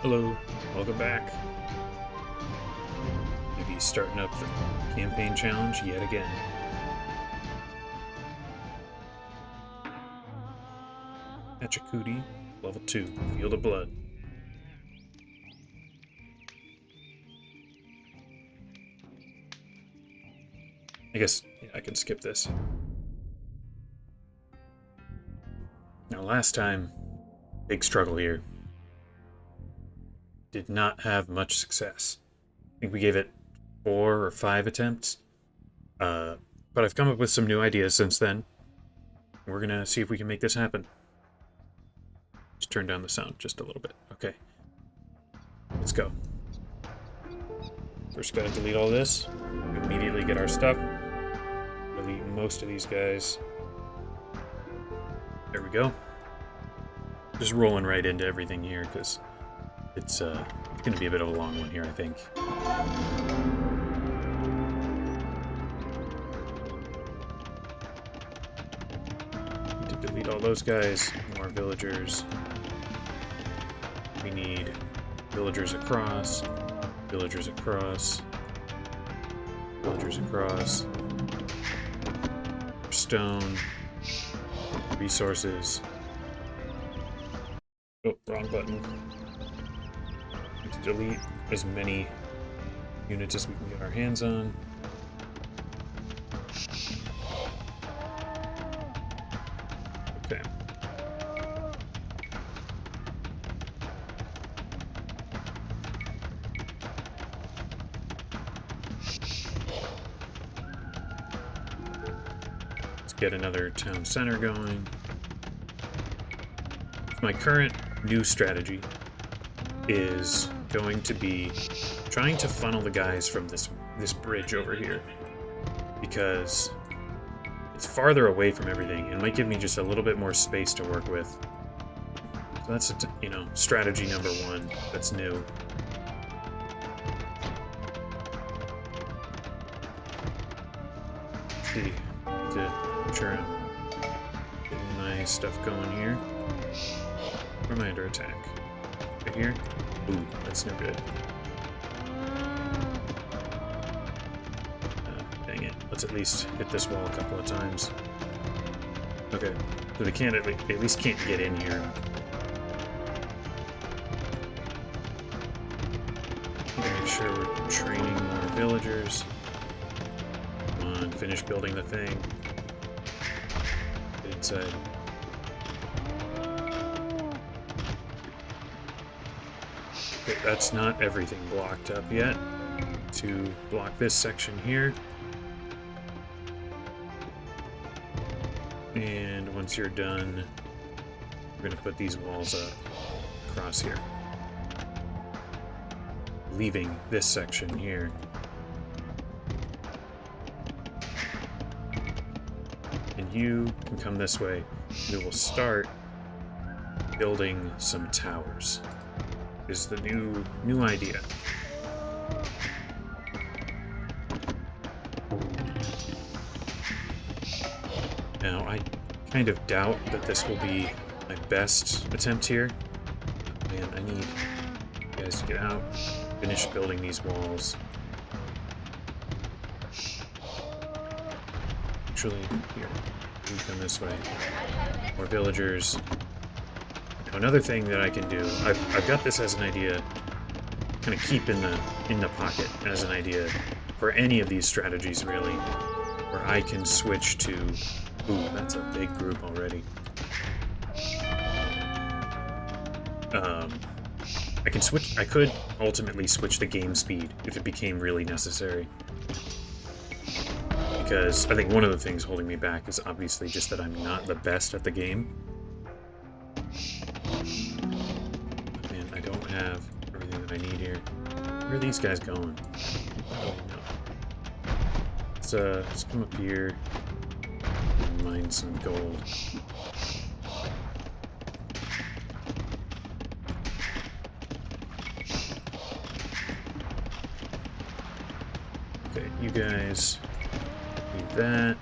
Hello, welcome back. Gonna be starting up the campaign challenge yet again. Pachacuti, level 2, Field of Blood. I guess I can skip this. Now last time, big struggle here. Did not have much success. I think we gave it 4 or 5 attempts. But I've come up with some new ideas since then. We're gonna see if we can make this happen. Just turn down the sound just a little bit. Okay. Let's go. First gotta delete all this. Immediately get our stuff. Delete most of these guys. There we go. Just rolling right into everything here because it's gonna be a bit of a long one here, I think. Need to delete all those guys. More villagers. We need villagers across, villagers across, villagers across. Stone. Resources. Oh, wrong button. Delete as many units as we can get our hands on. Okay. Let's get another town center going. My current new strategy is going to be trying to funnel the guys from this bridge over here, because it's farther away from everything and might give me just a little bit more space to work with. So that's strategy number 1 that's new. Let's see, need to make sure I'm getting my stuff going here. Where am I under attack? Right here? Ooh, that's no good. Dang it. Let's at least hit this wall a couple of times. Okay. So they can't at least can't get in here. Need to make sure we're training more villagers. Come on, finish building the thing. Get inside. Okay, that's not everything blocked up yet. To block this section here. And once you're done, we're going to put these walls up across here. Leaving this section here. And you can come this way. We will start building some towers. Is the new idea. Now, I kind of doubt that this will be my best attempt here. Man, I need you guys to get out, finish building these walls. Actually, here, you come this way. More villagers. Another thing that I can do, I've got this as an idea, kind of keep in the pocket as an idea for any of these strategies really, where I can switch to, ooh, that's a big group already. I could ultimately switch the game speed if it became really necessary. Because I think one of the things holding me back is obviously just that I'm not the best at the game. Have everything that I need here. Where are these guys going? Oh, no. Let's come up here and mine some gold. Okay, you guys need that.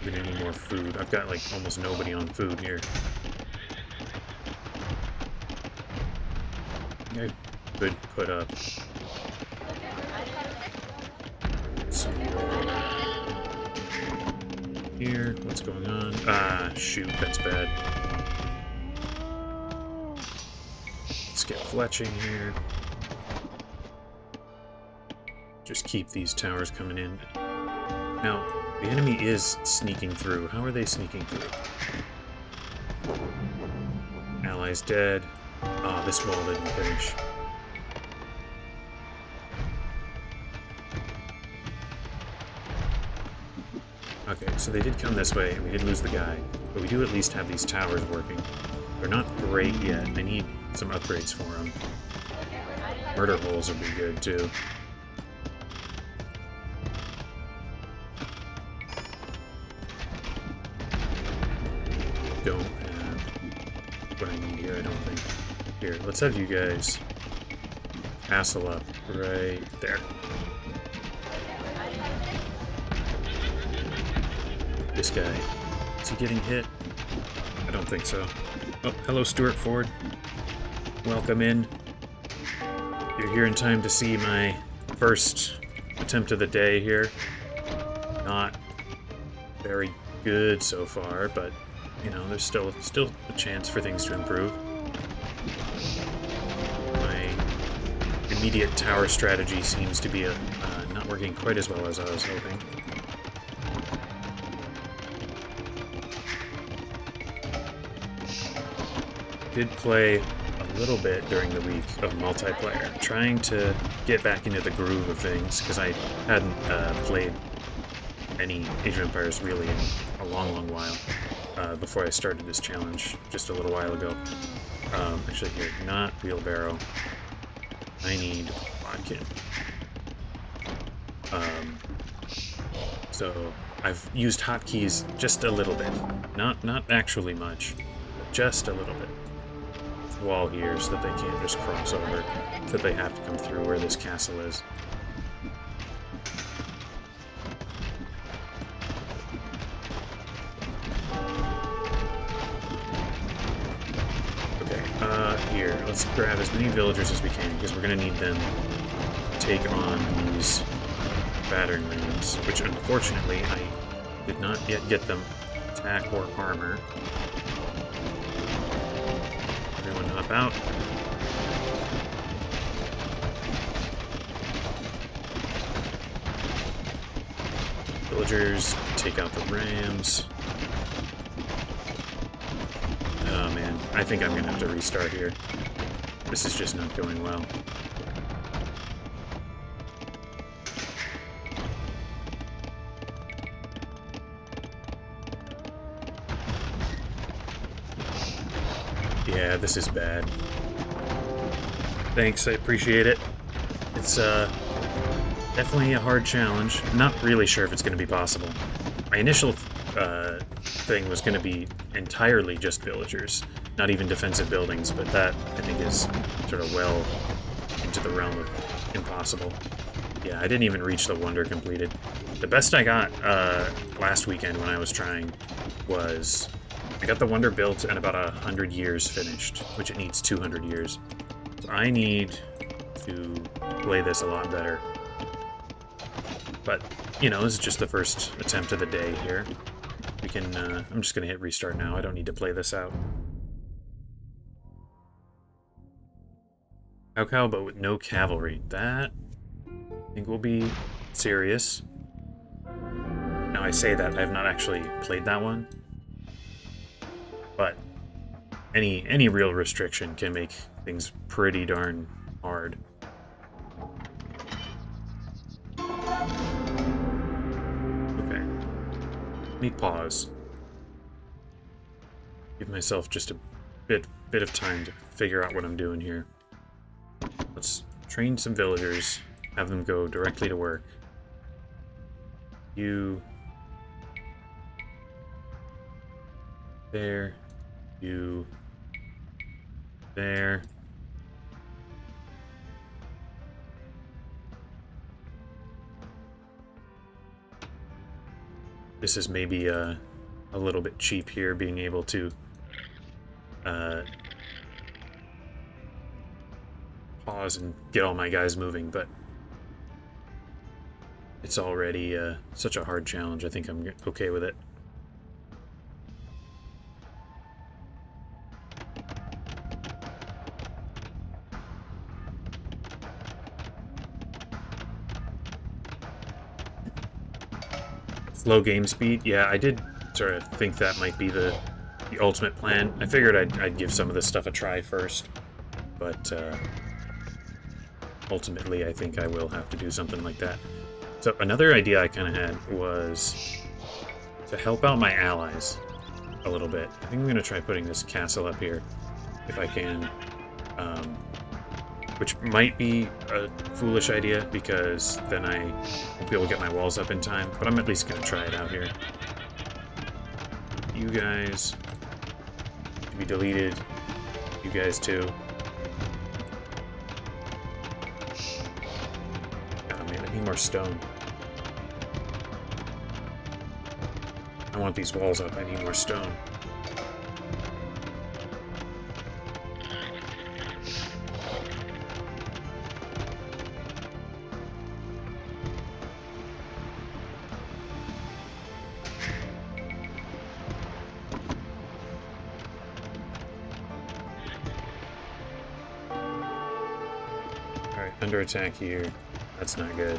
We're gonna need more food. I've got like almost nobody on food here. I could put up some more here. What's going on? Ah, shoot, that's bad. Let's get fletching here. Just keep these towers coming in. Now, the enemy is sneaking through. How are they sneaking through? Allies dead. Ah, this wall didn't finish. Okay, so they did come this way, and we did lose the guy. But we do at least have these towers working. They're not great yet. I need some upgrades for them. Murder holes would be good, too. Don't have what I need here, I don't think. Here, let's have you guys castle up right there. This guy, is he getting hit? I don't think so. Oh, hello Stuart Ford. Welcome in. You're here in time to see my first attempt of the day here. Not very good so far, but you know, there's still a chance for things to improve. My immediate tower strategy seems to be not working quite as well as I was hoping. Did play a little bit during the week of multiplayer, trying to get back into the groove of things, because I hadn't played any Age of Empires really in a long while. Before I started this challenge just a little while ago. Actually, here, not wheelbarrow. I need bodkin. So I've used hotkeys just a little bit, not actually much, but just a little bit. Wall here so that they can't just cross over, so that they have to come through where this castle is. Here, let's grab as many villagers as we can, because we're going to need them to take on these battering rams, which unfortunately I did not yet get them attack or armor. Everyone hop out. Villagers, take out the rams. Oh man, I think I'm gonna have to restart here. This is just not going well. Yeah, this is bad. Thanks, I appreciate it. It's definitely a hard challenge. I'm not really sure if it's going to be possible. My initial thing was going to be entirely just villagers, not even defensive buildings, but that, I think, is sort of well into the realm of impossible. Yeah, I didn't even reach the wonder completed. The best I got last weekend when I was trying was I got the wonder built and about 100 years finished, which it needs 200 years. So I need to play this a lot better. But, you know, this is just the first attempt of the day here. We can, I'm just going to hit restart now. I don't need to play this out. Cow, but with no cavalry. That, I think, will be serious. Now, I say that, I have not actually played that one. But any real restriction can make things pretty darn hard. Okay. Let me pause. Give myself just a bit of time to figure out what I'm doing here. Let's train some villagers, have them go directly to work. You... there. You... there. This is maybe a little bit cheap here, being able to pause and get all my guys moving, but it's already such a hard challenge. I think I'm okay with it. Slow game speed? Yeah, I did sort of think that might be the ultimate plan. I figured I'd give some of this stuff a try first, but ultimately I think I will have to do something like that. So another idea I kind of had was to help out my allies a little bit. I think I'm going to try putting this castle up here, if I can. Which might be a foolish idea, because then I won't be able to get my walls up in time, but I'm at least going to try it out here. You guys to be deleted. You guys too. Oh man, I need more stone. I want these walls up, I need more stone. Alright, under attack here. That's not good.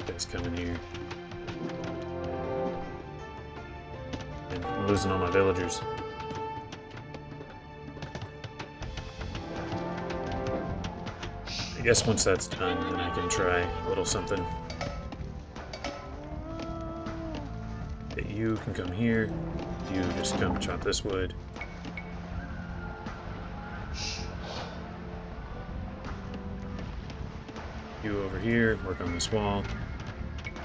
Guys coming here. And I'm losing all my villagers. I guess once that's done, then I can try a little something. Okay, you can come here. You just come chop this wood. You over here, work on this wall.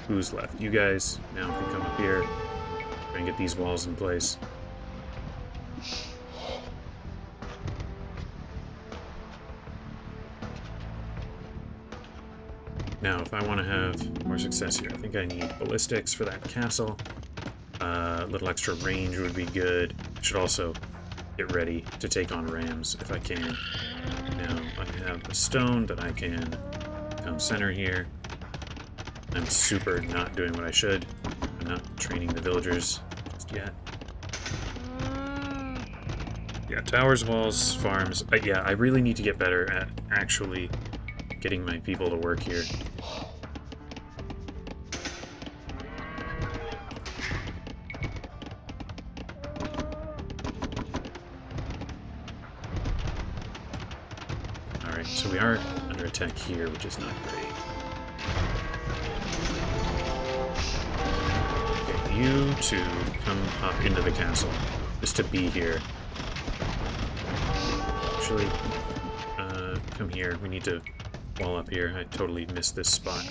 Who's left? You guys now can come up here and get these walls in place. Now, if I want to have more success here, I think I need ballistics for that castle. A little extra range would be good. I should also get ready to take on rams if I can. Now, I have a stone that I can come center here. I'm super not doing what I should. I'm not training the villagers just yet. Yeah, towers, walls, farms. Yeah, I really need to get better at actually getting my people to work here. Alright, so we are under attack here, which is not great. Okay, you two come up into the castle, just to be here. Actually, come here. We need to wall up here. I totally missed this spot.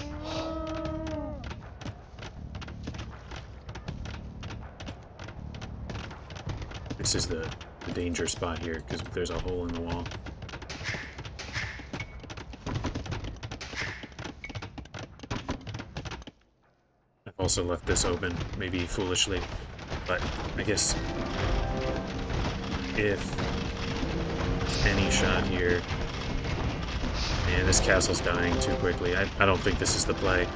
This is the danger spot here, because there's a hole in the wall. I've also left this open, maybe foolishly, but I guess if any shot here... Man, this castle's dying too quickly. I don't think this is the play.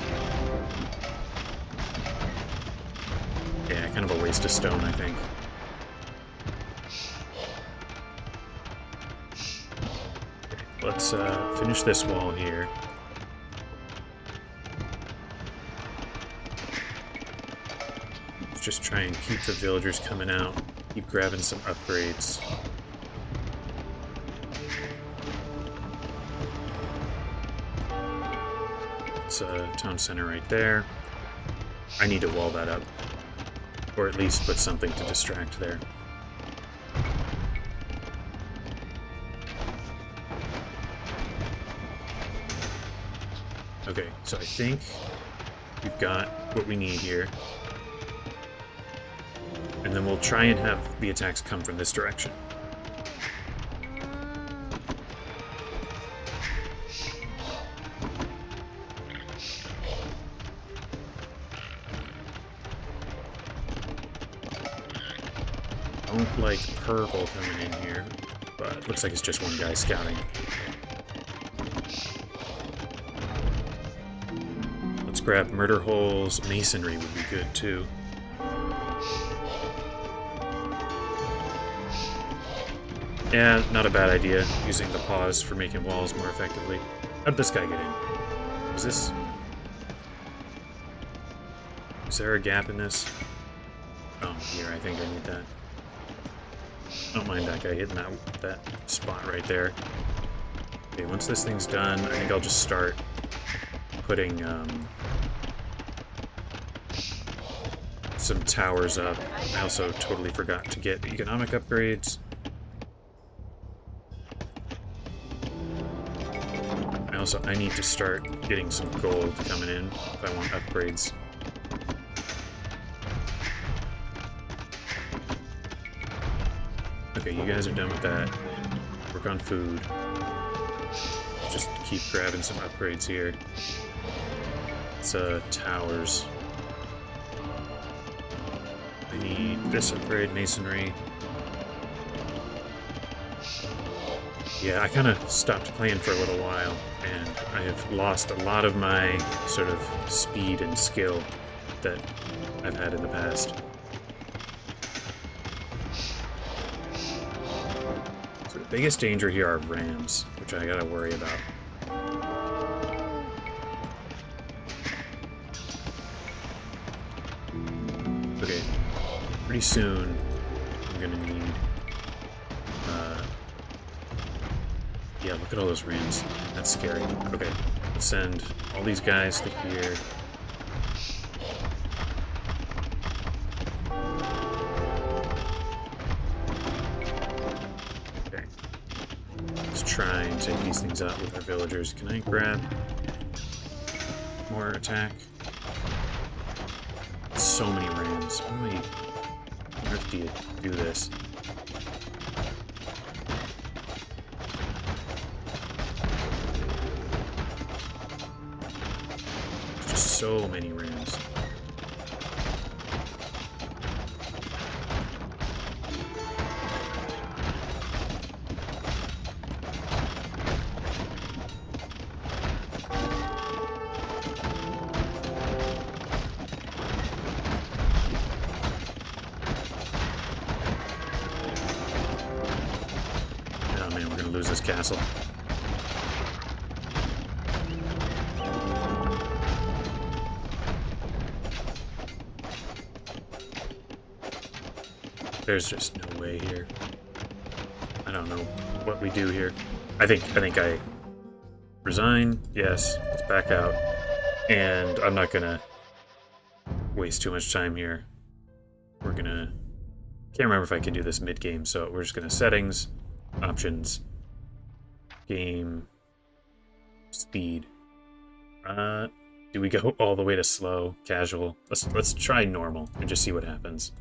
Yeah, kind of a waste of stone, I think. Okay, let's finish this wall here. Let's just try and keep the villagers coming out. Keep grabbing some upgrades. Town center right there. I need to wall that up, or at least put something to distract there. Okay, so I think we've got what we need here, and then we'll try and have the attacks come from this direction. Don't like purple coming in here, but but looks like it's just one guy scouting. Let's grab murder holes. Masonry would be good too. Yeah, not a bad idea, using the pause for making walls more effectively. How'd this guy get in? Is this... Is there a gap in this? Oh, here, I think I need that. Don't mind that guy hitting that spot right there. Okay, once this thing's done, I think I'll just start putting some towers up. I also totally forgot to get economic upgrades. I need to start getting some gold coming in if I want upgrades. Okay, you guys are done with that. Work on food. Just keep grabbing some upgrades here. It's towers. I need this upgrade, masonry. Yeah, I kind of stopped playing for a little while, and I have lost a lot of my sort of speed and skill that I've had in the past. So the biggest danger here are rams, which I gotta worry about. Okay, pretty soon I'm gonna need... yeah, look at all those rams. That's scary. Okay, let's send all these guys to here. Okay. Let's try and take these things out with our villagers. Can I grab more attack? So many rams. How on earth do you do this? So many rams. Oh man, we're gonna lose this castle. There's just no way here. I don't know what we do here. I think I resign. Yes, let's back out. And I'm not gonna waste too much time here. We're gonna... Can't remember if I can do this mid-game, so we're just gonna settings, options, game, speed. Do we go all the way to slow, casual? Let's try normal and just see what happens.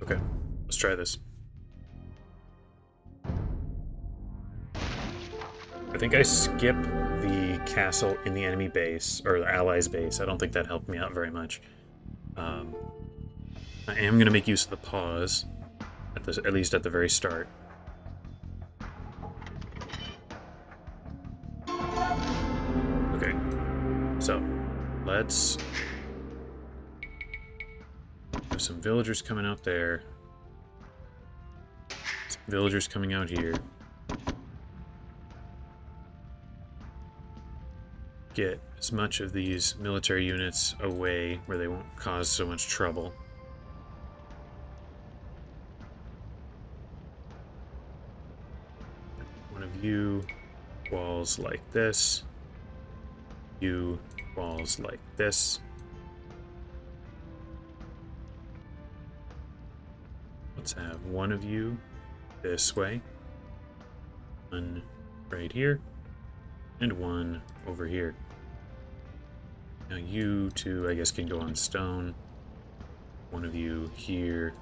Okay, let's try this. I think I skip the castle in the enemy base, or the allies' base. I don't think that helped me out very much. I am going to make use of the pause, at least at the very start. Okay, so let's have some villagers coming out there. Some villagers coming out here. Get as much of these military units away where they won't cause so much trouble. One of you walls like this. You walls like this. Let's have one of you this way. One right here. And one over here. Now you two, I guess, can go on stone. One of you here.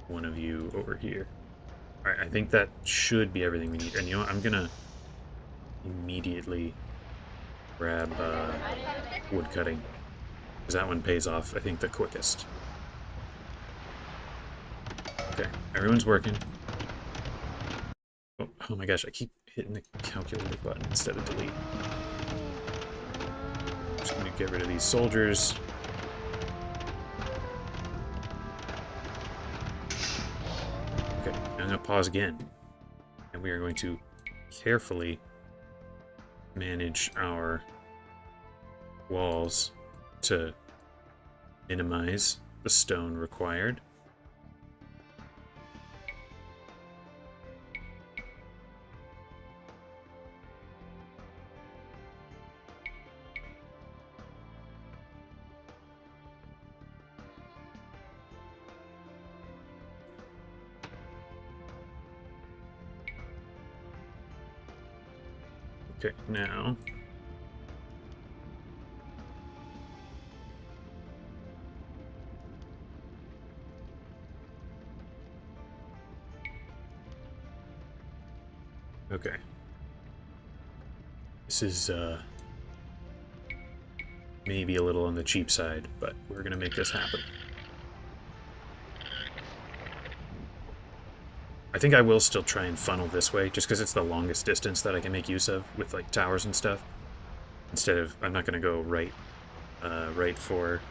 One of you over here. Alright, I think that should be everything we need. And you know what? I'm gonna immediately grab wood cutting, because that one pays off, I think, the quickest. Okay, everyone's working. Oh my gosh, I keep hitting the calculator button instead of delete. I'm just going to get rid of these soldiers. Okay, I'm going to pause again. And we are going to carefully manage our walls to minimize the stone required. Okay, now okay. This is maybe a little on the cheap side, but we're gonna make this happen. I think I will still try and funnel this way, just because it's the longest distance that I can make use of with like towers and stuff. Instead of, I'm not gonna go right for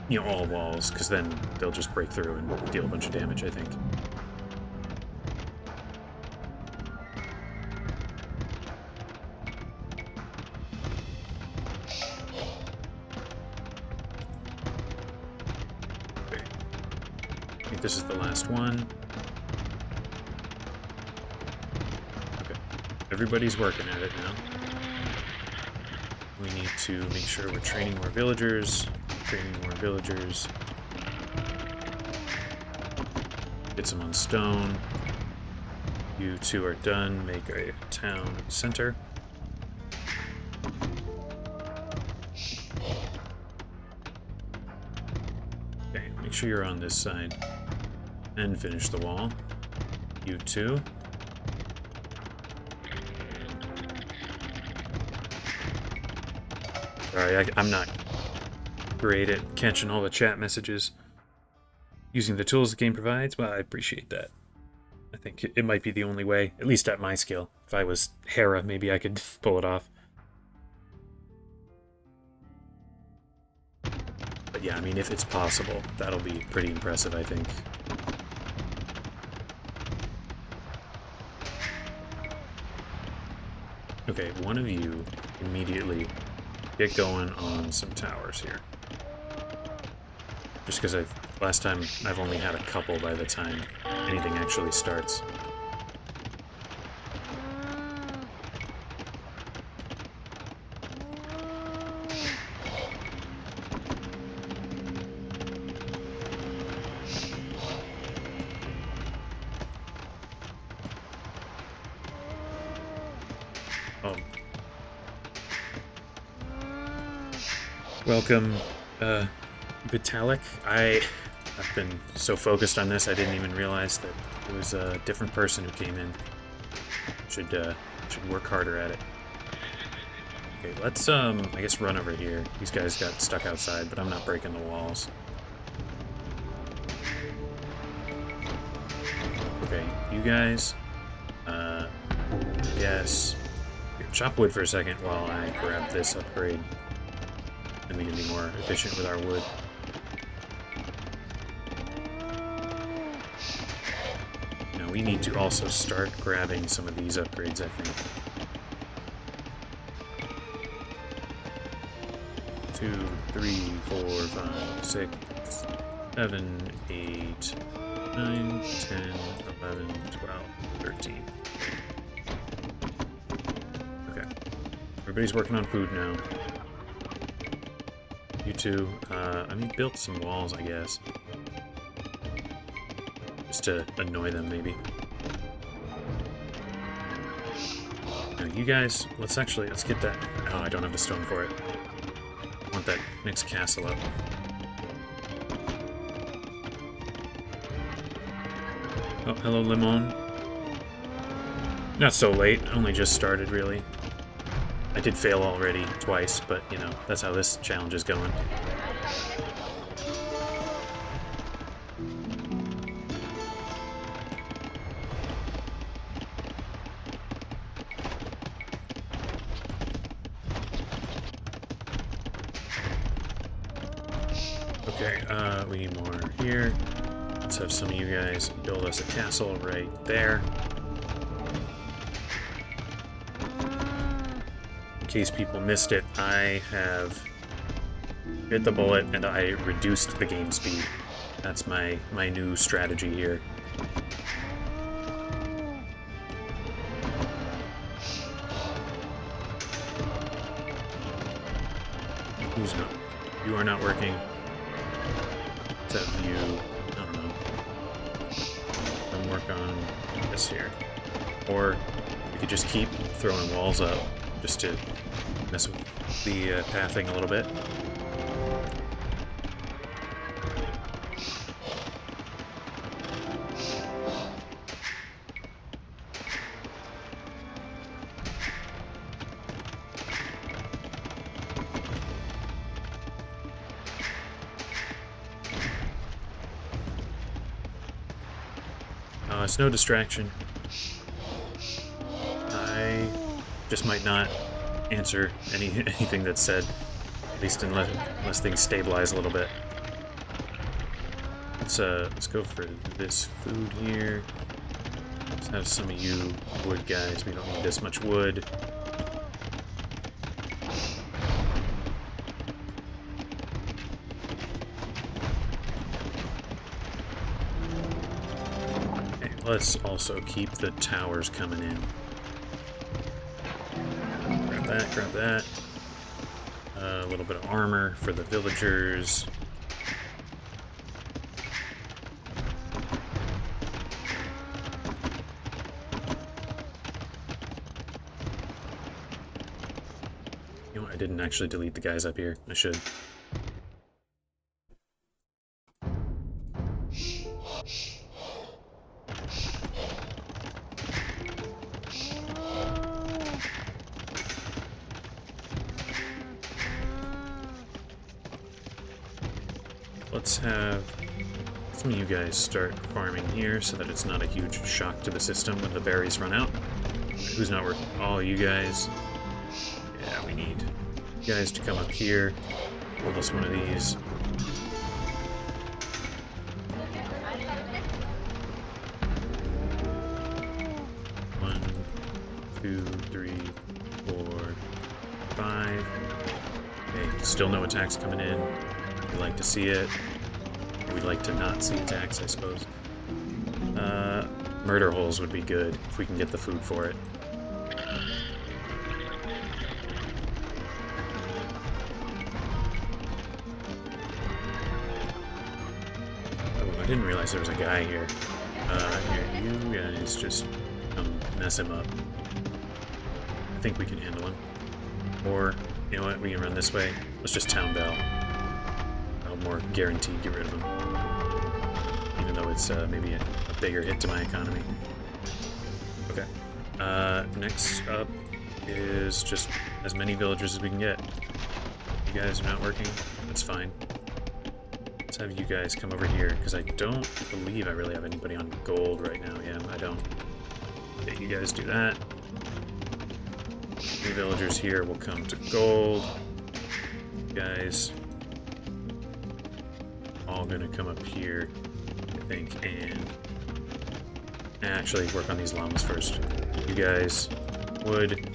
you know, all walls, because then they'll just break through and deal a bunch of damage, I think. Okay. I think this is the last one. Okay. Everybody's working at it now. We need to make sure we're training more villagers. Get some on stone. You two are done. Make a town center. Okay, make sure you're on this side. And finish the wall. You two. Sorry, I'm not great at catching all the chat messages. Using the tools the game provides, well, I appreciate that. I think it might be the only way, at least at my skill. If I was Hera, maybe I could pull it off. But yeah, I mean, if it's possible, that'll be pretty impressive, I think. Okay, one of you immediately get going on some towers here. Just because last time I've only had a couple by the time anything actually starts. Oh. Welcome, Vitalik. I've been so focused on this I didn't even realize that it was a different person who came in. Should work harder at it. Okay, let's I guess run over here. These guys got stuck outside, but I'm not breaking the walls. Okay, you guys yes. Chop wood for a second while I grab this upgrade. Then we can be more efficient with our wood. Now we need to also start grabbing some of these upgrades, I think. 2, 3, 4, 5, 6, 7, 8, 9, 10, 11, 12, 13. Okay. Everybody's working on food now. You two, I mean, built some walls, I guess. Just to annoy them, maybe. Now, you guys, let's get that. Oh, I don't have the stone for it. I want that next castle up. Oh, hello, Limon. Not so late. Only just started, really. I did fail already twice, but, you know, that's how this challenge is going. Okay, we need more here. Let's have some of you guys build us a castle right there. In case people missed it, I have bit the bullet and I reduced the game speed. That's my new strategy here. Who's not? You are not working. Let's have you, I don't know, work on this here. Or we could just keep throwing walls up just to mess with the pathing a little bit. It's no distraction. I just might not answer anything that's said, at least unless things stabilize a little bit. Let's go for this food here. Let's have some of you wood guys. We don't need this much wood. Let's also keep the towers coming in. Grab that, grab that. A little bit of armor for the villagers. You know what, I didn't actually delete the guys up here. I should. Let's have some of you guys start farming here so that it's not a huge shock to the system when the berries run out. Who's not working? All you guys. Yeah, we need you guys to come up here. Hold us one of these. One, two, three, four, five. Okay, still no attacks coming in. We'd like to see it. We'd like to not see attacks, I suppose. Murder holes would be good if we can get the food for it. Oh, I didn't realize there was a guy here. Here, you guys just mess him up. I think we can handle him. Or, you know what, we can run this way. Let's just town bell. More guaranteed get rid of them, even though it's maybe a bigger hit to my economy. Okay, next up is just as many villagers as we can get. You guys are not working? That's fine. Let's have you guys come over here, because I don't believe I really have anybody on gold right now. Yeah, I don't. Okay, you guys do that. New villagers here will come to gold. You guys all gonna come up here, I think, and actually work on these llamas first. You guys would.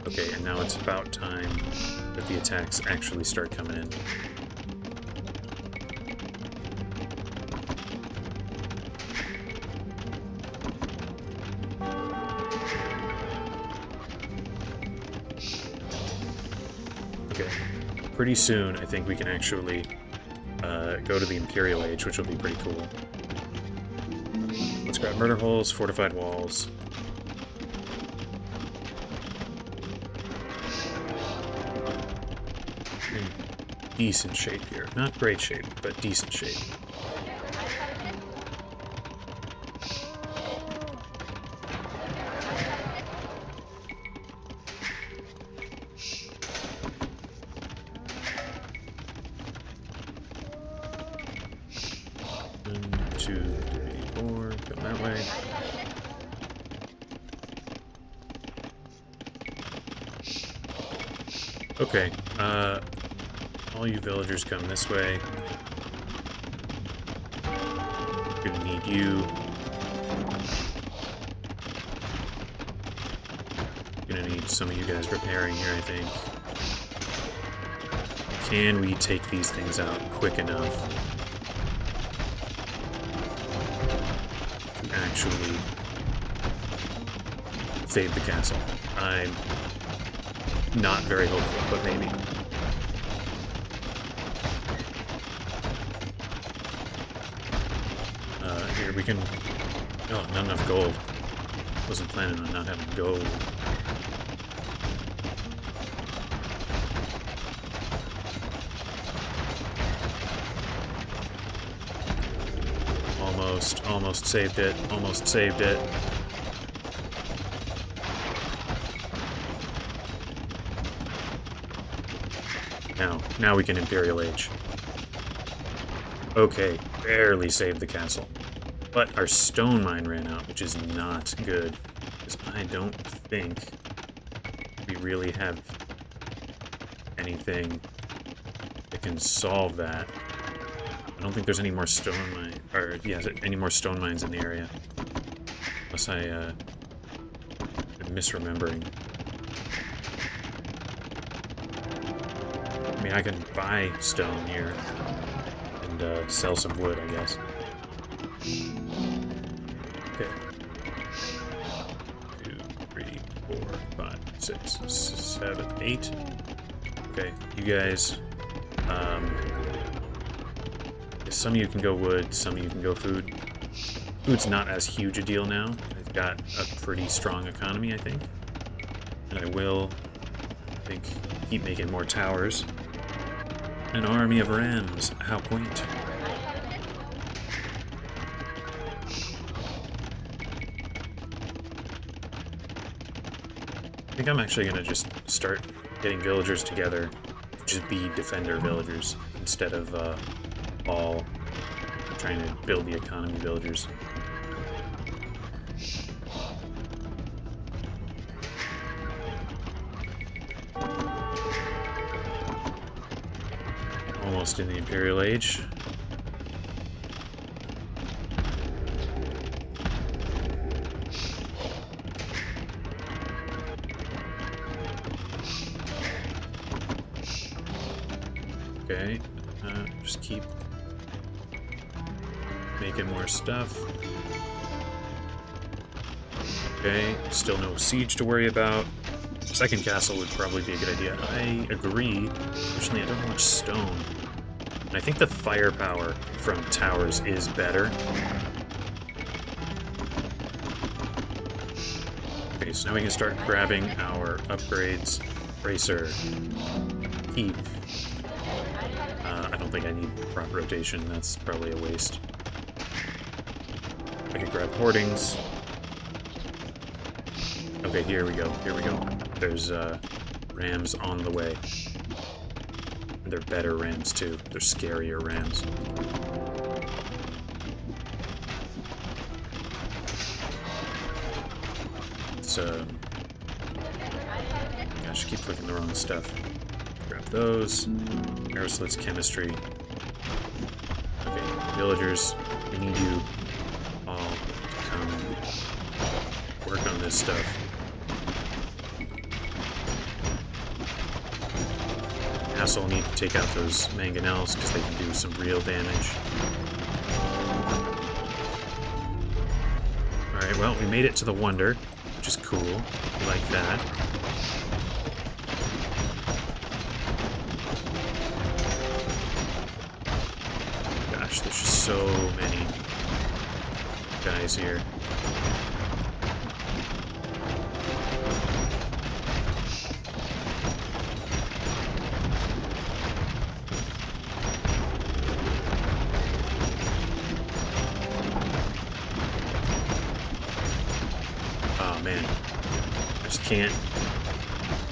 Okay, and now it's about time that the attacks actually start coming in. Okay, pretty soon I think we can actually go to the Imperial Age, which will be pretty cool. Let's grab murder holes, fortified walls. In decent shape here. Not great shape, but decent shape. 2, 3, 4. Come that way. Okay, all you villagers come this way. Gonna need you. Gonna need some of you guys repairing here, I think. Can we take these things out quick enough to actually save the castle? I'm not very hopeful, but maybe. Here we can... Oh, not enough gold. Wasn't planning on not having gold. Almost saved it. Almost saved it. Now we can Imperial Age. Okay, barely saved the castle. But our stone mine ran out, which is not good. Because I don't think we really have anything that can solve that. I don't think there's any more stone mine, or yeah, any more stone mines in the area. Unless I'm misremembering. I mean, I can buy stone here and sell some wood, I guess. Okay. 2, 3, 4, 5, 6, 7, 8. Okay, you guys. Some of you can go wood, some of you can go food. Food's not as huge a deal now. I've got a pretty strong economy, I think. And I will, I think, keep making more towers. An army of rams. How quaint. I think I'm actually going to just start getting villagers together to just be defender villagers instead of all trying to build the economy villagers. Almost in the Imperial Age. Okay, just keep making more stuff. Okay, still no siege to worry about. Second castle would probably be a good idea. I agree. Unfortunately, I don't have much stone. And I think the firepower from towers is better. Okay, so now we can start grabbing our upgrades. Bracer. Keep. I don't think I need crop rotation. That's probably a waste. I can grab hoardings. Okay, here we go. Here we go. There's rams on the way. And they're better rams too. They're scarier rams. So, gosh, I keep clicking the wrong stuff. Grab those. Aeroslit's chemistry. Okay, villagers, we need you all to come work on this stuff. Castle need to take out those mangonels because they can do some real damage. Alright, well, we made it to the Wonder, which is cool. We like that. Gosh, there's just so many guys here. Oh man, I just can't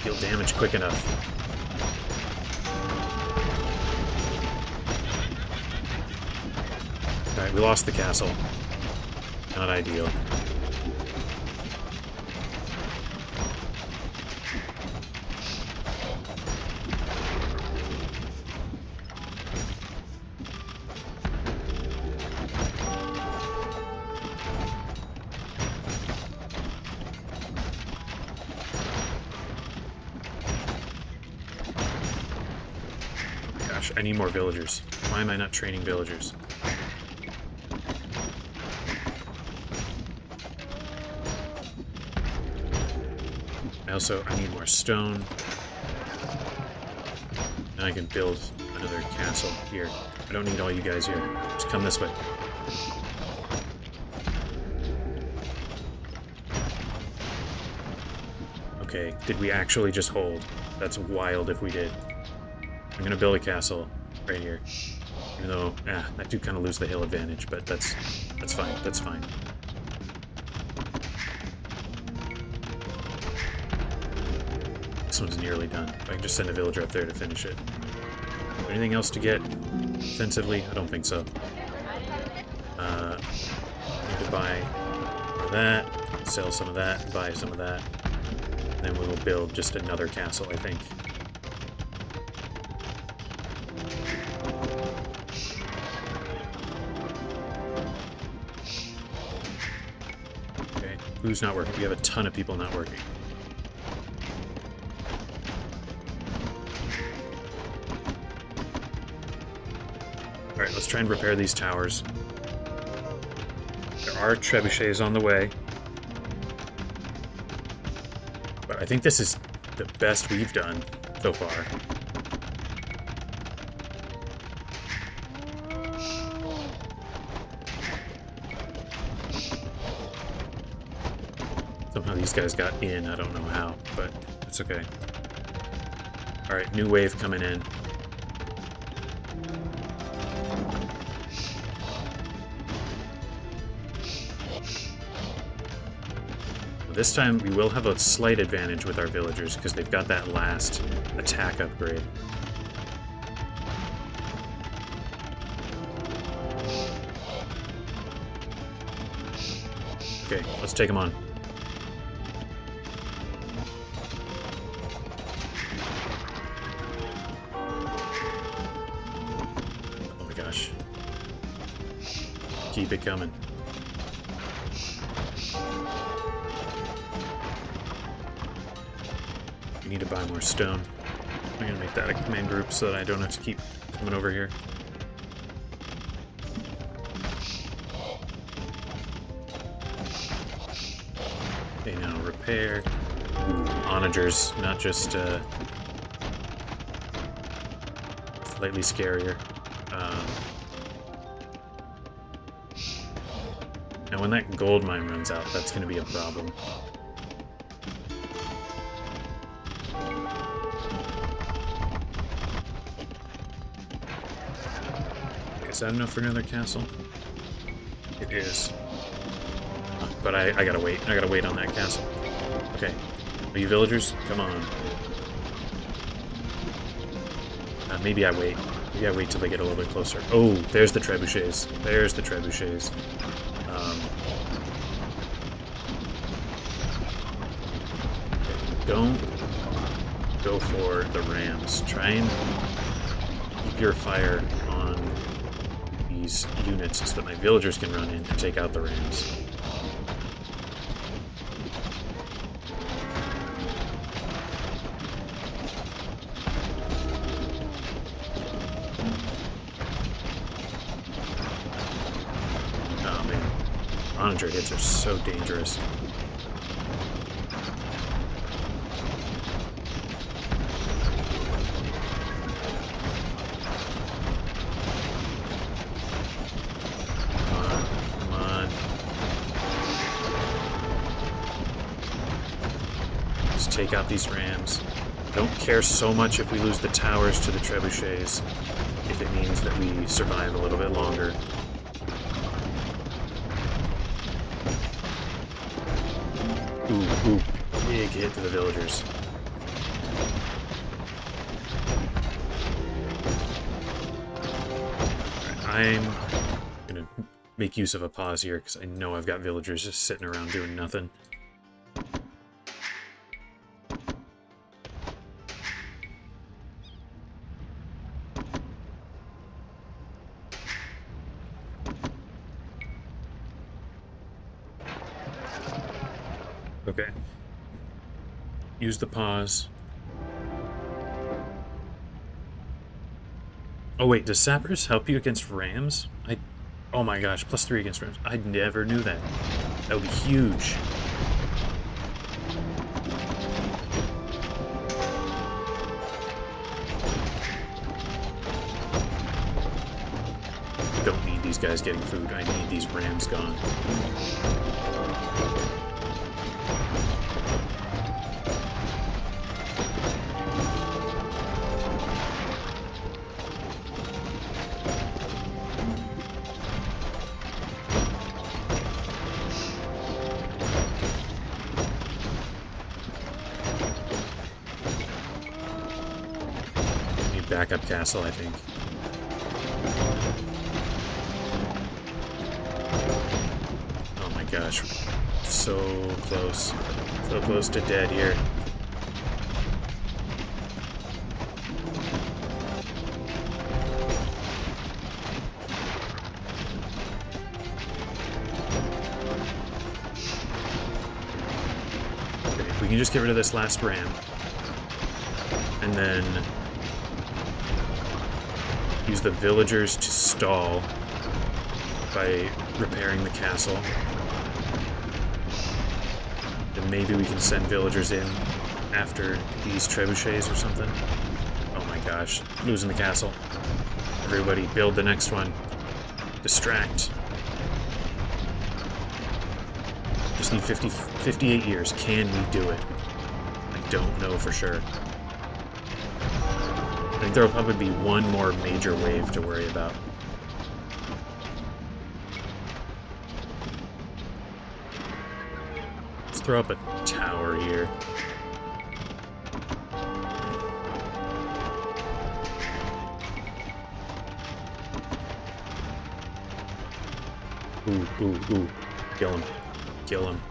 deal damage quick enough. Alright, we lost the castle. Not ideal. Gosh, I need more villagers. Why am I not training villagers? I need more stone. And I can build another castle here. I don't need all you guys here. Just come this way. Okay, did we actually just hold? That's wild if we did. I'm gonna build a castle right here. Even though, I do kind of lose the hill advantage, but that's fine. That's fine. This one's nearly done. I can just send a villager up there to finish it. Anything else to get offensively? I don't think so. Need to buy that, sell some of that, buy some of that. Then we will build just another castle, I think. Okay, who's not working? We have a ton of people not working. Alright, let's try and repair these towers. There are trebuchets on the way. But I think this is the best we've done so far. Somehow these guys got in, I don't know how, but it's okay. Alright, new wave coming in. This time, we will have a slight advantage with our villagers, because they've got that last attack upgrade. Okay, let's take them on. Oh my gosh. Keep it coming. We need to buy more stone. I'm gonna make that a command group so that I don't have to keep coming over here. Okay, now repair. Onagers, not just slightly scarier. Now when that gold mine runs out, that's gonna be a problem. Is that enough for another castle? It is. But I gotta wait. I gotta wait on that castle. Okay. Are you villagers? Come on. Maybe I wait. Maybe I wait till they get a little bit closer. Oh, there's the trebuchets. There's the trebuchets. Don't go for the rams. Try and keep your fire on these units so that my villagers can run in and take out the rams. Oh man, Onager hits are so dangerous. Take out these rams. Don't care so much if we lose the towers to the trebuchets, if it means that we survive a little bit longer. Ooh, big hit to the villagers. Alright, I'm gonna make use of a pause here, because I know I've got villagers just sitting around doing nothing. Okay. Use the pause. Oh wait, does sappers help you against rams? Oh my gosh, +3 against rams. I never knew that. That would be huge. Don't need these guys getting food. I need these rams gone. Backup castle, I think. Oh my gosh. So close. So close to dead here. Okay, if we can just get rid of this last ram. And then use the villagers to stall by repairing the castle. Then maybe we can send villagers in after these trebuchets or something. Oh my gosh, losing the castle. Everybody build the next one. Distract. Just need 58 years. Can we do it? I don't know for sure. I think there will probably be one more major wave to worry about. Let's throw up a tower here. Ooh, ooh, ooh. Kill him. Kill him.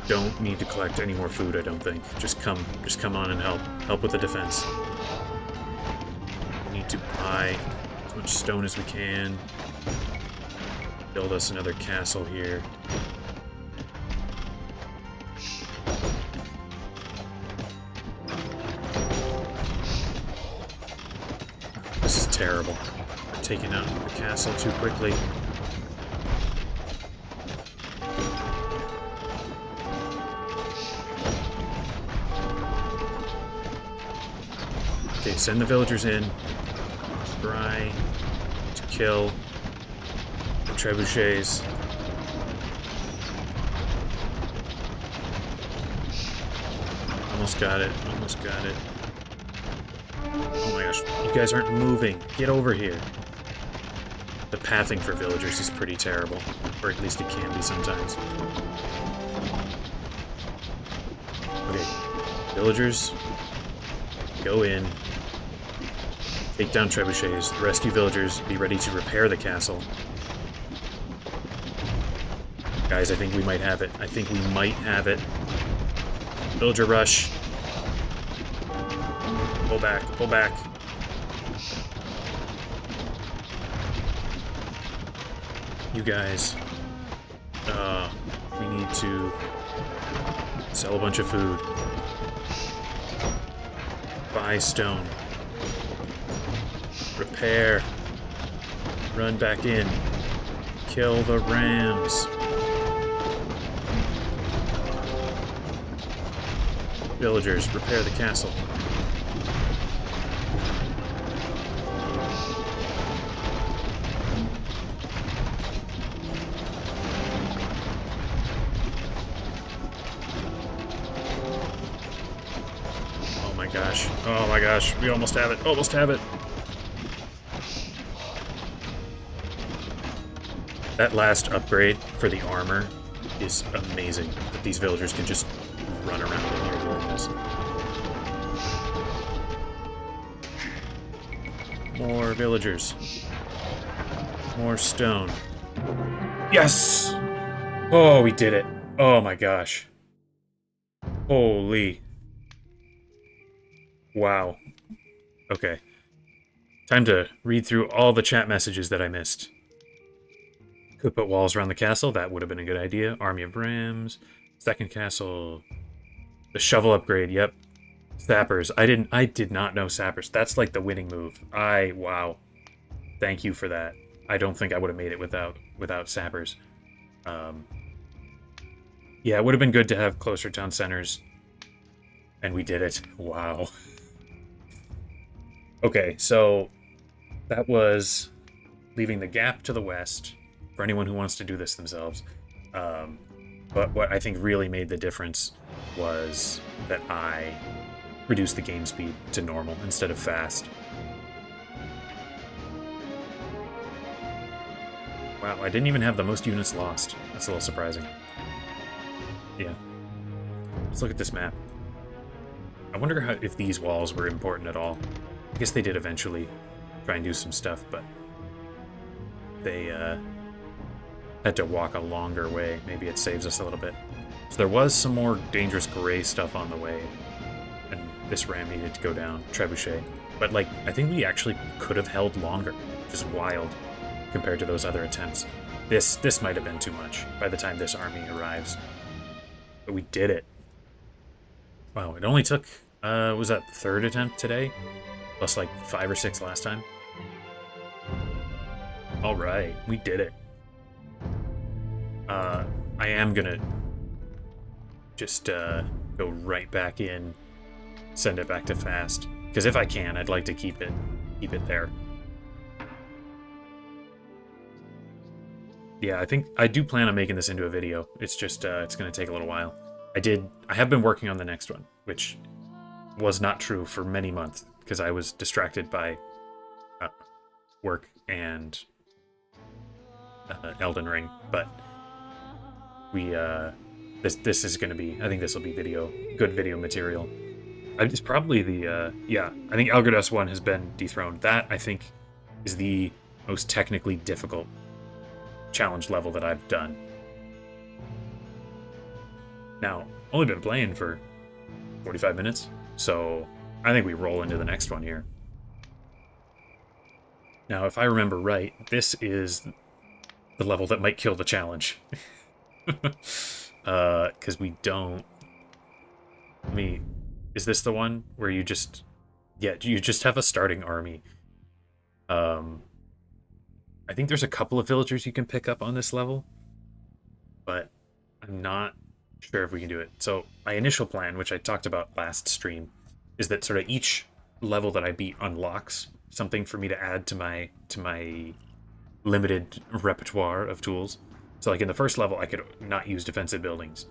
Don't need to collect any more food, I don't think. Just come on and help. Help with the defense. We need to buy as much stone as we can. Build us another castle here. This is terrible. We're taking out the castle too quickly. Okay, send the villagers in. Try to kill the trebuchets. Almost got it. Almost got it. Oh my gosh. You guys aren't moving. Get over here. The pathing for villagers is pretty terrible. Or at least it can be sometimes. Okay. Villagers, go in. Take down trebuchets. Rescue villagers. Be ready to repair the castle. Guys, I think we might have it. I think we might have it. Villager rush. Pull back. Pull back. You guys. We need to sell a bunch of food. Buy stone. Repair. Run back in. Kill the rams. Villagers, repair the castle. Oh my gosh. Oh my gosh. We almost have it. Almost have it. That last upgrade for the armor is amazing. That these villagers can just run around in here doing this. More villagers. More stone. Yes! Oh, we did it. Oh my gosh. Holy. Wow. Okay. Time to read through all the chat messages that I missed. Could put walls around the castle. That would have been a good idea. Army of Rams. Second castle. The shovel upgrade. Yep. Sappers. I did not know sappers. That's like the winning move. Wow. Thank you for that. I don't think I would have made it without sappers. Yeah, it would have been good to have closer town centers. And we did it. Wow. Okay, so that was leaving the gap to the west for anyone who wants to do this themselves. But what I think really made the difference was that I reduced the game speed to normal instead of fast. Wow, I didn't even have the most units lost. That's a little surprising. Yeah. Let's look at this map. I wonder if these walls were important at all. I guess they did eventually try and do some stuff, but they had to walk a longer way. Maybe it saves us a little bit. So there was some more dangerous gray stuff on the way, and this ram needed to go down, trebuchet. But like, I think we actually could have held longer, which is wild compared to those other attempts. This might have been too much by the time this army arrives. But we did it. Wow, it only took, was that the third attempt today? Plus like 5 or 6 last time? Alright, we did it. I am gonna just go right back in, send it back to fast. Because if I can, I'd like to keep it there. Yeah, I think I do plan on making this into a video. It's just it's gonna take a little while. I have been working on the next one, which was not true for many months because I was distracted by work and Elden Ring. But we this is gonna be, I think this will be good video material. It's probably the yeah, I think Elgardos 1 has been dethroned. That I think is the most technically difficult challenge level that I've done. Now, only been playing for 45 minutes, so I think we roll into the next one here. Now, if I remember right, this is the level that might kill the challenge. Because we don't... is this the one where you just... Yeah, you just have a starting army. I think there's a couple of villagers you can pick up on this level, but I'm not sure if we can do it. So my initial plan, which I talked about last stream, is that sort of each level that I beat unlocks something for me to add to my limited repertoire of tools. So like in the first level, I could not use defensive buildings,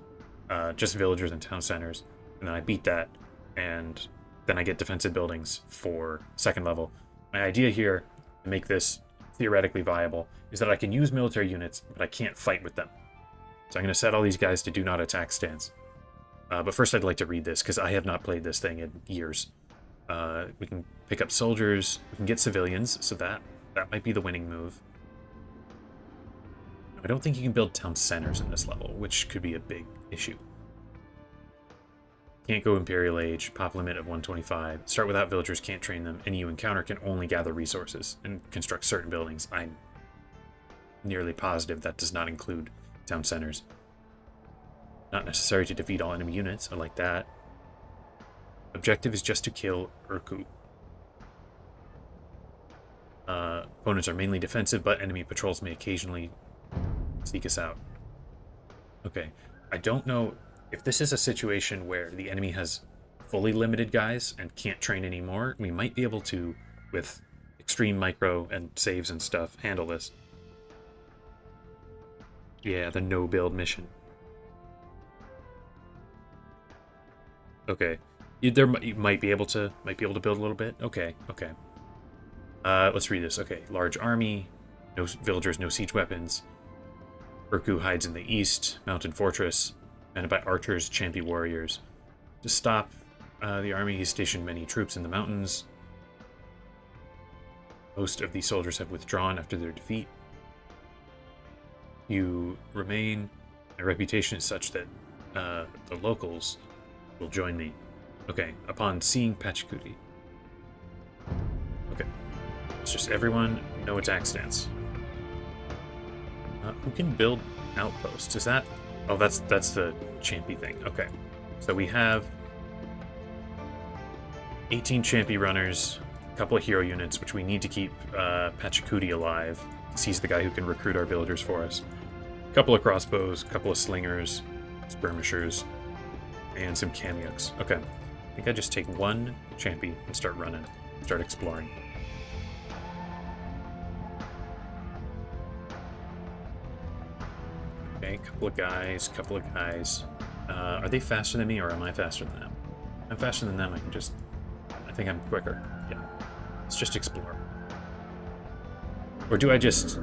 just villagers and town centers. And then I beat that, and then I get defensive buildings for second level. My idea here, to make this theoretically viable, is that I can use military units, but I can't fight with them. So I'm going to set all these guys to do not attack stance. But first I'd like to read this, because I have not played this thing in years. We can pick up soldiers, we can get civilians, so that might be the winning move. I don't think you can build town centers in this level, which could be a big issue. Can't go Imperial Age, pop limit of 125. Start without villagers, can't train them. Any you encounter can only gather resources and construct certain buildings. I'm nearly positive that does not include town centers. Not necessary to defeat all enemy units. I like that. Objective is just to kill Urku. Opponents are mainly defensive, but enemy patrols may occasionally seek us out. Okay, I don't know if this is a situation where the enemy has fully limited guys and can't train anymore. We might be able to, with extreme micro and saves and stuff, handle this. Yeah, the no-build mission. Okay, you might be able to build a little bit. Okay. Let's read this. Okay, large army, no villagers, no siege weapons. Urku hides in the east, mountain fortress, and by archers, champion warriors. To stop the army, he stationed many troops in the mountains. Most of these soldiers have withdrawn after their defeat. You remain. My reputation is such that the locals will join me. Okay, upon seeing Pachacuti. Okay. It's just everyone, no attack stance. Who can build outposts? Is that... Oh, that's the Champy thing. Okay. So we have 18 Champy runners, a couple of hero units, which we need to keep Pachacuti alive. He's the guy who can recruit our villagers for us. A couple of crossbows, a couple of slingers, skirmishers, and some Kamyuks. Okay. I think I just take one Champy and start running. Start exploring. Okay, couple of guys. Are they faster than me, or am I faster than them? I'm faster than them, I think I'm quicker. Yeah. Let's just explore. Or do I just...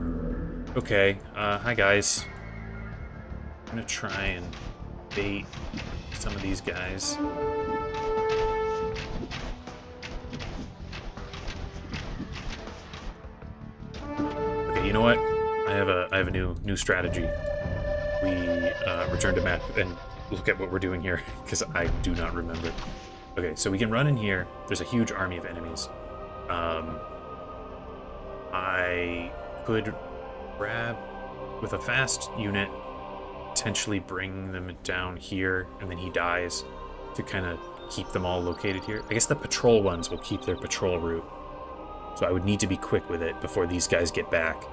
Okay, hi guys. I'm gonna try and bait some of these guys. Okay, you know what? I have a new strategy. We return to map and look at what we're doing here, because I do not remember. Okay, so we can run in here. There's a huge army of enemies. I could grab with a fast unit, potentially bring them down here, and then he dies to kind of keep them all located here. I guess the patrol ones will keep their patrol route. So I would need to be quick with it before these guys get back.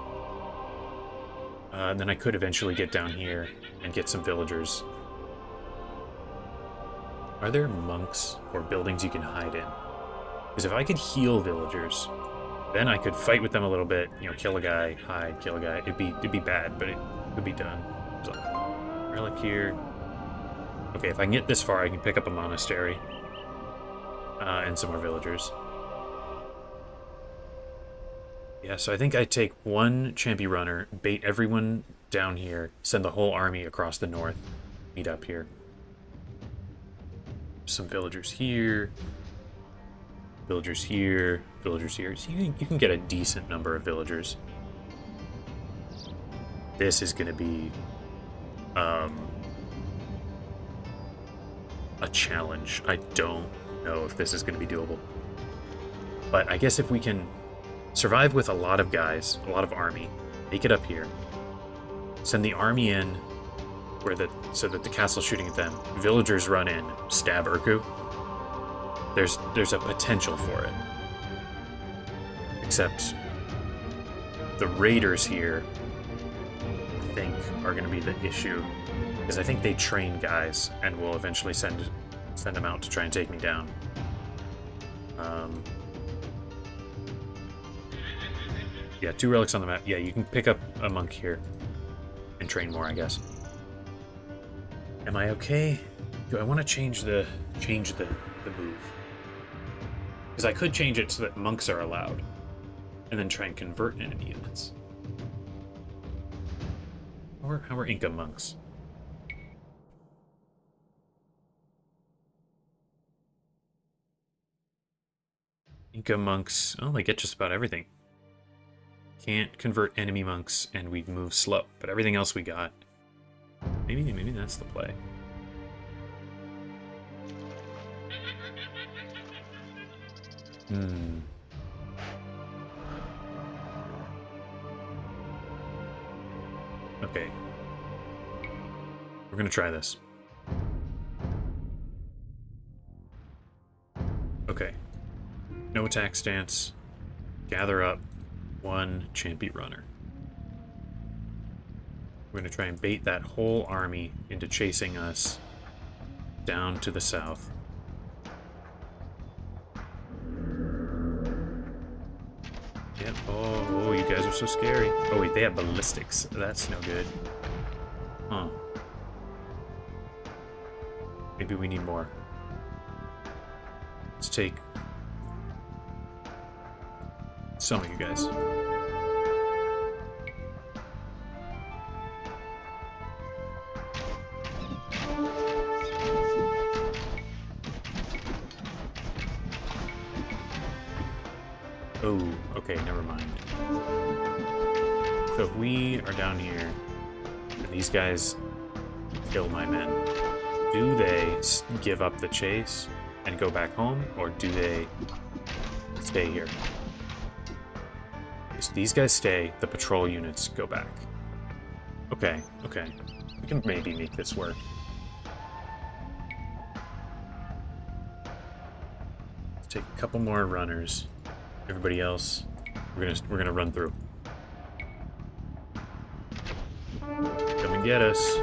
And then I could eventually get down here and get some villagers. Are there monks or buildings you can hide in? Because if I could heal villagers, then I could fight with them a little bit, you know, kill a guy, hide, kill a guy. It'd be bad, but it could be done. There's a relic here. Okay, if I can get this far, I can pick up a monastery. And some more villagers. Yeah, so I think I take one Champy runner, bait everyone down here, send the whole army across the north, meet up here. Some villagers here, villagers here, villagers here. So you can get a decent number of villagers. This is going to be a challenge. I don't know if this is going to be doable. But I guess if we can survive with a lot of guys, a lot of army, make it up here, send the army in so that the castle's shooting at them, villagers run in, stab Urku, there's a potential for it. Except the raiders here, I think, are going to be the issue, because I think they train guys and will eventually send them out to try and take me down. Yeah, 2 relics on the map. Yeah, you can pick up a monk here and train more, I guess. Am I okay? Do I want to change the move? Because I could change it so that monks are allowed, and then try and convert enemy units. How are Inca monks? Inca monks. Oh, they get just about everything. Can't convert enemy monks, and we move slow, but everything else we got. Maybe that's the play. Okay. We're gonna try this. Okay. No attack stance. Gather up. 1 Champy runner. We're going to try and bait that whole army into chasing us down to the south. Yep. Oh, you guys are so scary. Oh wait, they have ballistics. That's no good. Huh. Maybe we need more. Let's take some of you guys. Oh, okay, never mind. So if we are down here, and these guys kill my men, do they give up the chase and go back home, or do they stay here? So these guys stay, the patrol units go back. Okay, okay. We can maybe make this work. Let's take a couple more runners. Everybody else, we're gonna run through. Come and get us.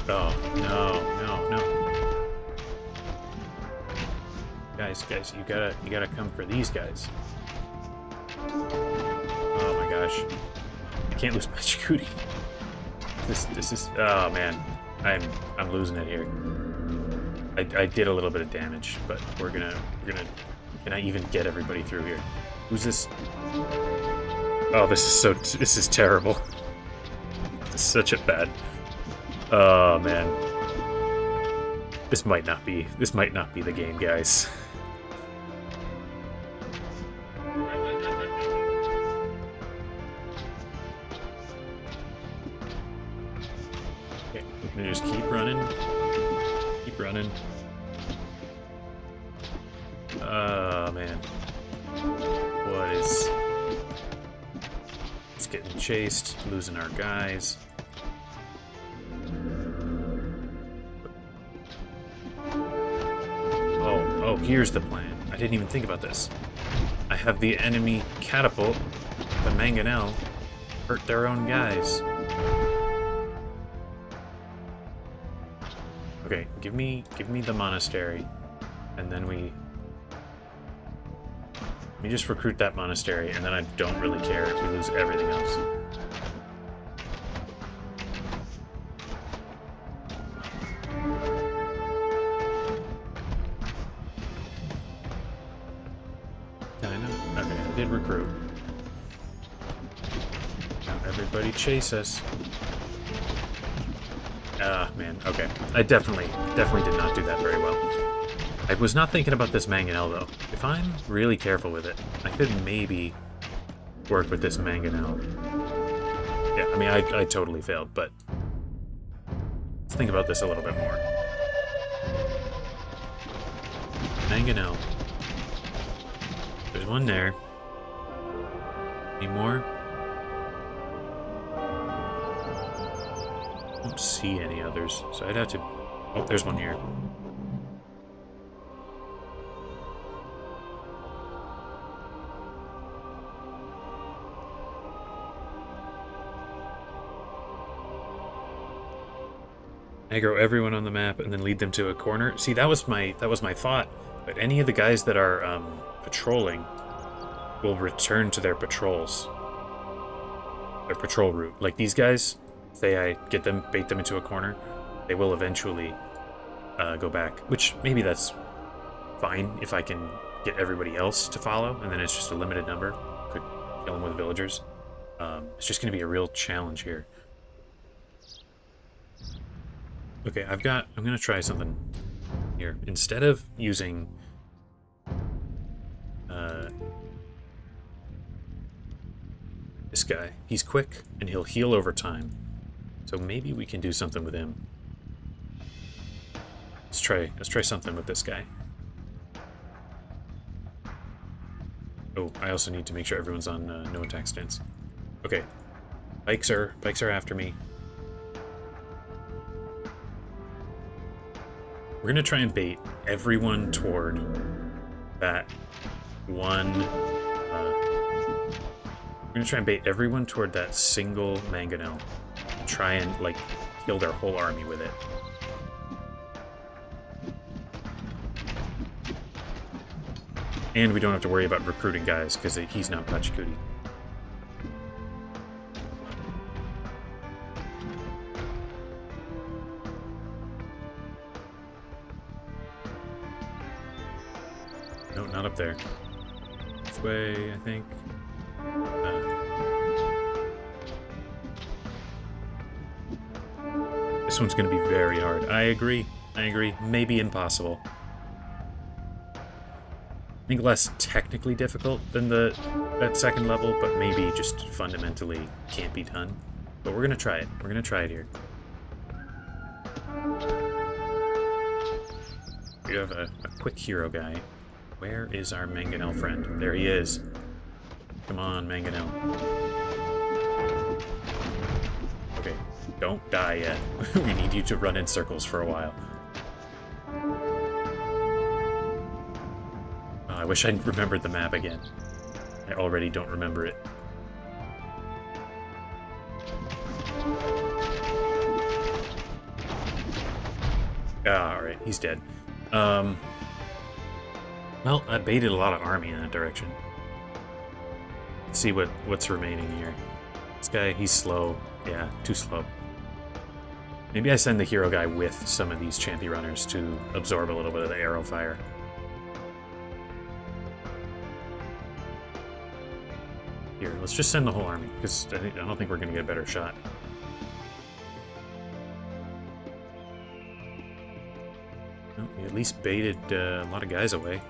Oh, no. Guys, you gotta come for these guys. Oh my gosh. I can't lose Pachacuti. This is, oh man. I'm losing it here. I did a little bit of damage, but we're gonna can I even get everybody through here? Who's this? Oh, this is terrible. This is such a bad. Oh man. This might not be the game, guys. Okay, we're gonna just keep running. Keep running. Oh man. What is... It's getting chased, losing our guys. Oh, here's the plan. I didn't even think about this. I have the enemy catapult the mangonel hurt their own guys. Okay, give me the monastery, and then let me just recruit that monastery, and then I don't really care if we lose everything else. I know. Okay, I did recruit. Now everybody chase us. Ah, man. Okay. I definitely did not do that very well. I was not thinking about this mangonel, though. If I'm really careful with it, I could maybe work with this mangonel. Yeah, I mean, I totally failed, but let's think about this a little bit more. Mangonel. There's one there. Any more? I don't see any others, so I'd have to... Oh, there's one here. Aggro everyone on the map and then lead them to a corner. See, that was my thought. But any of the guys that are patrolling will return to their patrols. Their patrol route. Like these guys, say I bait them into a corner, they will eventually go back. Which maybe that's fine if I can get everybody else to follow, and then it's just a limited number. Could kill them with villagers. It's just going to be a real challenge here. Okay, I'm gonna try something here. Instead of using this guy, he's quick and he'll heal over time. So maybe we can do something with him. Let's try something with this guy. Oh, I also need to make sure everyone's on no attack stance. Okay. Bikes are after me. We're gonna try and bait everyone toward that one. We're gonna try and bait everyone toward that single mangonel. And try and like kill their whole army with it. And we don't have to worry about recruiting guys because he's not Pachacuti. No, not up there. This way, I think. This one's going to be very hard. I agree. I agree. Maybe impossible. I think less technically difficult than that second level, but maybe just fundamentally can't be done. But we're going to try it. We're going to try it here. We have a quick hero guy. Where is our Mangonel friend? There he is. Come on, Mangonel. Okay, don't die yet. We need you to run in circles for a while. Oh, I wish I'd remembered the map again. I already don't remember it. Alright, he's dead. Well, I baited a lot of army in that direction. Let's see what's remaining here. This guy, he's slow. Yeah, too slow. Maybe I send the hero guy with some of these champy runners to absorb a little bit of the arrow fire. Here, let's just send the whole army, because I don't think we're going to get a better shot. Well, we at least baited a lot of guys away.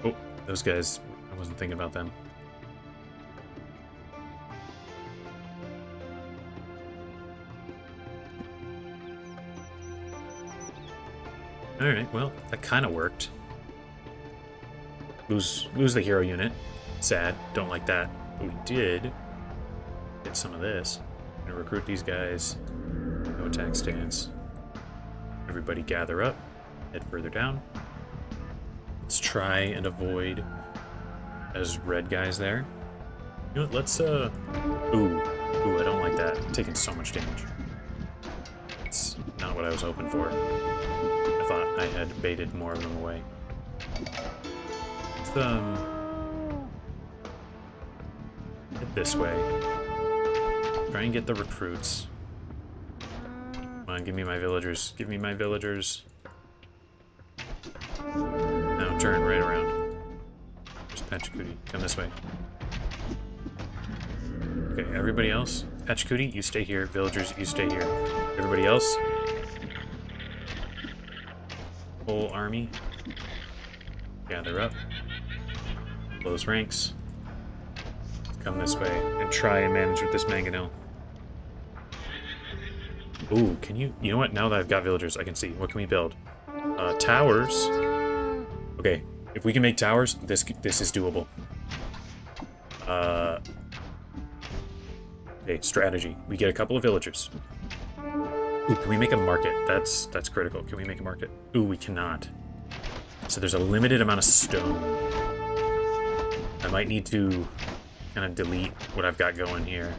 Oh, those guys, I wasn't thinking about them. Alright, well, that kind of worked. Lose the hero unit. Sad, don't like that. But we did get some of this. I'm gonna recruit these guys. No attack stance. Everybody gather up. Head further down. Let's try and avoid as red guys there. You know what, let's, Ooh, I don't like that. I'm taking so much damage. It's not what I was hoping for. I thought I had baited more of them away. Let's, head this way. Try and get the recruits. Come on, give me my villagers. Give me my villagers. Now turn right around. There's Pachacuti. Come this way. Okay, everybody else. Pachacuti, you stay here. Villagers, you stay here. Everybody else. Whole army. Gather up. Close ranks. Come this way and try and manage with this Mangonel. Ooh, can you... You know what? Now that I've got villagers, I can see. What can we build? Towers. Okay, if we can make towers, this is doable. Okay, strategy. We get a couple of villagers. Ooh, can we make a market? That's critical. Can we make a market? Ooh, we cannot. So there's a limited amount of stone. I might need to kind of delete what I've got going here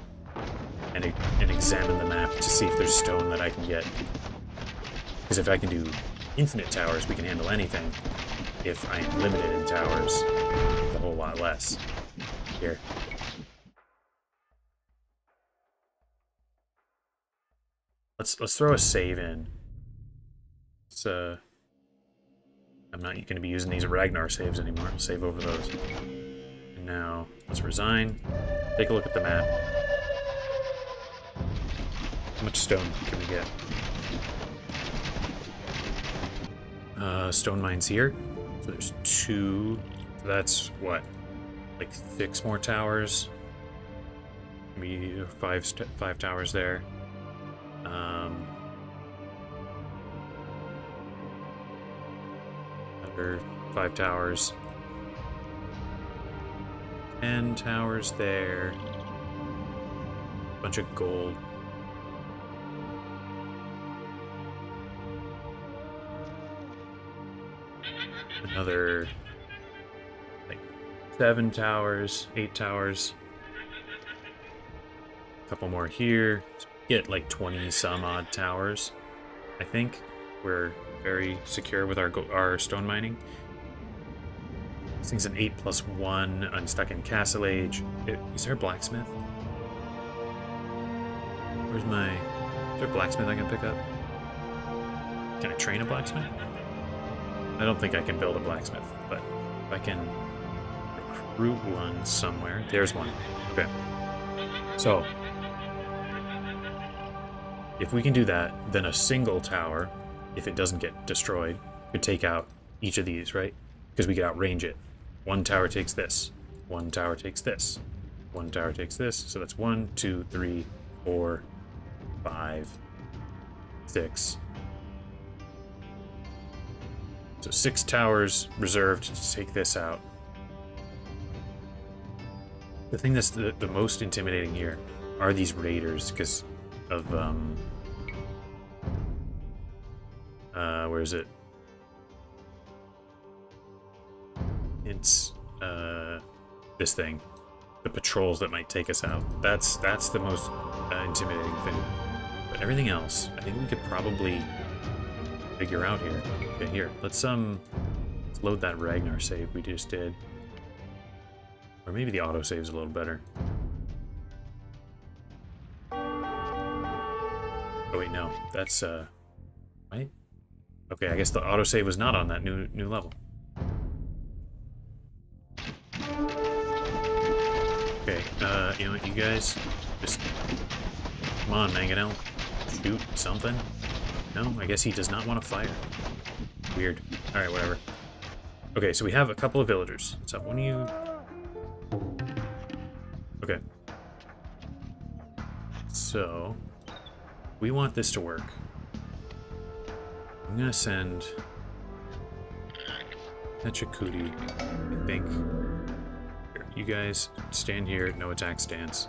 and examine the map to see if there's stone that I can get. Because if I can do infinite towers, we can handle anything. If I'm limited in towers, it's a whole lot less. Here. Let's throw a save in. It's I'm not going to be using these Ragnar saves anymore. I'll save over those. And now let's resign. Take a look at the map. How much stone can we get? Stone mines here. So there's 2. So that's what? Like 6 more towers. Maybe 5 towers there. Another 5 towers. 10 towers there. Bunch of gold. Another like 7 towers, 8 towers. A couple more here. Get like 20 some odd towers. I think we're very secure with our stone mining. This thing's an 8+1. I'm stuck in Castle Age. Is there a blacksmith? Is there a blacksmith I can pick up? Can I train a blacksmith? I don't think I can build a blacksmith, but if I can recruit one somewhere. There's one. Okay. So, If we can do that, then a single tower, if it doesn't get destroyed, could take out each of these, right? Because we could outrange it. One tower takes this. One tower takes this. One tower takes this. So that's 1, 2, 3, 4, 5, 6. So 6 towers reserved to take this out. The thing that's the most intimidating here are these raiders because of where is it? It's this thing, the patrols that might take us out. That's the most intimidating thing. But everything else, I think we could probably figure out here. Okay, here, let's load that Ragnar save we just did, or maybe the auto save's a little better. Oh wait, no, that's right. Okay, I guess the autosave was not on that new level. Okay, you know what, you guys, just come on, Mangonel, shoot something. No, I guess he does not want to fire. Weird. All right, whatever. Okay, so we have a couple of villagers. What's up? One of you. Okay. So we want this to work. I'm gonna send Pachacuti, I think. Here, you guys stand here, no attack stance.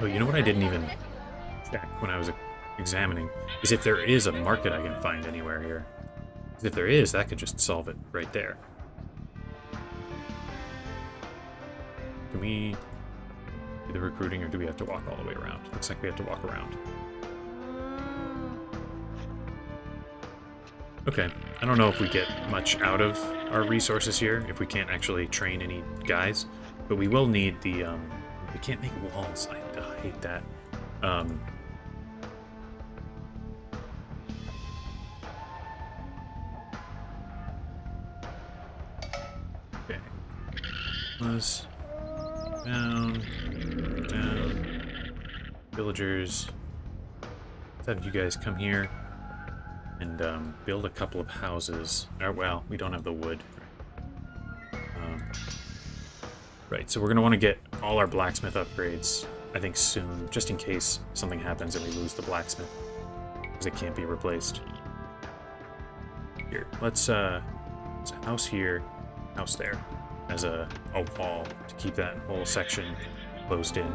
Oh, you know what I didn't even check when I was examining? Is if there is a market I can find anywhere here. Because if there is, that could just solve it right there. Can we do the recruiting, or do we have to walk all the way around? Looks like we have to walk around. Okay, I don't know if we get much out of our resources here, if we can't actually train any guys, but we will need the, we can't make walls, I hate that. Okay. Let's down, villagers. Let's have you guys come here and build a couple of houses. Or, well, we don't have the wood. Right, so we're going to want to get all our blacksmith upgrades, I think, soon, just in case something happens and we lose the blacksmith, because it can't be replaced. Here, let's a house here, house there, as a wall to keep that whole section closed in.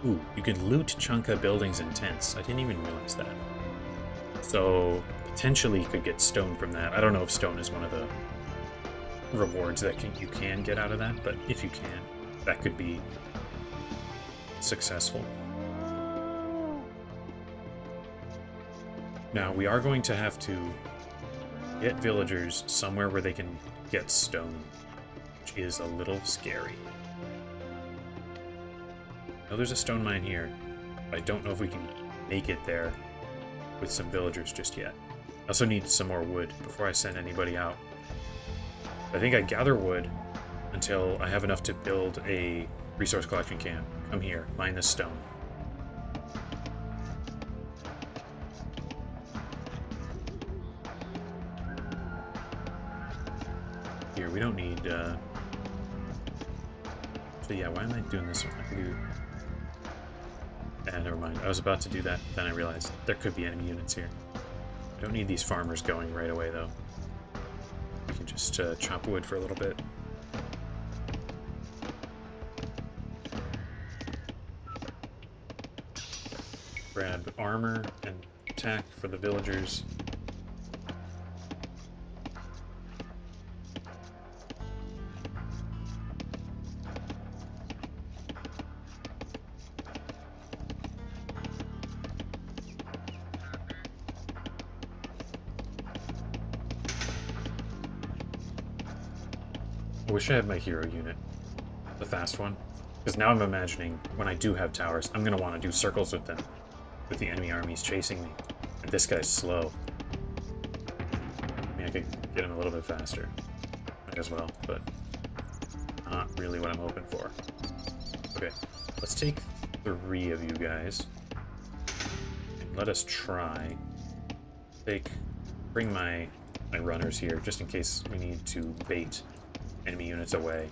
Ooh, you can loot Chunka buildings and tents. I didn't even realize that. So, potentially you could get stone from that. I don't know if stone is one of the rewards that you can get out of that, but if you can, that could be successful. Now, we are going to have to get villagers somewhere where they can get stone, which is a little scary. I know there's a stone mine here, but I don't know if we can make it there with some villagers just yet. I also need some more wood before I send anybody out. I think I gather wood until I have enough to build a resource collection camp. Come here, mine this stone. Here, we don't need, so yeah, why am I doing this one? I can do... never mind. I was about to do that, then I realized there could be enemy units here. I don't need these farmers going right away, though. We can just chop wood for a little bit. Grab armor and attack for the villagers. I wish I had my hero unit, the fast one. Because now I'm imagining when I do have towers, I'm going to want to do circles with them, with the enemy armies chasing me. And this guy's slow. I mean, I could get him a little bit faster. Might as well, but not really what I'm hoping for. Okay, let's take 3 of you guys. And let us try. Bring my runners here, just in case we need to bait enemy units away.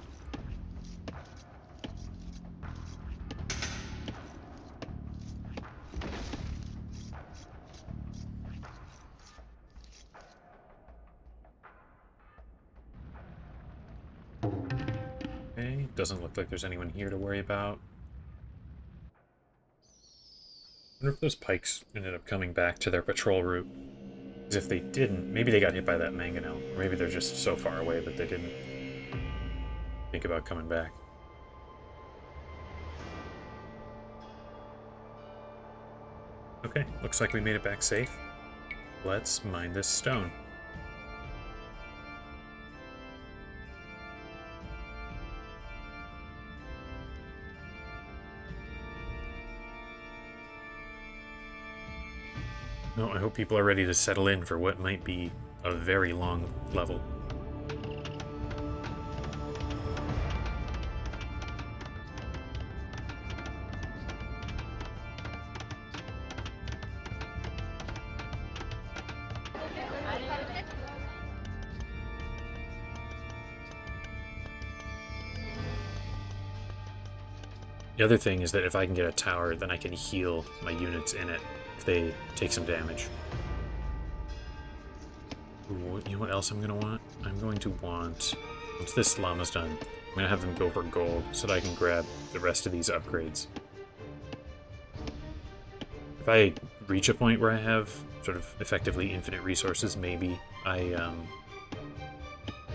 Okay, doesn't look like there's anyone here to worry about. I wonder if those pikes ended up coming back to their patrol route. Because if they didn't, maybe they got hit by that mangonel. Or maybe they're just so far away that they didn't think about coming back. Okay, looks like we made it back safe. Let's mine this stone. No, I hope people are ready to settle in for what might be a very long level. The other thing is that if I can get a tower, then I can heal my units in it if they take some damage. Ooh, you know what else I'm going to want? I'm going to want... Once this llama's done, I'm going to have them go for gold so that I can grab the rest of these upgrades. If I reach a point where I have sort of effectively infinite resources, maybe I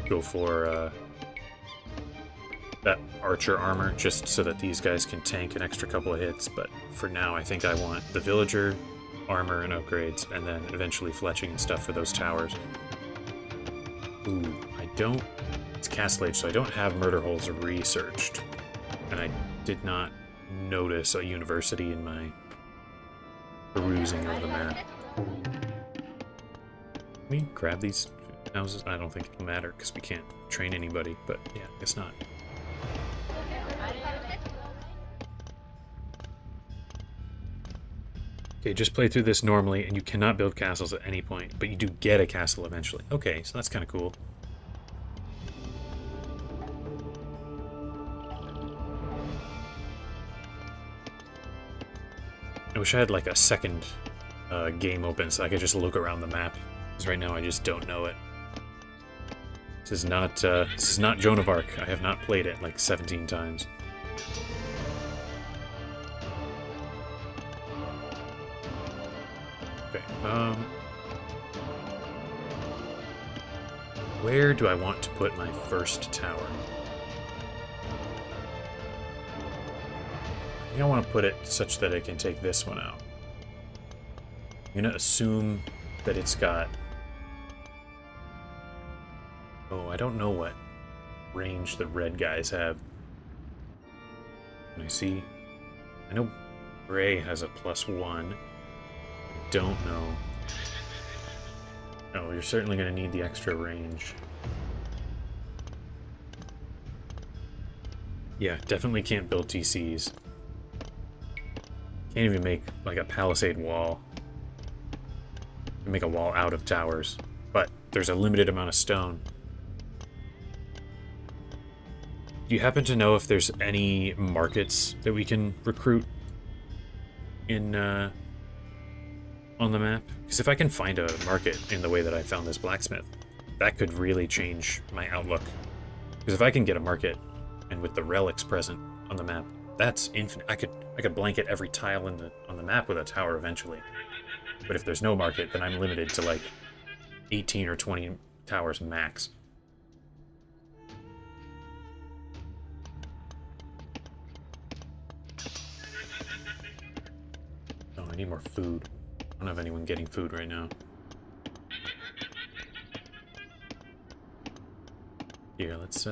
go for that archer armor, just so that these guys can tank an extra couple of hits, but for now I think I want the villager, armor, and upgrades, and then eventually fletching and stuff for those towers. Ooh, I don't... It's Castle Age, so I don't have murder holes researched, and I did not notice a university in my perusing of the map. Can we grab these houses? I don't think it'll matter, because we can't train anybody, but yeah, guess not. Okay, just play through this normally, and you cannot build castles at any point, but you do get a castle eventually. Okay, so that's kind of cool. I wish I had like a second game open so I could just look around the map, because right now I just don't know it. This is not Joan of Arc. I have not played it like 17 times. Okay, where do I want to put my first tower? I think I want to put it such that it can take this one out. I'm gonna assume that it's got... Oh, I don't know what range the red guys have. Can I see? I know gray has a +1. Don't know. Oh, you're certainly going to need the extra range. Yeah, definitely can't build TCs. Can't even make, like, a palisade wall. You can make a wall out of towers, but there's a limited amount of stone. Do you happen to know if there's any markets that we can recruit in, on the map? Because if I can find a market in the way that I found this blacksmith, that could really change my outlook. Because if I can get a market, and with the relics present on the map, that's infinite. I could blanket every tile on the map with a tower eventually. But if there's no market, then I'm limited to like 18 or 20 towers max. Oh, I need more food. I don't have anyone getting food right now. Here, let's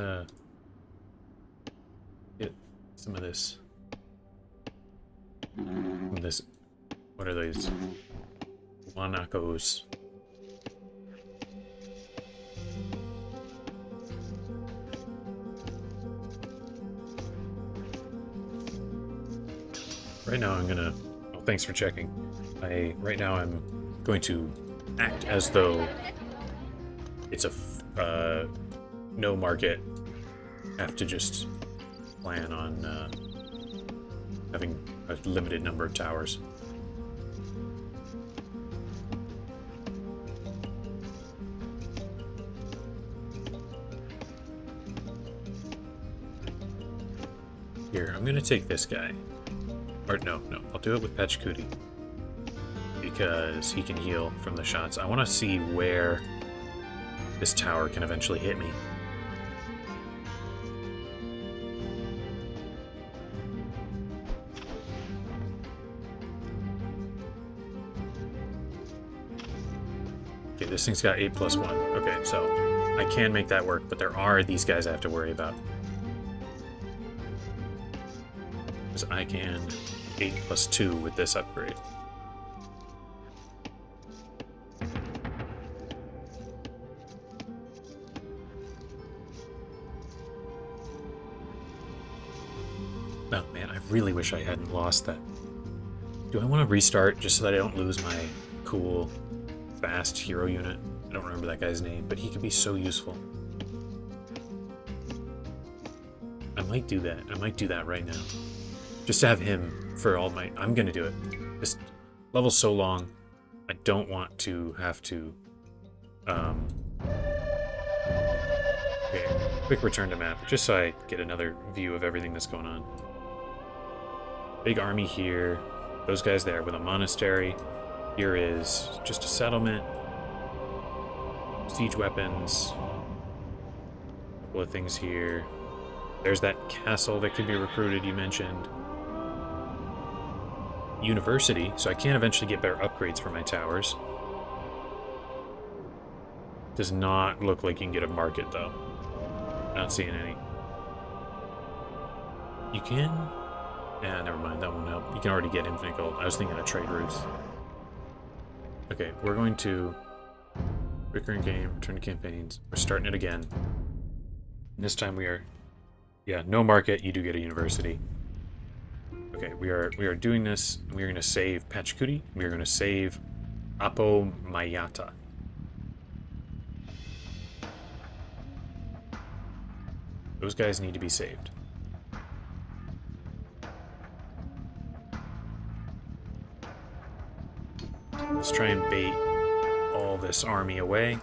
get some of this. What are these? Guanacos. Right now I'm gonna... Oh, thanks for checking. Right now I'm going to act as though it's a no market. Have to just plan on having a limited number of towers. Here, I'm gonna take this guy. Or no, I'll do it with Pachacuti. Because he can heal from the shots. I want to see where this tower can eventually hit me. Okay, this thing's got 8+1. Okay, so I can make that work, but there are these guys I have to worry about. Because I can 8+2 with this upgrade. Oh man, I really wish I hadn't lost that. Do I want to restart just so that I don't lose my cool, fast hero unit? I don't remember that guy's name, but he could be so useful. I might do that. I might do that right now. Just to have him for all my... I'm gonna do it. This level's so long, I don't want to have to... Okay, quick return to map, just so I get another view of everything that's going on. Big army here, those guys there with a monastery. Here is just a settlement, siege weapons, a couple of things here. There's that castle that could be recruited you mentioned. University, so I can eventually get better upgrades for my towers. Does not look like you can get a market though. Not seeing any. You can... Yeah, never mind, that won't help. You can already get infinite gold. I was thinking of trade routes. Okay, we're going to... Recurring game, return to campaigns. We're starting it again. And this time we are... Yeah, no market, you do get a university. Okay, we are doing this. We are going to save Pachacuti. We are going to save Apo Mayata. Those guys need to be saved. Let's try and bait all this army away.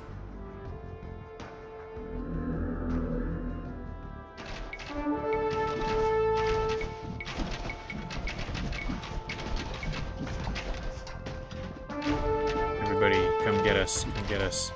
Everybody, come get us, come get us.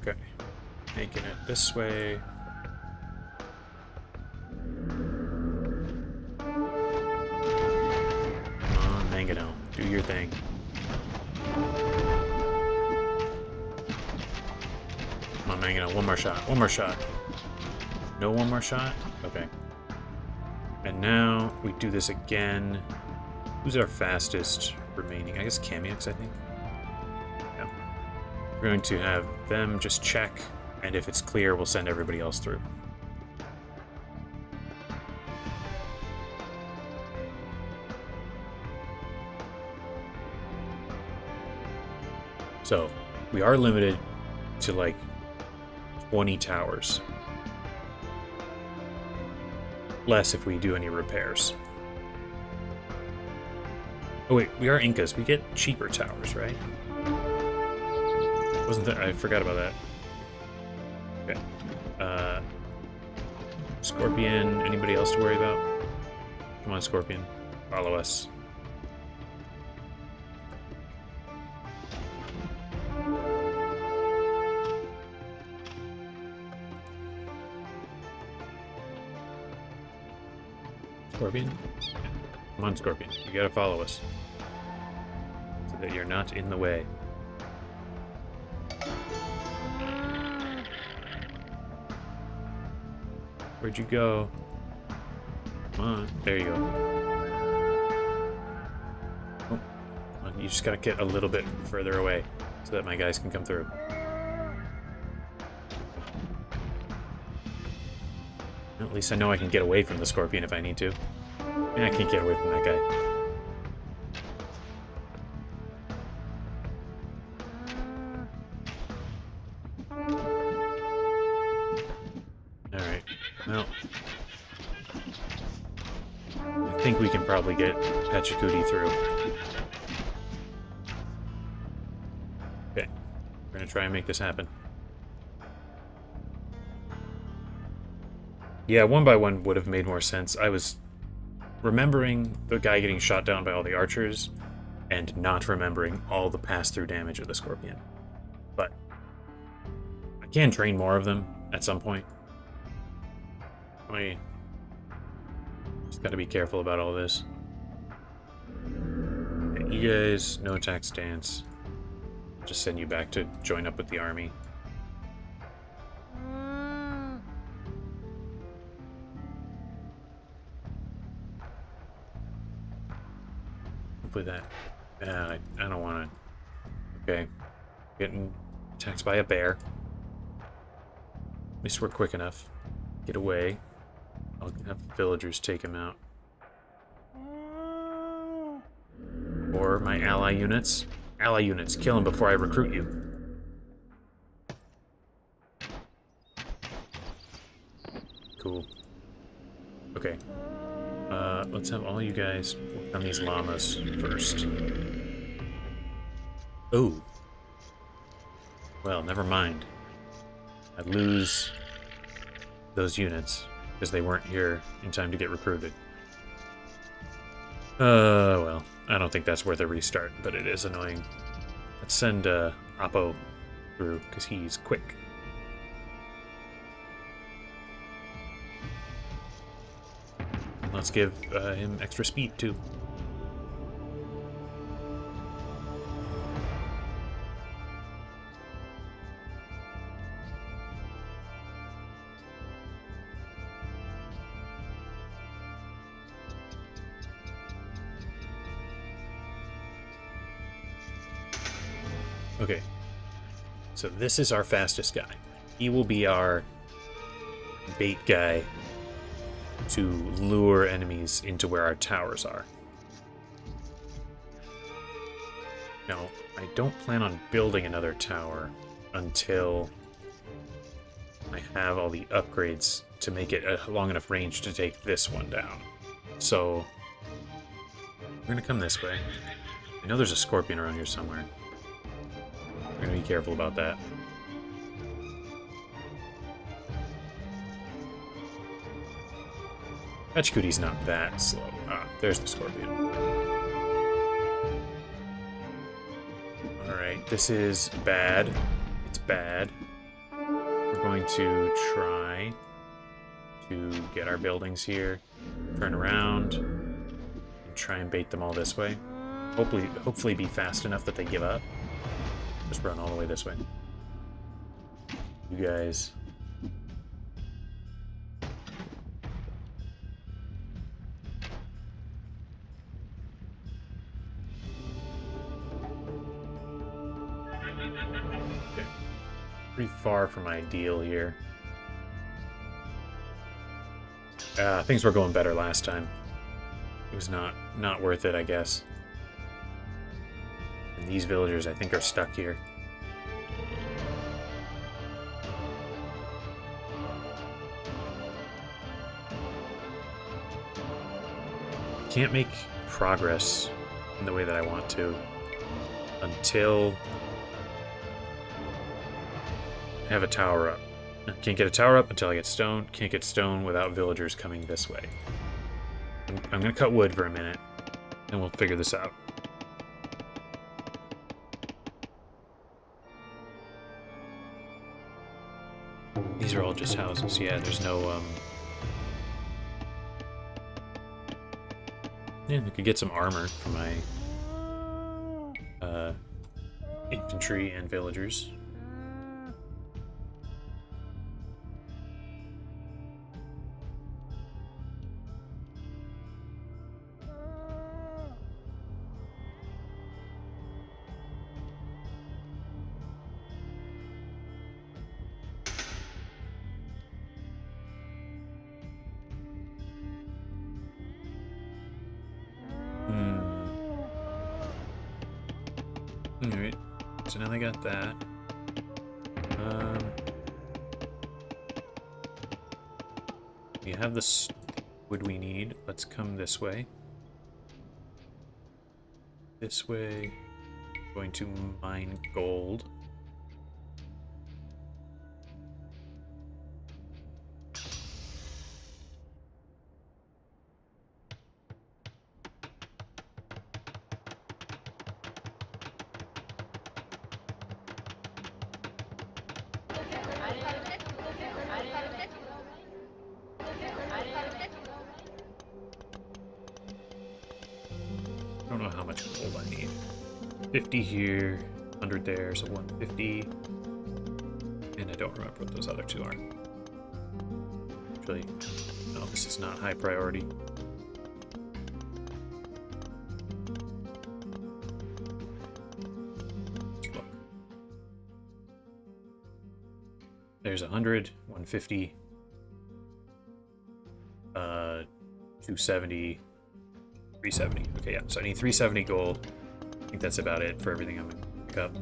Okay, making it this way. Come on, Mangano, do your thing. Come on, Mangano, one more shot, one more shot. No one more shot? Okay. And now we do this again. Who's our fastest remaining? I guess Kamyaks, I think. Yeah. We're going to have them just check, and if it's clear, we'll send everybody else through. So, we are limited to like 20 towers. Less if we do any repairs. Oh wait, we are Incas. We get cheaper towers, right? Wasn't there? I forgot about that. Okay. Scorpion. Anybody else to worry about? Come on, Scorpion. Follow us. Scorpion? Come on, Scorpion. You gotta follow us. So that you're not in the way. Where'd you go? Come on. There you go. Oh, come on. You just gotta get a little bit further away so that my guys can come through. At least I know I can get away from the Scorpion if I need to. I can't get away from that guy. Alright. Well, I think we can probably get Pachacuti through. Okay. We're gonna try and make this happen. Yeah, 1x1 would have made more sense. I was remembering the guy getting shot down by all the archers and not remembering all the pass-through damage of the Scorpion. But I can train more of them at some point. I just gotta be careful about all this. Okay, you guys, no attack stance. Just send you back to join up with the army. That I don't want to. Okay, getting attacked by a bear. At least we're quick enough. Get away. I'll have the villagers take him out. Or my ally units. Ally units, kill him before I recruit you. Cool. Okay. Let's have all you guys work on these llamas first. Oh. Well, never mind. I lose those units because they weren't here in time to get recruited. Well, I don't think that's worth a restart, but it is annoying. Let's send Oppo through because he's quick. Let's give him extra speed, too. Okay. So this is our fastest guy. He will be our bait guy to lure enemies into where our towers are. Now, I don't plan on building another tower until I have all the upgrades to make it a long enough range to take this one down. So, we're gonna come this way. I know there's a Scorpion around here somewhere. We're gonna be careful about that. Pachacuti's not that slow. Ah, there's the Scorpion. Alright, this is bad. It's bad. We're going to try to get our buildings here, turn around, and try and bait them all this way. Hopefully be fast enough that they give up. Just run all the way this way. You guys... pretty far from ideal here. Things were going better last time. It was not worth it, I guess. And these villagers, I think, are stuck here. Can't make progress in the way that I want to until I have a tower up. Can't get a tower up until I get stone. Can't get stone without villagers coming this way. I'm gonna cut wood for a minute, and we'll figure this out. These are all just houses. Yeah, there's no, Yeah, we could get some armor for my, infantry and villagers. Alright, so now they got that. We have the wood we need. Let's come this way. This way. Going to mine gold. I don't know how much gold I need. 50 here, 100 there, so 150. And I don't remember what those other two are. Actually, no, this is not high priority. Let's look. There's 100, 150, 270, 370. Okay, yeah, so I need 370 gold. I think that's about it for everything I'm gonna pick up.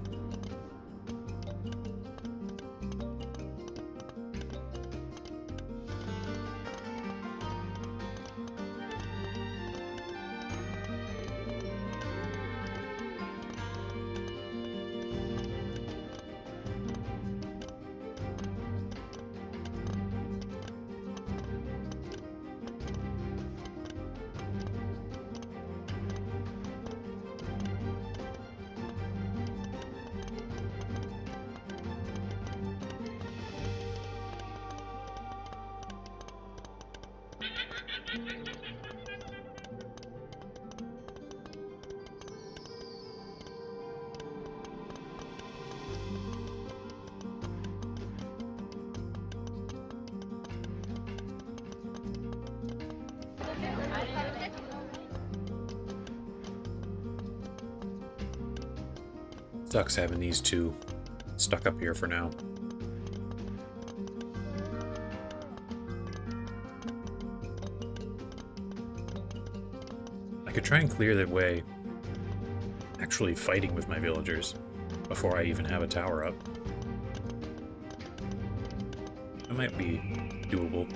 Sucks having these two stuck up here for now. I could try and clear the way actually fighting with my villagers before I even have a tower up. That might be doable.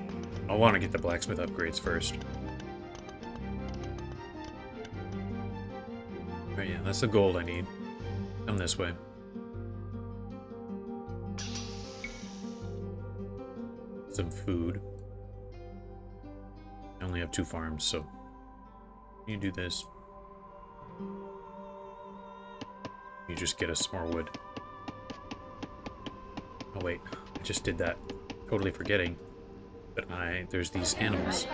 I'll want to get the blacksmith upgrades first. But yeah, that's the gold I need. Come this way. Some food. I only have 2 farms, so you do this. You just get us some more wood. Oh wait, I just did that. Totally forgetting. But there's these animals.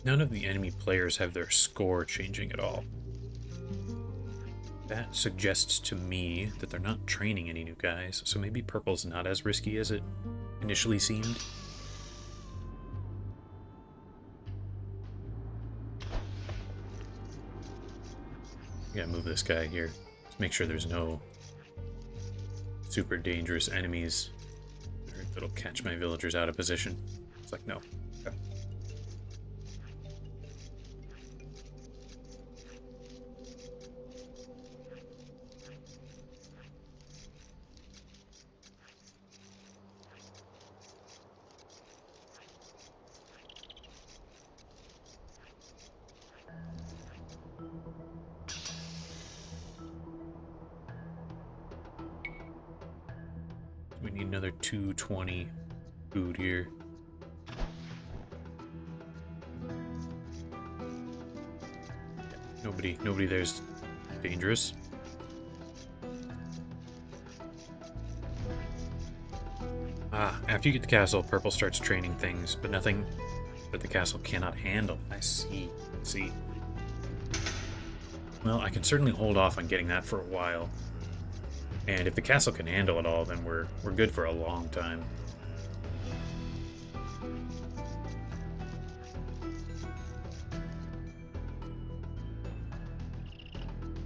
None of the enemy players have their score changing at all. That suggests to me that they're not training any new guys, so maybe purple's not as risky as it initially seemed. I gotta move this guy here. Let's make sure there's no super dangerous enemies that'll catch my villagers out of position. It's like, no. Okay. We need another 220 food here. Yeah, nobody there's dangerous. After you get the castle, purple starts training things, but nothing that the castle cannot handle. I see. Well, I can certainly hold off on getting that for a while. And if the castle can handle it all, then we're good for a long time.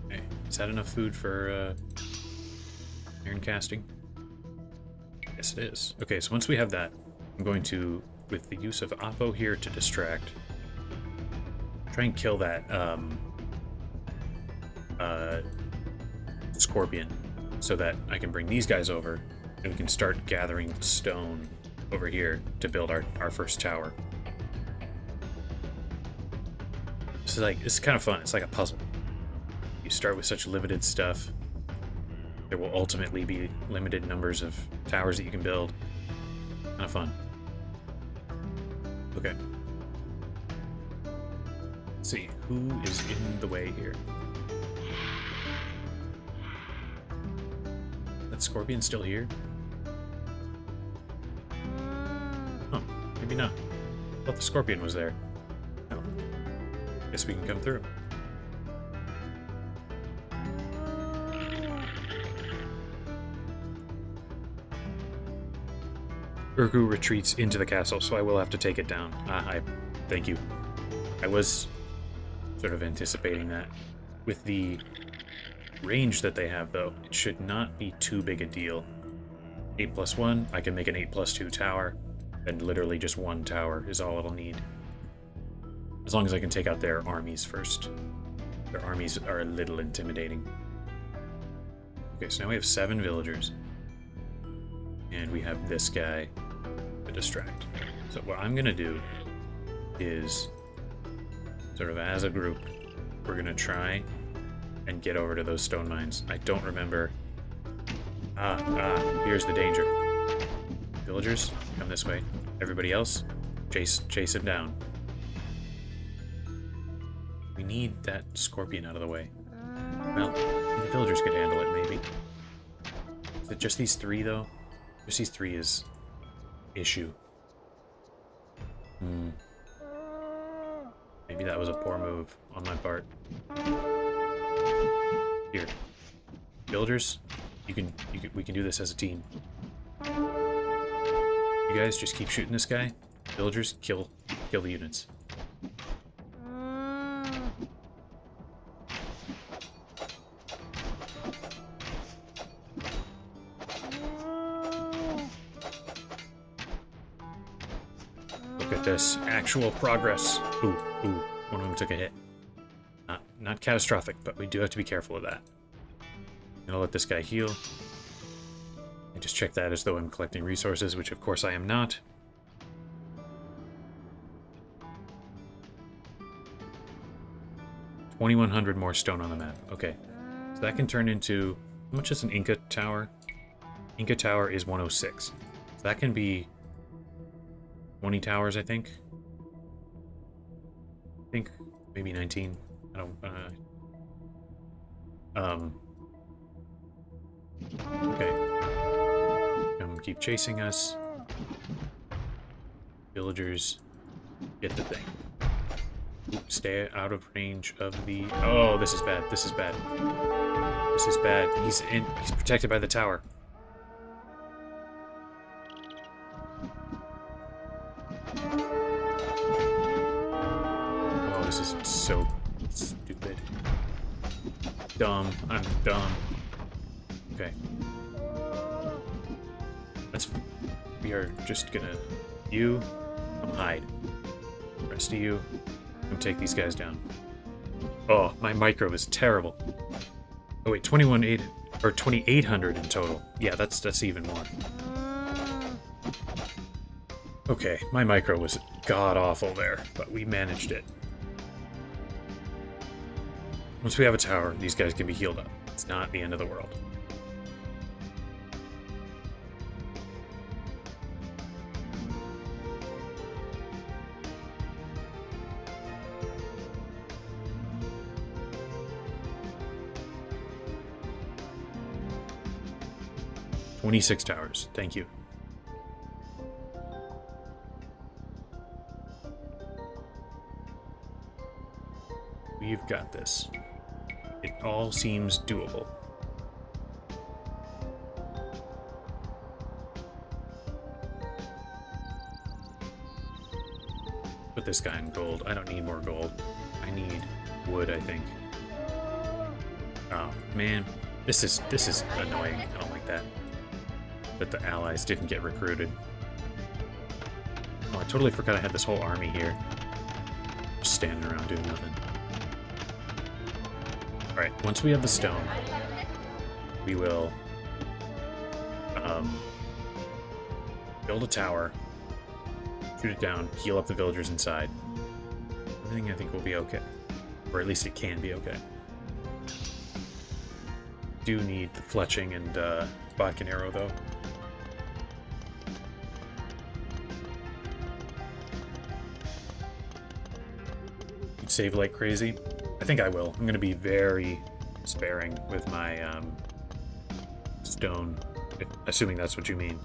Okay, is that enough food for iron casting? Yes, it is. Okay, so once we have that, I'm going to, with the use of Oppo here to distract, try and kill that scorpion, so that I can bring these guys over and we can start gathering stone over here to build our first tower. This is kind of fun. It's like a puzzle. You start with such limited stuff. There will ultimately be limited numbers of towers that you can build. Kind of fun. Okay. Let's see, who is in the way here? That scorpion still here? Oh, maybe not. I thought the scorpion was there. Oh. Guess we can come through. Urgu retreats into the castle, so I will have to take it down. Thank you. I was sort of anticipating that. With the range that they have, though, it should not be too big a deal. 8+1, I can make an 8+2 tower, and literally just one tower is all it'll need. As long as I can take out their armies first. Their armies are a little intimidating. Okay, so now we have 7 villagers. And we have this guy to distract. So what I'm gonna do is, sort of as a group, we're gonna try and get over to those stone mines. I don't remember. Here's the danger. Villagers, come this way. Everybody else, chase him down. We need that scorpion out of the way. Well, the villagers could handle it, maybe. Is it just these 3, though? Just these 3 is issue. Maybe that was a poor move on my part. Here, villagers, we can do this as a team. You guys just keep shooting this guy. Villagers, kill the units. Look at this actual progress. Ooh, one of them took a hit. Not catastrophic, but we do have to be careful of that. I'm gonna let this guy heal. I just check that as though I'm collecting resources, which of course I am not. $2,100 more stone on the map. Okay, so that can turn into, how much is an Inca tower? Inca tower is 106. So that can be 20 towers, I think. Maybe 19. I don't, okay. Come keep chasing us. Villagers, get the thing. Stay out of range of the... Oh, this is bad. This is bad. This is bad. He's protected by the tower. Oh, this is so stupid. Dumb. I'm dumb. Okay. We are just gonna... You, come hide. The rest of you, come take these guys down. Oh, my micro is terrible. Oh wait, 2,800 in total. Yeah, that's even more. Okay, my micro was god-awful there, but we managed it. Once we have a tower, these guys can be healed up. It's not the end of the world. "26 towers. Thank you." We've got this. It all seems doable. Put this guy in gold. I don't need more gold. I need wood, I think. Oh, man. This is annoying. I don't like that. That the allies didn't get recruited. Oh, I totally forgot I had this whole army here. Just standing around doing nothing. Alright, once we have the stone, we will build a tower, shoot it down, heal up the villagers inside. Everything I think will be okay. Or at least it can be okay. Do need the fletching and bodkin arrow though. You'd save like crazy. I think I will. I'm going to be very sparing with my stone, assuming that's what you mean.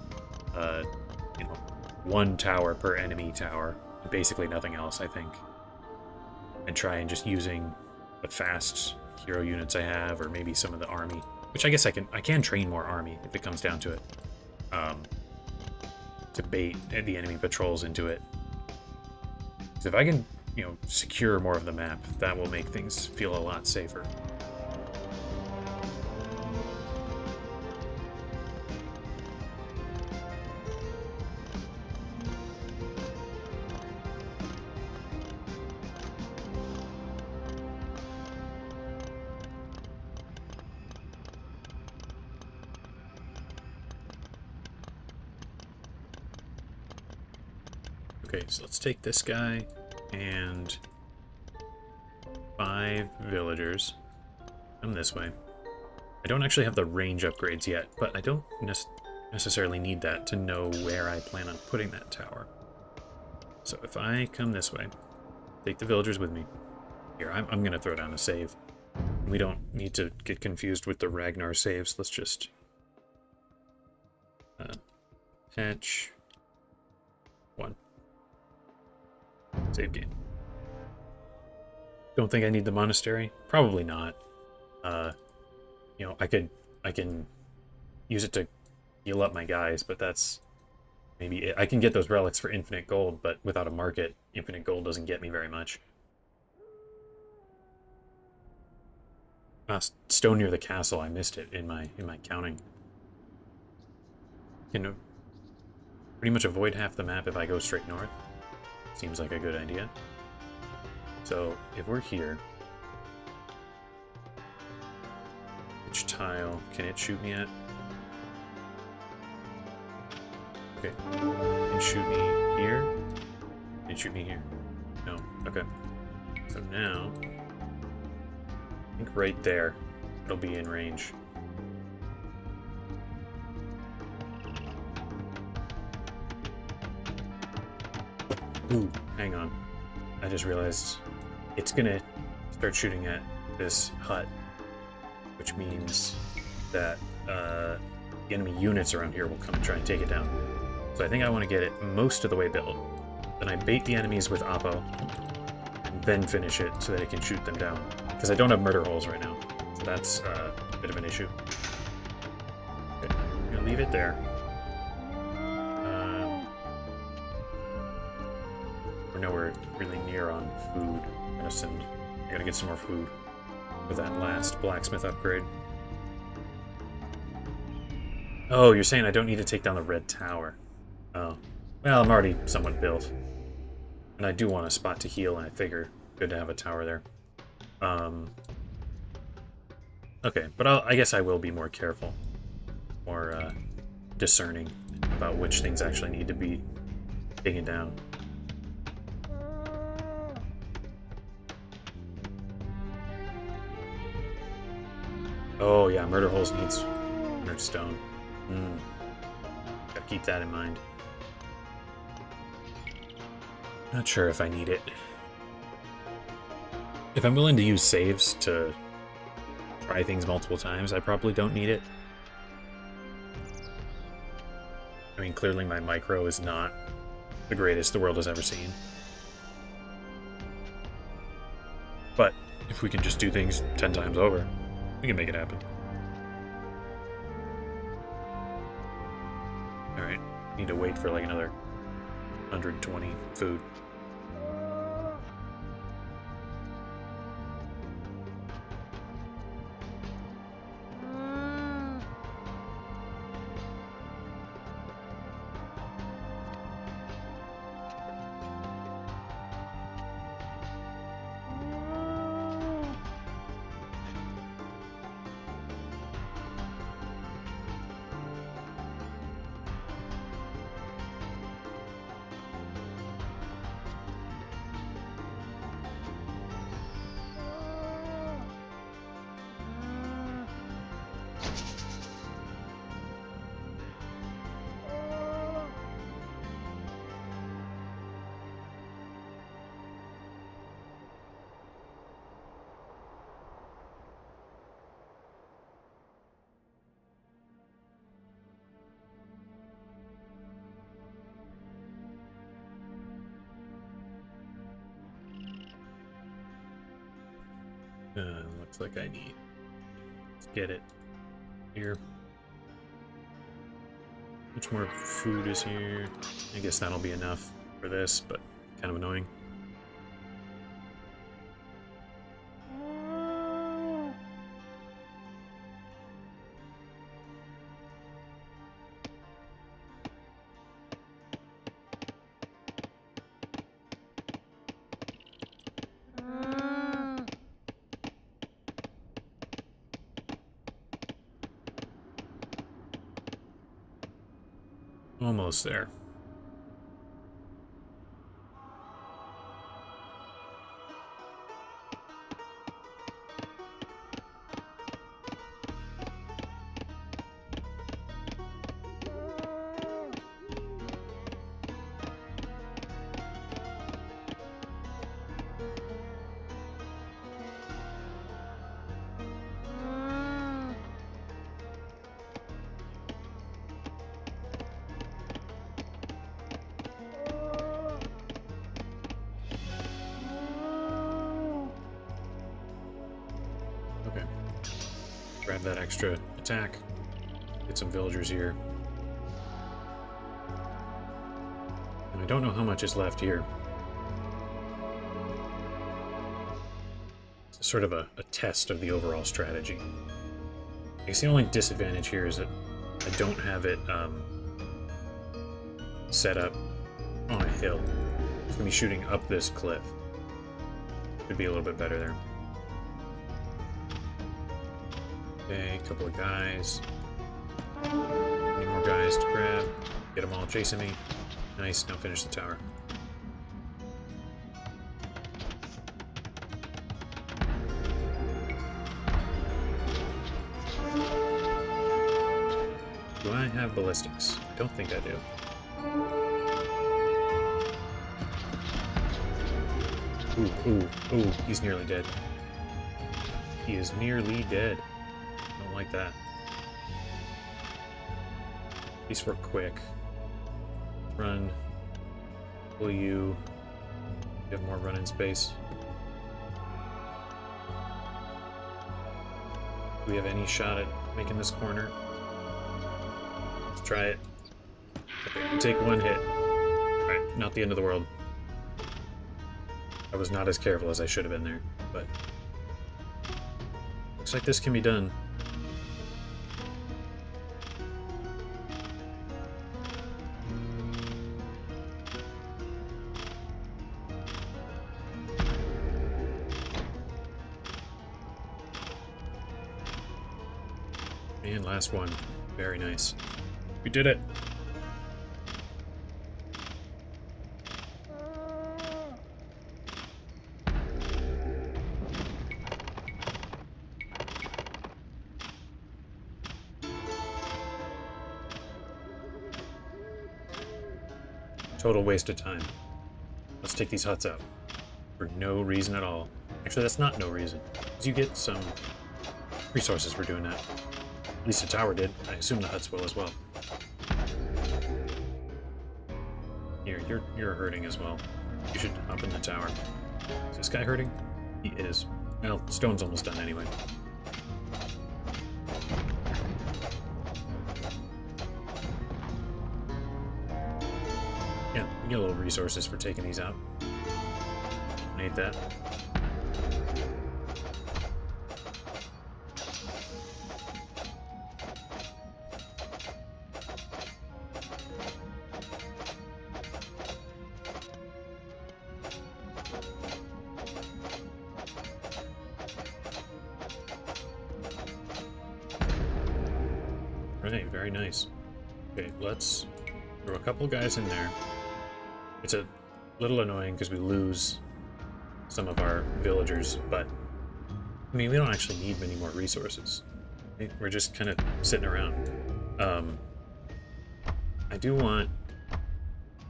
You know, one tower per enemy tower, and basically nothing else, I think. And try and just using the fast hero units I have, or maybe some of the army, which I guess I can train more army if it comes down to it, to bait the enemy patrols into it. So if I can, you know, secure more of the map, that will make things feel a lot safer. Okay, so let's take this guy and 5 villagers. Come this way. I don't actually have the range upgrades yet, but I don't necessarily need that to know where I plan on putting that tower. So if I come this way, take the villagers with me. Here, I'm going to throw down a save. We don't need to get confused with the Ragnar saves. Let's just patch 1. Save game. Don't think I need the monastery. Probably not. You know, I can use it to heal up my guys, but that's maybe it. I can get those relics for infinite gold, but without a market, infinite gold doesn't get me very much. Stone near the castle. I missed it in my counting. Can pretty much avoid half the map if I go straight north. Seems like a good idea. So if we're here, which tile can it shoot me at? Okay, can shoot me here. Can shoot me here? No. Okay. So now, I think right there, it'll be in range. Ooh, hang on. I just realized it's gonna start shooting at this hut, which means that the enemy units around here will come and try and take it down. So I think I want to get it most of the way built. Then I bait the enemies with Oppo, and then finish it so that it can shoot them down. Because I don't have murder holes right now. So that's a bit of an issue. Okay, I'm gonna leave it there. We're nowhere really near on food. I gotta get some more food for that last blacksmith upgrade. Oh, you're saying I don't need to take down the red tower. Oh. Well, I'm already somewhat built. And I do want a spot to heal, and I figure good to have a tower there. Okay, but I guess I will be more careful. More discerning about which things actually need to be taken down. Oh yeah, murder holes needs 100 stone. Gotta keep that in mind. Not sure if I need it. If I'm willing to use saves to try things multiple times, I probably don't need it. I mean, clearly my micro is not the greatest the world has ever seen. But if we can just do things 10 times over, we can make it happen. Alright, need to wait for like another 120 food. Looks like I need. Let's get it here. Much more food is here? I guess that'll be enough for this, but kind of annoying. Almost there. Okay. Grab that extra attack. Get some villagers here. And I don't know how much is left here. It's sort of a test of the overall strategy. I guess the only disadvantage here is that I don't have it set up on a hill. It's gonna be shooting up this cliff. Could be a little bit better there. Okay, a couple of guys. Any more guys to grab? Get them all chasing me. Nice, now finish the tower. Do I have ballistics? I don't think I do. Ooh, he's nearly dead. He is nearly dead. Don't like that. At least we're quick. Run. Will you have more run-in space? Do we have any shot at making this corner? Let's try it. Okay, we take one hit. Alright, not the end of the world. I was not as careful as I should have been there, but looks like this can be done. And last one. Very nice. We did it! Total waste of time. Let's take these huts out. For no reason at all. Actually, that's not no reason. Because you get some resources for doing that. At least the tower did. I assume the huts will as well. Here, you're hurting as well. You should hop in the tower. Is this guy hurting? He is. Well, stone's almost done anyway. Yeah, we get a little resources for taking these out. Donate that. Right, very nice. Okay, let's throw a couple guys in there. It's a little annoying because we lose some of our villagers, but I mean, we don't actually need many more resources. Right? We're just kind of sitting around. I do want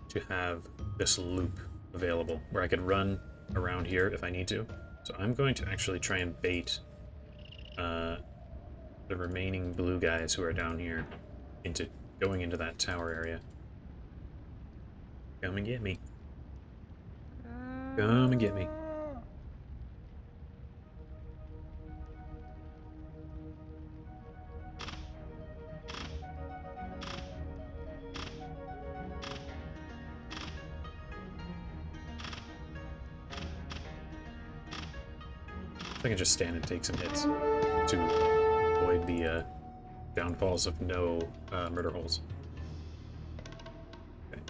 to have this loop available where I can run around here if I need to. So I'm going to actually try and bait the remaining blue guys who are down here into going into that tower area. Come and get me. Come and get me. I can just stand and take some hits to avoid the downfalls of no murder holes. Okay.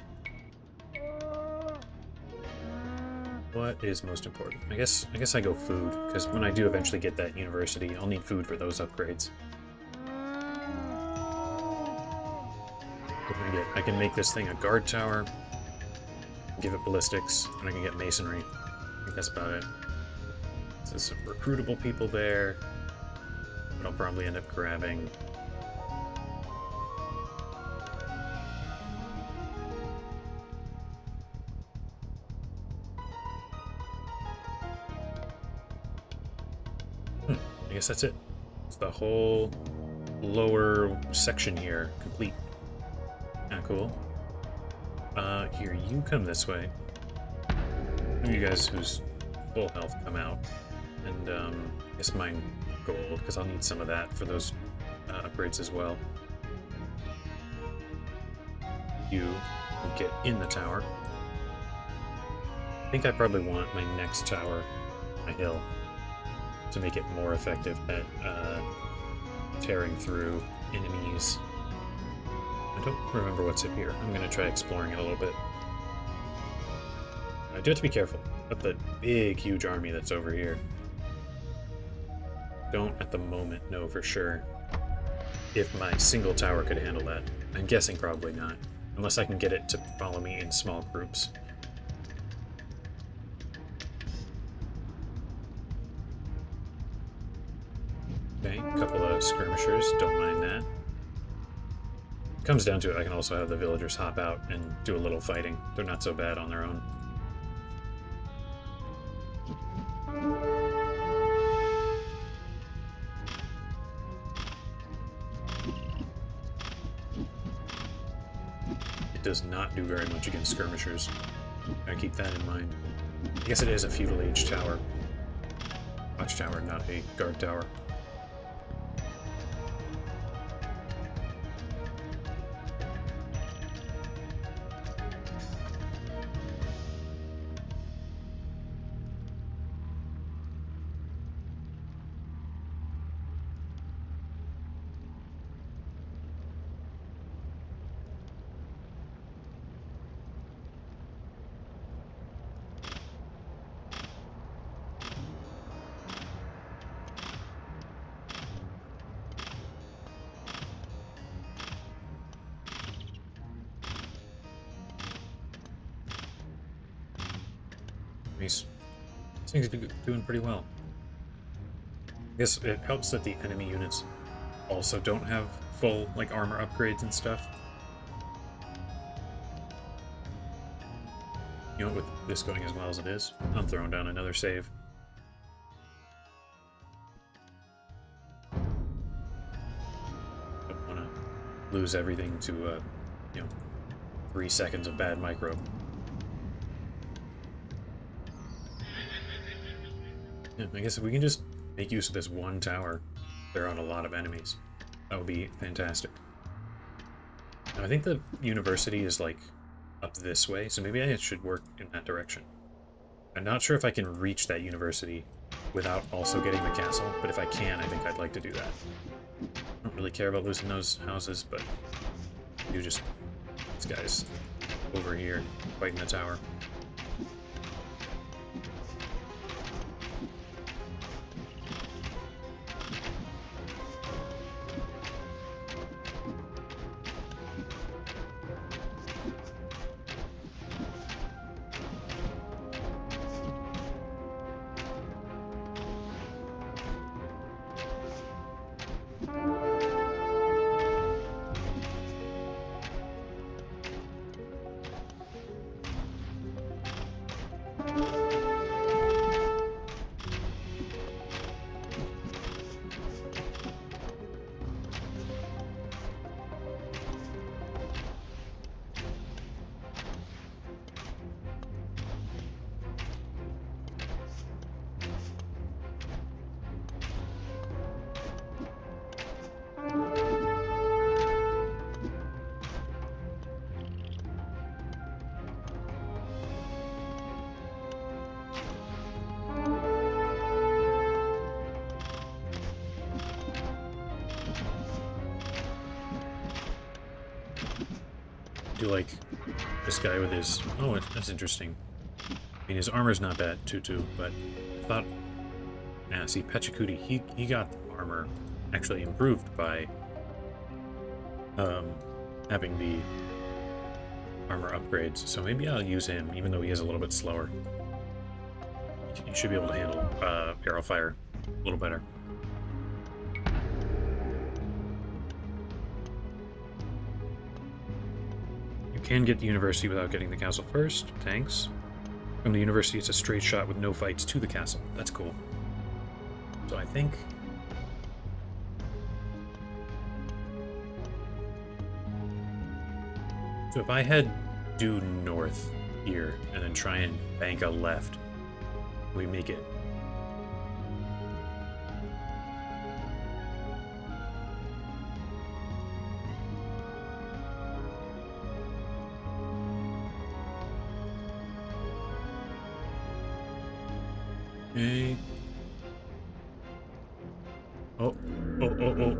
What is most important? I guess I go food, because when I do eventually get that university, I'll need food for those upgrades. What can I get? I can make this thing a guard tower, give it ballistics, and I can get masonry. I think that's about it. There's some recruitable people there, but I'll probably end up grabbing I guess that's it. It's the whole lower section here complete. Kinda cool. Here, you come this way. You guys whose full health come out. And, I guess mine gold, because I'll need some of that for those upgrades as well. You will get in the tower. I think I probably want my next tower, a hill, to make it more effective at tearing through enemies. I don't remember what's up here. I'm going to try exploring it a little bit. I do have to be careful of the big, huge army that's over here. Don't, at the moment, know for sure if my single tower could handle that. I'm guessing probably not, unless I can get it to follow me in small groups. Okay, a couple of skirmishers, don't mind that. Comes down to it, I can also have the villagers hop out and do a little fighting. They're not so bad on their own. It does not do very much against skirmishers. Gotta keep that in mind. I guess it is a feudal age tower. Watchtower, not a guard tower. These things are doing pretty well. I guess it helps that the enemy units also don't have full like armor upgrades and stuff. You know, with this going as well as it is, I'm throwing down another save. Don't want to lose everything to, you know, 3 seconds of bad micro. Yeah, I guess if we can just make use of this one tower, they're on a lot of enemies. That would be fantastic. Now, I think the university is like up this way, so maybe I should work in that direction. I'm not sure if I can reach that university without also getting the castle, but if I can, I think I'd like to do that. I don't really care about losing those houses, but I do just... This guy's over here fighting the tower. Do like this guy with his... Oh, that's interesting. I mean, his armor's not bad, too, but I thought... Yeah, see, Pachacuti, he got armor actually improved by having the armor upgrades, so maybe I'll use him, even though he is a little bit slower. He should be able to handle arrow fire a little better. Can get the university without getting the castle first. Thanks. From the university, it's a straight shot with no fights to the castle. That's cool. So I think... So if I head due north here and then try and bank a left, we make it. Okay. Oh,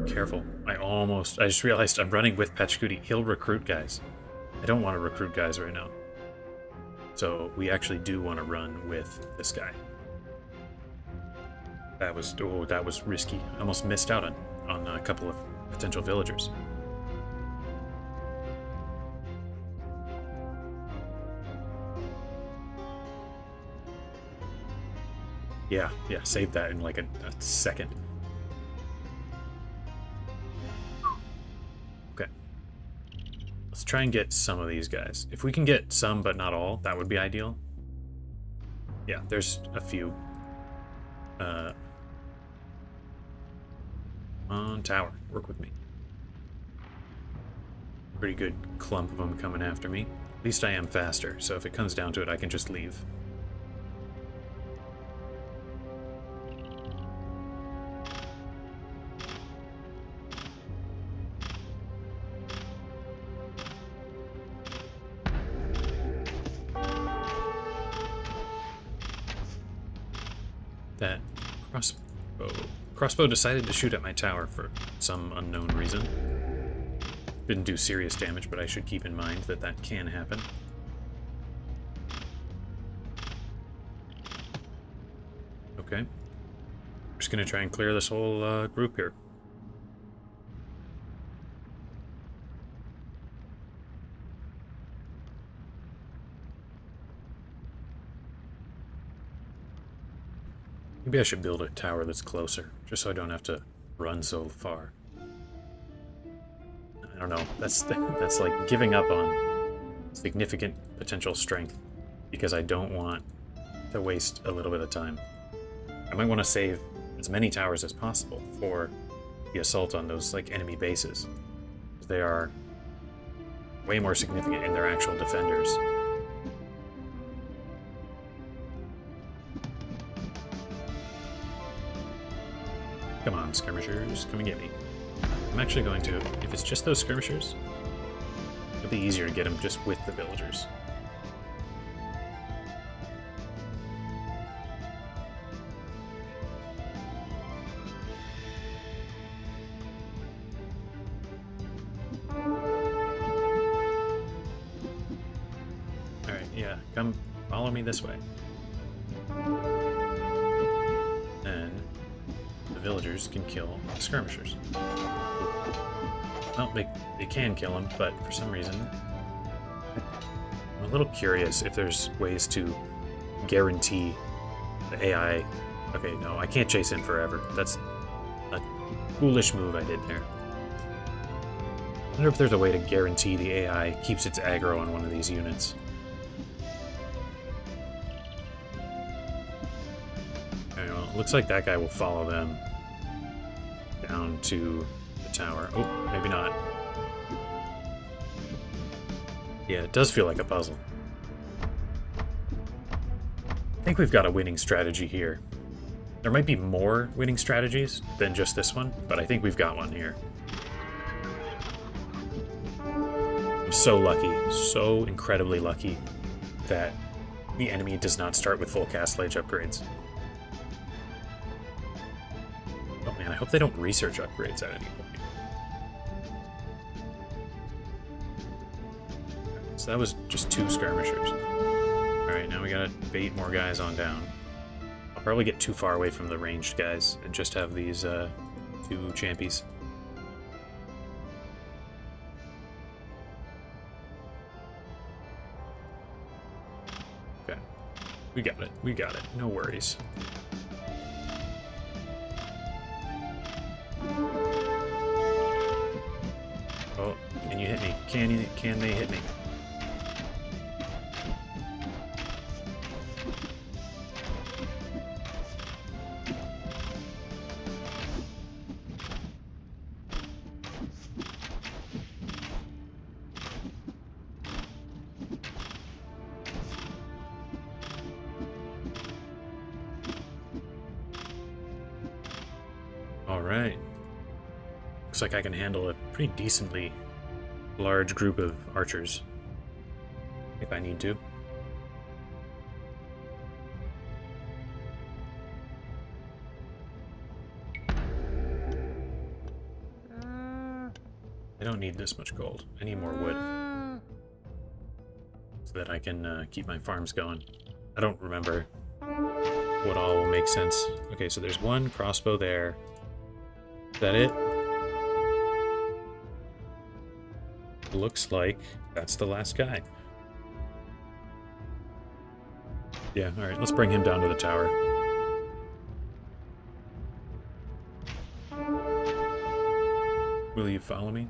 careful. I just realized I'm running with Pachacuti. He'll recruit guys. I don't want to recruit guys right now. So we actually do want to run with this guy. That was risky. I almost missed out on a couple of potential villagers. Yeah, save that in like a second. Okay. Let's try and get some of these guys. If we can get some but not all, that would be ideal. Yeah, there's a few. On tower, work with me. Pretty good clump of them coming after me. At least I am faster, so if it comes down to it, I can just leave. That crossbow decided to shoot at my tower for some unknown reason. Didn't do serious damage, but I should keep in mind that that can happen. Okay. We're just gonna try and clear this whole group here. Maybe I should build a tower that's closer, just so I don't have to run so far. I don't know. That's like giving up on significant potential strength because I don't want to waste a little bit of time. I might want to save as many towers as possible for the assault on those like enemy bases. They are way more significant in their actual defenders. Come on, skirmishers, come and get me. I'm actually going to, if it's just those skirmishers, it'll be easier to get them just with the villagers. Alright, yeah, come follow me this way. Then the villagers can kill the skirmishers. Well, they can kill them, but for some reason I'm a little curious if there's ways to guarantee the AI... Okay, no, I can't chase in forever. That's a foolish move I did there. I wonder if there's a way to guarantee the AI keeps its aggro on one of these units. Okay, well, it looks like that guy will follow them down to the tower. Oh, maybe not. Yeah, it does feel like a puzzle. I think we've got a winning strategy here. There might be more winning strategies than just this one, but I think we've got one here. I'm so lucky, so incredibly lucky that the enemy does not start with full cast ledge upgrades. Oh man, I hope they don't research upgrades at any point. So that was just 2 skirmishers. Alright, now we gotta bait more guys on down. I'll probably get too far away from the ranged guys and just have these 2 champies. Okay. We got it. We got it. No worries. Oh, can you hit me? Can they hit me? Alright. Looks like I can handle a pretty decently large group of archers. If I need to. I don't need this much gold. I need more wood. So that I can keep my farms going. I don't remember what all will make sense. Okay, so there's 1 crossbow there. Is that it? Looks like that's the last guy. Yeah, alright, let's bring him down to the tower. Will you follow me?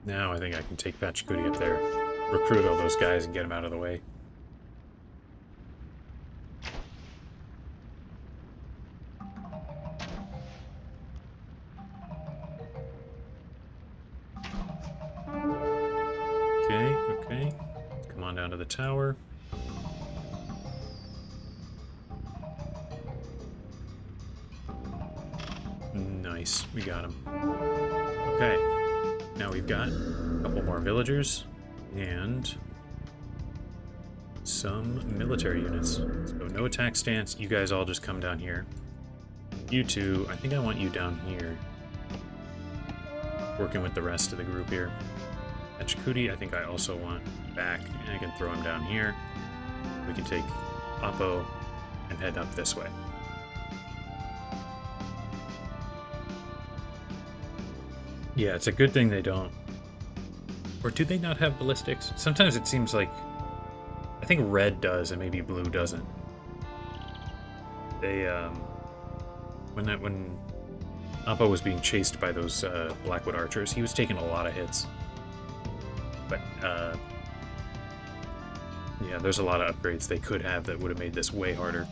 Now I think I can take Pachacuti up there, recruit all those guys and get them out of the way. Okay. Come on down to the tower. Nice, we got him. Okay, now we've got a couple more villagers and some military units. So no attack stance, you guys all just come down here. You two, I think I want you down here, working with the rest of the group here. Pachacuti, I think I also want back, and I can throw him down here. We can take Oppo and head up this way. Yeah, it's a good thing they don't Or do they not have ballistics? Sometimes it seems like... I think red does and maybe blue doesn't. They, when Appa was being chased by those Blackwood archers, he was taking a lot of hits. But, yeah, there's a lot of upgrades they could have that would have made this way harder.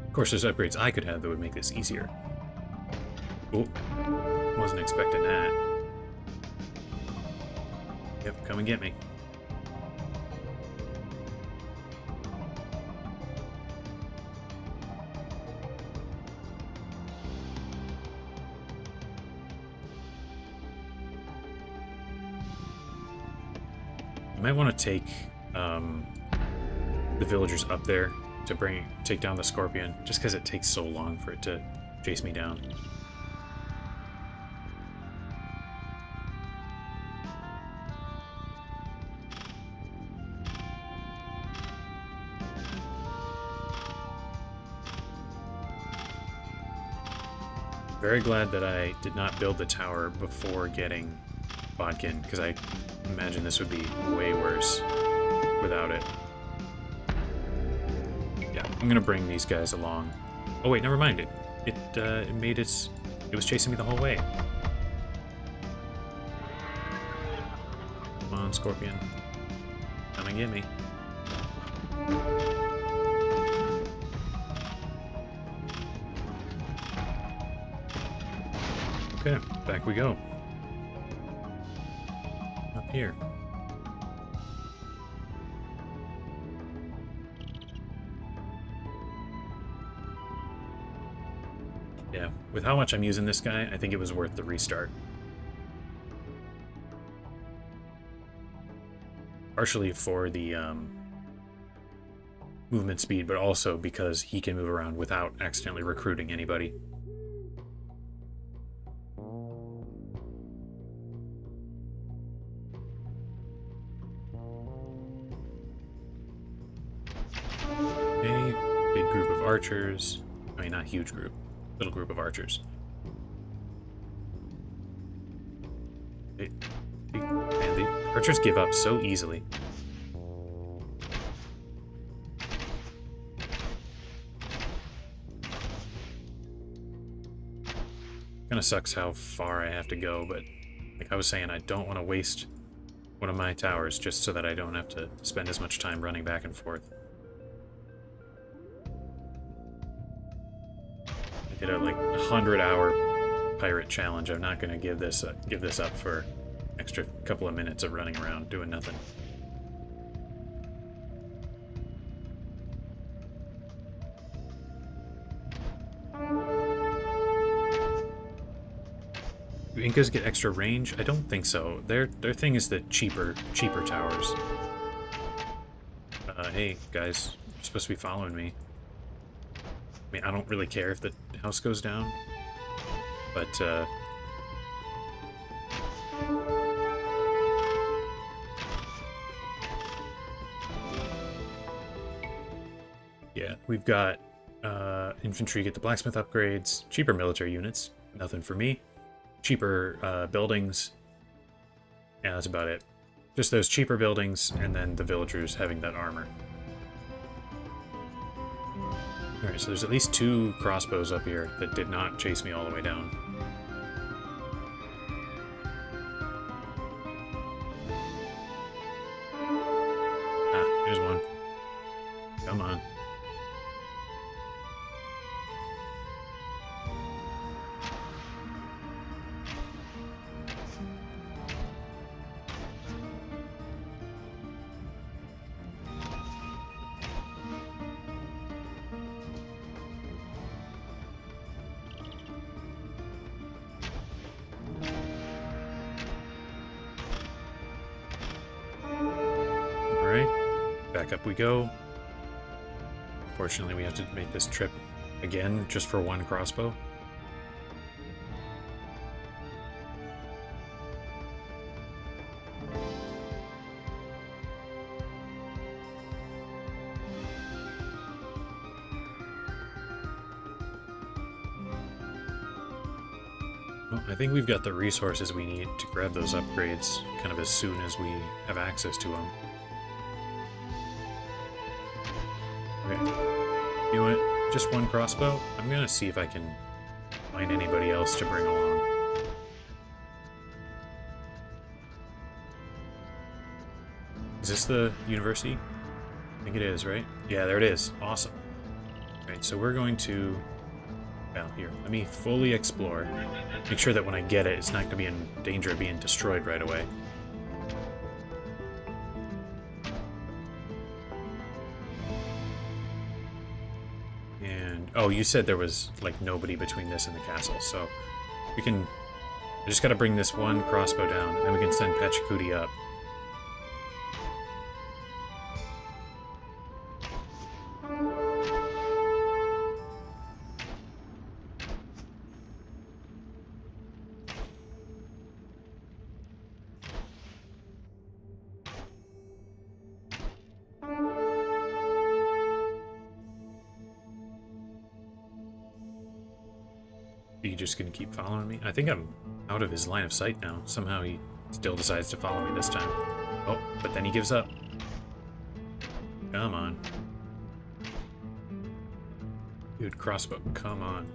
Of course, there's upgrades I could have that would make this easier. Oh, wasn't expecting that. Yep, come and get me. I might want to take the villagers up there to take down the scorpion, just because it takes so long for it to chase me down. Very glad that I did not build the tower before getting Bodkin, because I imagine this would be way worse without it. Yeah, I'm gonna bring these guys along. Oh wait, never mind. It made its... It was chasing me the whole way. Come on, Scorpion. Come and get me. Okay, back we go. Up here. Yeah, with how much I'm using this guy, I think it was worth the restart. Partially for the movement speed, but also because he can move around without accidentally recruiting anybody. Big group of archers. I mean, not huge group. Little group of archers. Man, the archers give up so easily. Kinda sucks how far I have to go, but like I was saying, I don't want to waste one of my towers just so that I don't have to spend as much time running back and forth. I did a like 100-hour pirate challenge. I'm not gonna give this up for extra couple of minutes of running around doing nothing. Do Incas get extra range? I don't think so. Their thing is the cheaper towers. Hey guys, you're supposed to be following me. I mean, I don't really care if the house goes down, but yeah, we've got infantry get the blacksmith upgrades, cheaper military units, nothing for me, cheaper buildings, yeah, that's about it. Just those cheaper buildings, and then the villagers having that armor. Alright, so there's at least 2 crossbows up here that did not chase me all the way down. Ah, here's one. Come on. Back up we go. Unfortunately, we have to make this trip again just for 1 crossbow. Well, I think we've got the resources we need to grab those upgrades kind of as soon as we have access to them. Okay. You know what? Just one crossbow? I'm gonna see if I can find anybody else to bring along. Is this the university? I think it is, right? Yeah, there it is. Awesome. Alright, so we're going to... Well, here, let me fully explore. Make sure that when I get it, it's not going to be in danger of being destroyed right away. And... oh, you said there was, like, nobody between this and the castle, so... we can... I just gotta bring this one crossbow down, and then we can send Pachacuti up. Are you just gonna keep following me? I think I'm out of his line of sight now. Somehow he still decides to follow me this time. Oh, but then he gives up. Come on. Dude, crossbow, come on.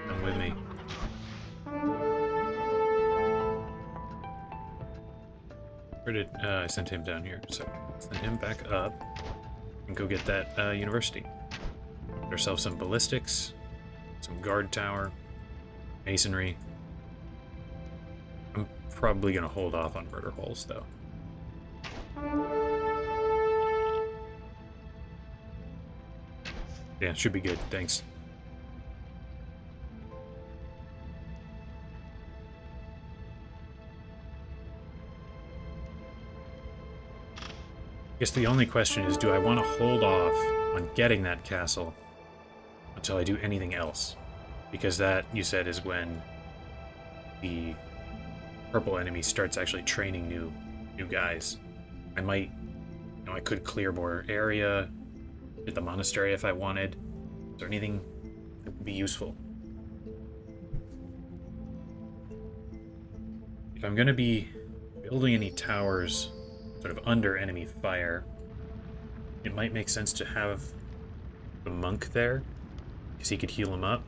Come with me. Where did... I sent him down here, so send him back up and go get that university. Get ourselves some ballistics. Some guard tower, masonry. I'm probably going to hold off on murder holes, though. Yeah, should be good, thanks. I guess the only question is, do I want to hold off on getting that castle until I do anything else? Because that, you said, is when the purple enemy starts actually training new guys. I might, you know, I could clear more area, hit the monastery if I wanted. Is there anything that would be useful? If I'm going to be building any towers sort of under enemy fire, it might make sense to have the monk there, because he could heal him up.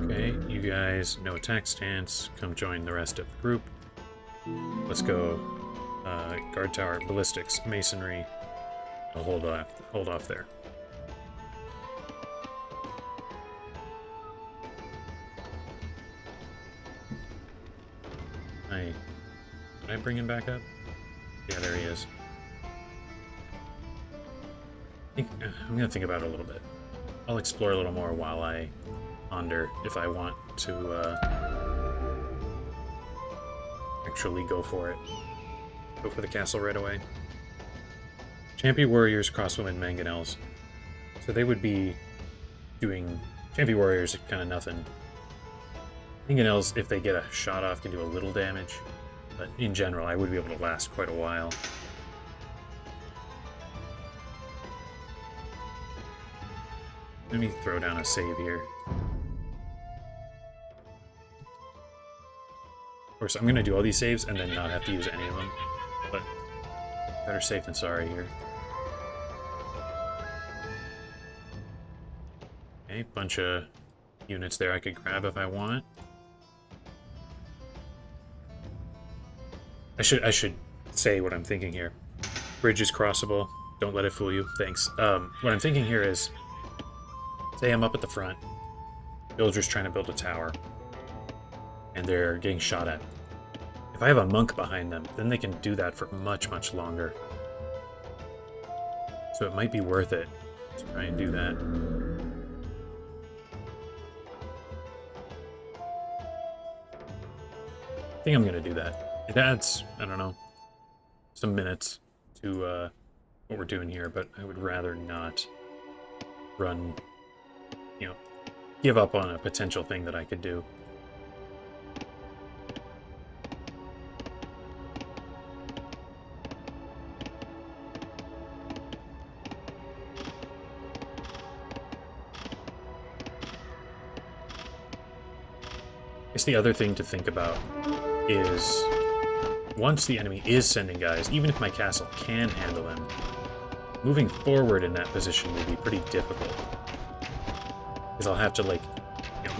Okay, you guys, no attack stance. Come join the rest of the group. Let's go. Guard tower, ballistics, masonry. I'll hold off there. Did I bring him back up? Yeah, there he is. I'm gonna think about it a little bit. I'll explore a little more while I ponder if I want to actually go for it. Go for the castle right away. Champion warriors, crossbowmen, mangonels. So they would be doing... champion warriors are kind of nothing. Mangonels, if they get a shot off, can do a little damage. But in general, I would be able to last quite a while. Let me throw down a save here. Of course, I'm going to do all these saves and then not have to use any of them. But better safe than sorry here. Okay, bunch of units there I could grab if I want. I should say what I'm thinking here. Bridge is crossable. Don't let it fool you. Thanks. What I'm thinking here is, say I'm up at the front. Villagers trying to build a tower. And they're getting shot at. If I have a monk behind them, then they can do that for much, much longer. So it might be worth it to try and do that. I think I'm going to do that. It adds, I don't know, some minutes to what we're doing here, but I would rather not run, you know, give up on a potential thing that I could do. guess the other thing to think about is once the enemy is sending guys, even if my castle can handle him, moving forward in that position will be pretty difficult. Because I'll have to, like,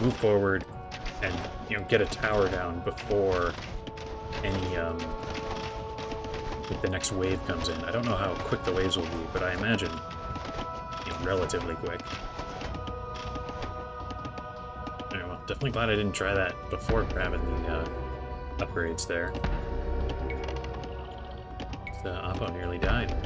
move forward and, get a tower down before any, like the next wave comes in. I don't know how quick the waves will be, but I imagine, relatively quick. Anyway, well, definitely glad I didn't try that before grabbing the, upgrades there. The Oppo nearly died.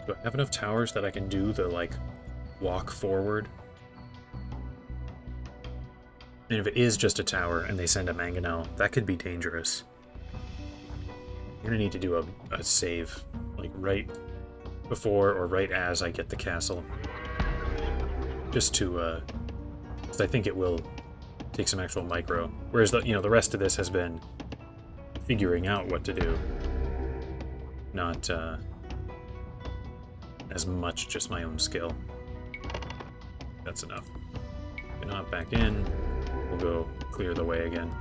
Do I have enough towers that I can do the, like, walk forward? And if it is just a tower and they send a mangonel, that could be dangerous. I'm gonna need to do a save, like, right before or right as I get the castle. Just to, because I think it will take some actual micro. Whereas, the rest of this has been figuring out what to do. Not, as much just my own skill. That's enough. Gonna hop back in. We'll go clear the way again.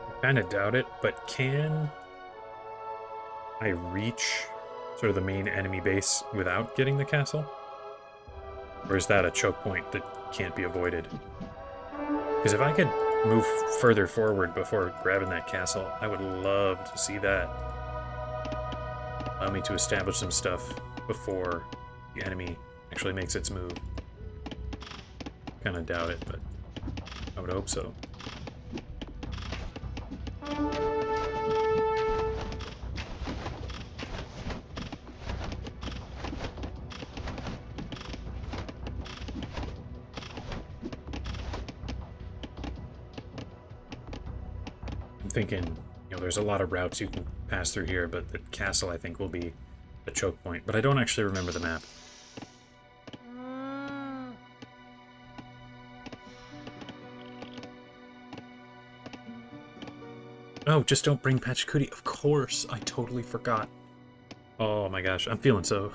I kind of doubt it, but can I reach sort of the main enemy base without getting the castle? Or is that a choke point that can't be avoided? Because if I could move further forward before grabbing that castle, I would love to see that. Allow me to establish some stuff before the enemy actually makes its move. Kind of doubt it, but I would hope so. Thinking, there's a lot of routes you can pass through here, but the castle, I think, will be a choke point. But I don't actually remember the map. Oh, just don't bring Pachacuti. Of course, I totally forgot. Oh my gosh, I'm feeling so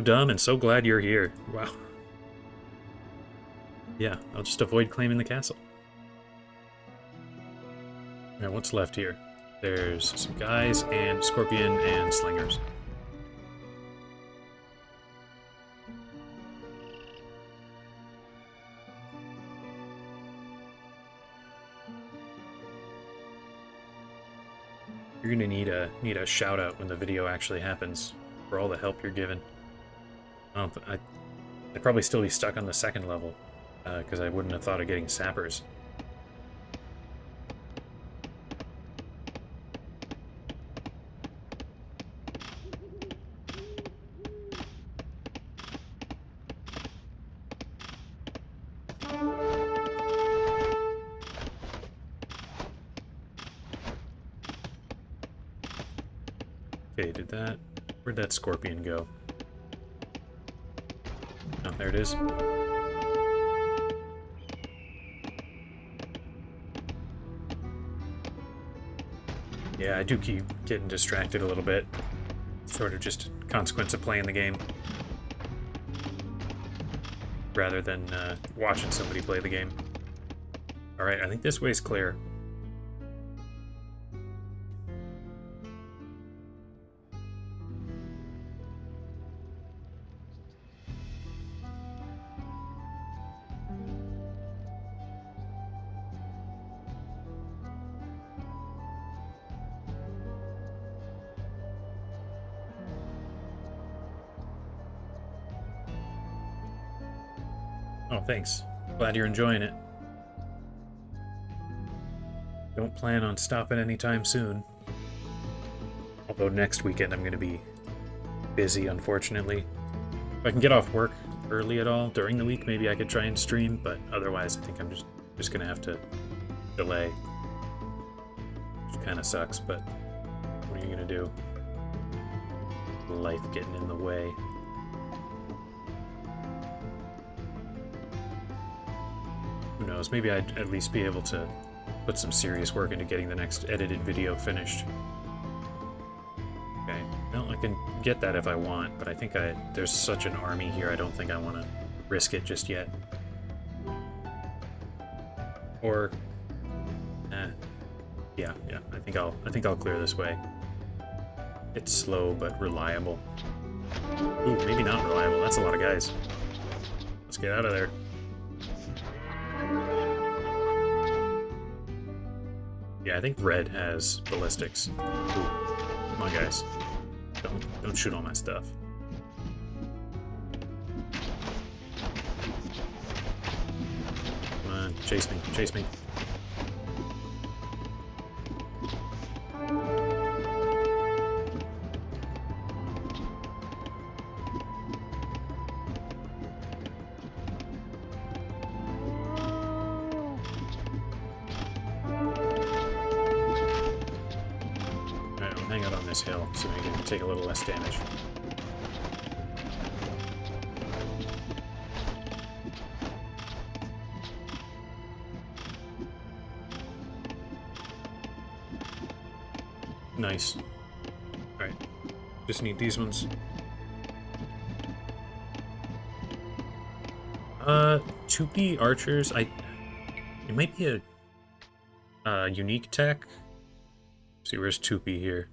dumb and so glad you're here. Wow. Yeah, I'll just avoid claiming the castle. Alright, what's left here? There's some guys and Scorpion and Slingers. You're gonna need a shout out when the video actually happens for all the help you're given. I'd probably still be stuck on the second level because I wouldn't have thought of getting sappers. Okay, did that... Where'd that Scorpion go? Oh, there it is. Yeah, I do keep getting distracted a little bit. Sort of just a consequence of playing the game. Rather than watching somebody play the game. Alright, I think this way's clear. Oh, thanks. Glad you're enjoying it. Don't plan on stopping anytime soon. Although next weekend I'm going to be busy, unfortunately. If I can get off work early at all during the week, maybe I could try and stream, but otherwise I think I'm just going to have to delay. Which kind of sucks, but what are you going to do? Life getting in the way. Who knows, maybe I'd at least be able to put some serious work into getting the next edited video finished. Okay, well, I can get that if I want, but I think there's such an army here, I don't think I want to risk it just yet. Or, yeah, I think I'll clear this way. It's slow but reliable. Ooh, maybe not reliable. That's a lot of guys. Let's get out of there. Yeah, I think red has ballistics. Ooh, come on, guys. Don't shoot all my stuff. Come on, chase me, chase me. Hang out on this hill so we can take a little less damage. Nice. Alright. Just need these ones. 2P archers, it might be a unique tech. Let's see, where's 2P here?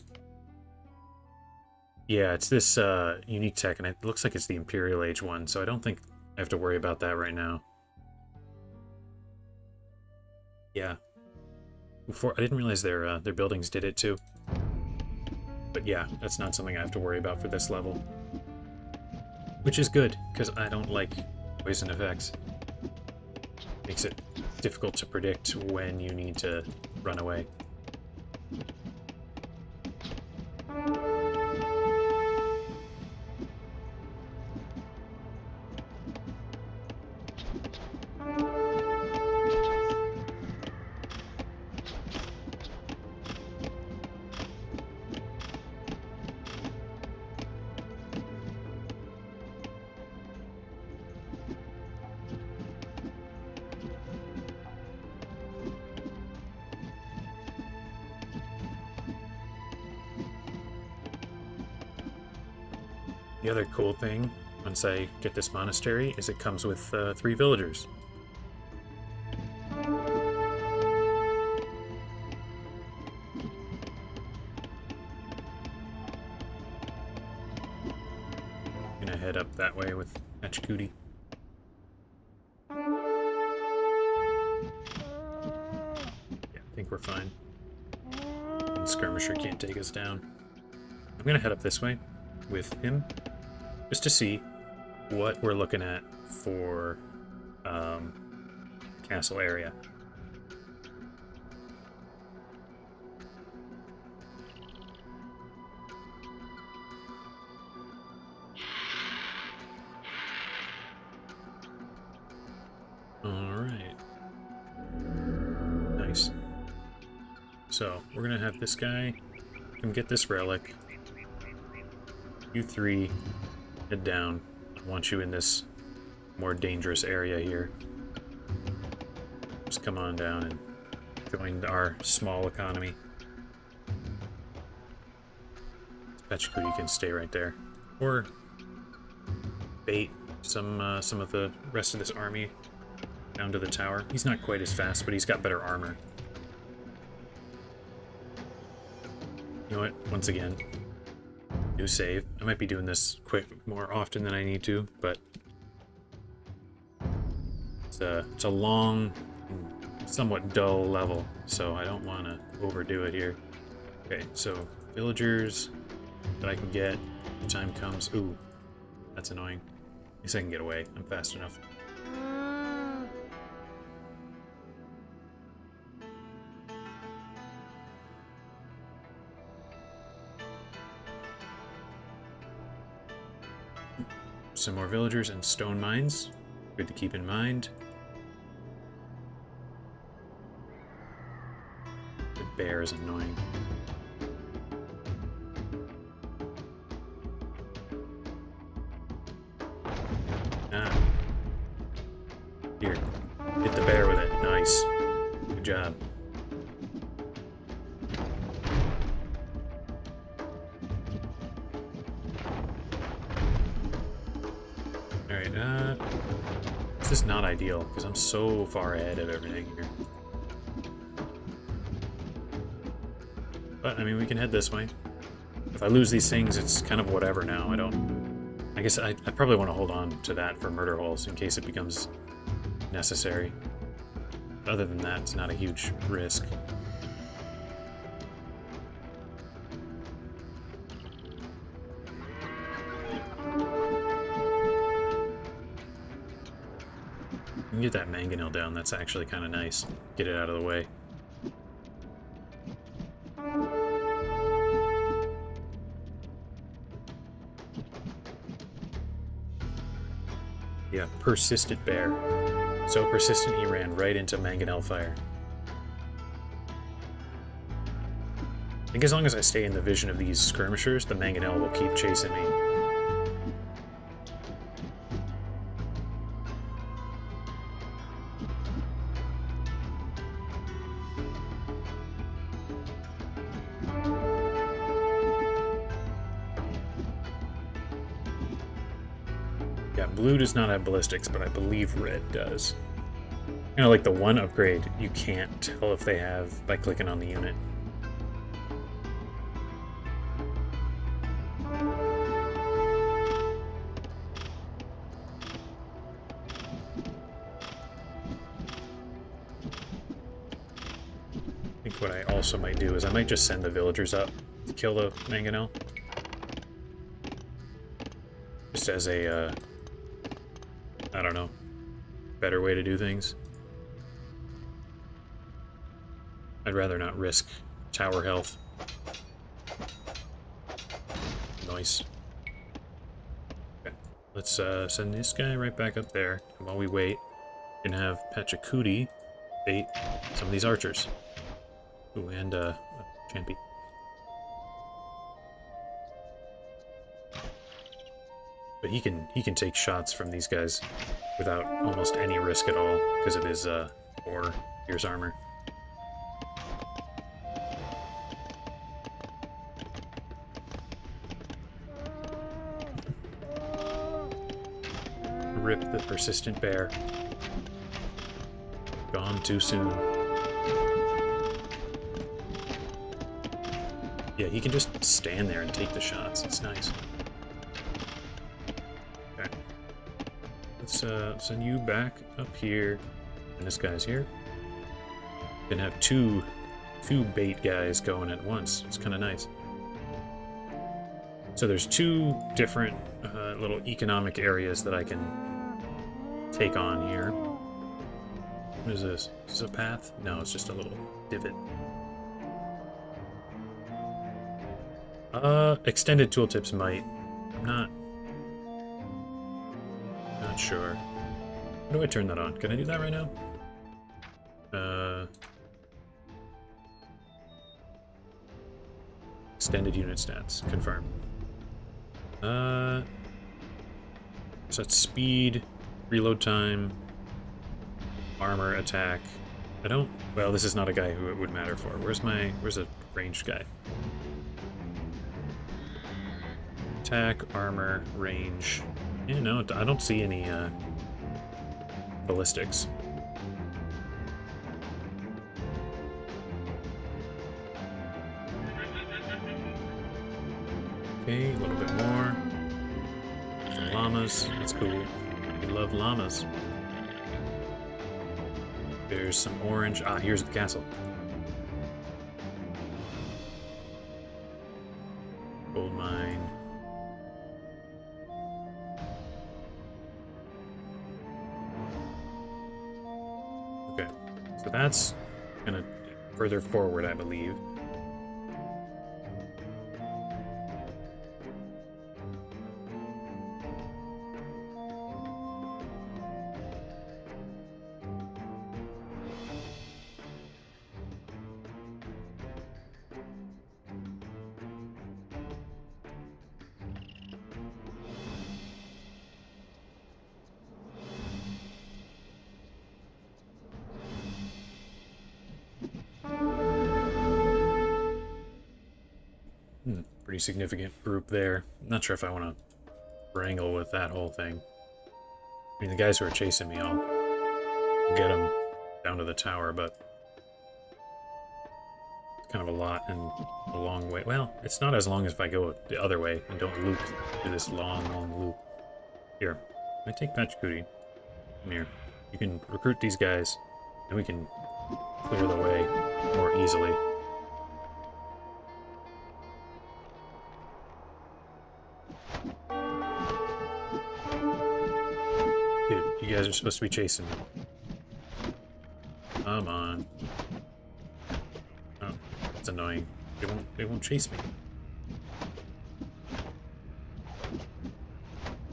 Yeah, it's this unique tech, and it looks like it's the Imperial Age one, so I don't think I have to worry about that right now. Yeah. I didn't realize their buildings did it too. But yeah, that's not something I have to worry about for this level. Which is good, because I don't like poison effects. Makes it difficult to predict when you need to run away. The other cool thing, once I get this monastery, is it comes with 3 villagers. I'm gonna head up that way with Pachacuti. Yeah, I think we're fine. And Skirmisher can't take us down. I'm gonna head up this way with him, just to see what we're looking at for castle area. Alright. Nice. So, we're gonna have this guy come get this relic. You 3 head down. I want you in this more dangerous area here. Just come on down and join our small economy. Pachacuti can stay right there. Or bait some of the rest of this army down to the tower. He's not quite as fast, but he's got better armor. You know what? Once again, new save. I might be doing this more often than I need to, but it's a long, somewhat dull level, so I don't want to overdo it here. Okay, so villagers that I can get when time comes. Ooh, that's annoying. At least I can get away. I'm fast enough. some more villagers and stone mines. Good to keep in mind. The bear is annoying. Ah. Here. Hit the bear with it. Nice. Good job. Alright, this is not ideal, because I'm so far ahead of everything here. But, I mean, we can head this way. If I lose these things, it's kind of whatever now. I guess I probably want to hold on to that for murder holes in case it becomes necessary. Other than that, it's not a huge risk. We can get that mangonel down. That's actually kind of nice. Get it out of the way. Yeah, persistent bear. So persistent he ran right into mangonel fire. I think as long as I stay in the vision of these skirmishers, the mangonel will keep chasing me. Yeah, blue does not have ballistics, but I believe red does. You know, like the one upgrade, you can't tell if they have by clicking on the unit. I think what I also might do is I might just send the villagers up to kill the mangonel. Just as a, I don't know, better way to do things. I'd rather not risk tower health. Nice. Okay, let's send this guy right back up there. And while we wait, we can have Pachacuti bait some of these archers. Ooh, and Champy. But he can take shots from these guys without almost any risk at all because of his 4 pierce armor. Rip the persistent bear. Gone too soon. Yeah, he can just stand there and take the shots. It's nice. Okay. Let's send you back up here. And this guy's here. Can have two bait guys going at once. It's kind of nice. So there's 2 different little economic areas that I can take on here. What is this? Is this a path? No, it's just a little divot. Extended tooltips might. I'm not sure. How do I turn that on? Can I do that right now? Extended unit stats. Confirm. So that's speed, reload time, armor, attack. I don't... Well, this is not a guy who it would matter for. Where's a ranged guy? Attack, armor, range. Yeah, no, I don't see any ballistics. Okay, a little bit more. Some llamas. That's cool. We love llamas. There's some orange. Ah, here's the castle. Gold mine. Okay, so that's gonna further forward, I believe. pretty significant group there. Not sure if I want to wrangle with that whole thing. I mean, the guys who are chasing me, I'll get them down to the tower, but it's kind of a lot and a long way. Well, it's not as long as if I go the other way and don't loop through this long, long loop. Here, I take Pachacuti. Come here. You can recruit these guys, and we can clear the way more easily. Dude, you guys are supposed to be chasing me. Come on. Oh, that's annoying. They won't chase me.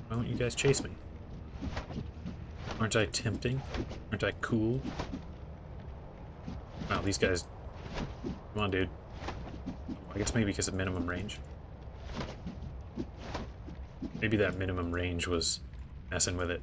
Why won't you guys chase me? Aren't I tempting? Aren't I cool? Wow, these guys... Come on, dude. I guess maybe because of minimum range. Maybe that minimum range was messing with it.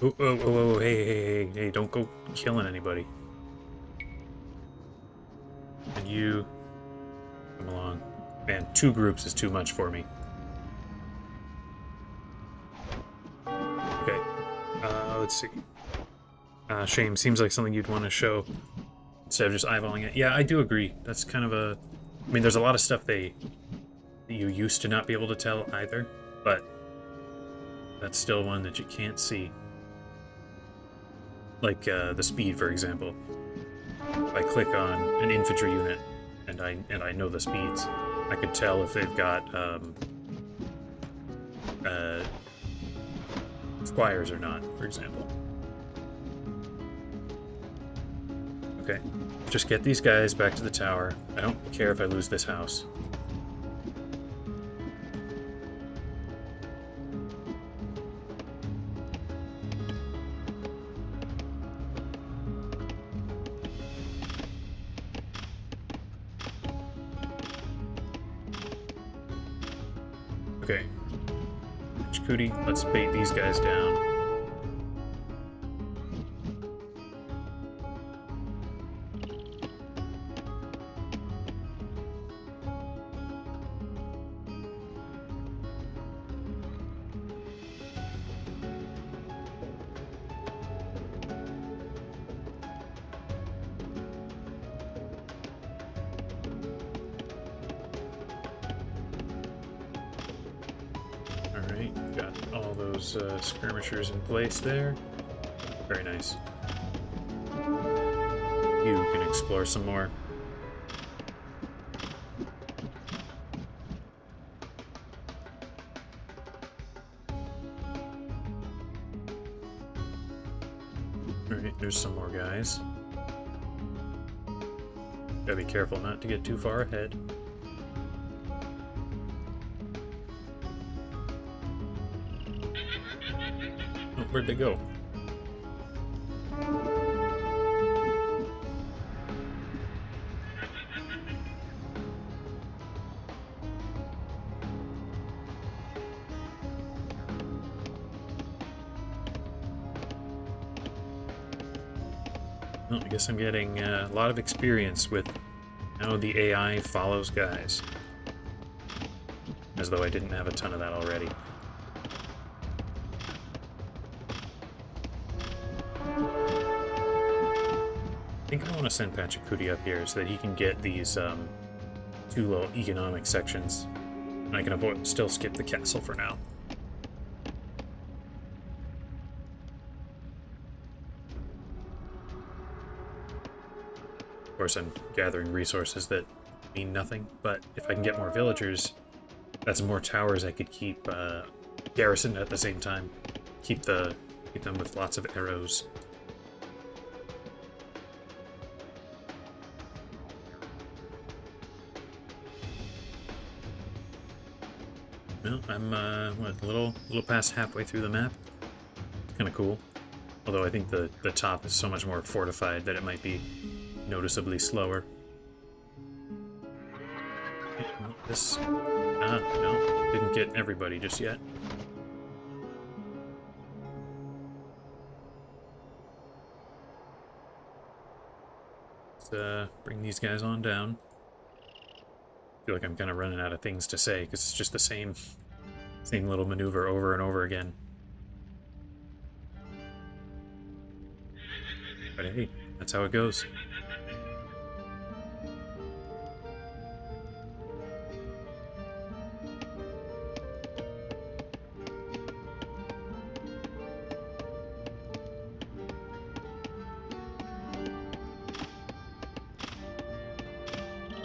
Oh, hey, don't go killing anybody. And you... come along. Man, 2 groups is too much for me. Okay. Let's see. Shame, seems like something you'd want to show instead of just eyeballing it. Yeah, I do agree. That's kind of a... I mean, there's a lot of stuff that you used to not be able to tell either, but that's still one that you can't see. Like the speed, for example. If I click on an infantry unit and I know the speeds, I could tell if they've got squires or not, for example. Okay, just get these guys back to the tower. I don't care if I lose this house. Okay. Pachacuti, let's bait these guys down. Alright, got all those skirmishers in place there. Very nice. You can explore some more. Alright, there's some more guys. Gotta be careful not to get too far ahead. Oh, where'd they go? Well, I guess I'm getting a lot of experience with how the AI follows guys. As though I didn't have a ton of that already. I think I want to send Pachacuti up here so that he can get these 2 little economic sections. And I can still skip the castle for now. Of course, I'm gathering resources that mean nothing, but if I can get more villagers, that's more towers I could keep garrisoned at the same time. Keep them with lots of arrows. Well, I'm what, a little past halfway through the map. Kind of cool. Although I think the top is so much more fortified that it might be noticeably slower. This... no. Didn't get everybody just yet. Let's bring these guys on down. I feel like I'm kind of running out of things to say because it's just the same little maneuver over and over again. But hey, that's how it goes.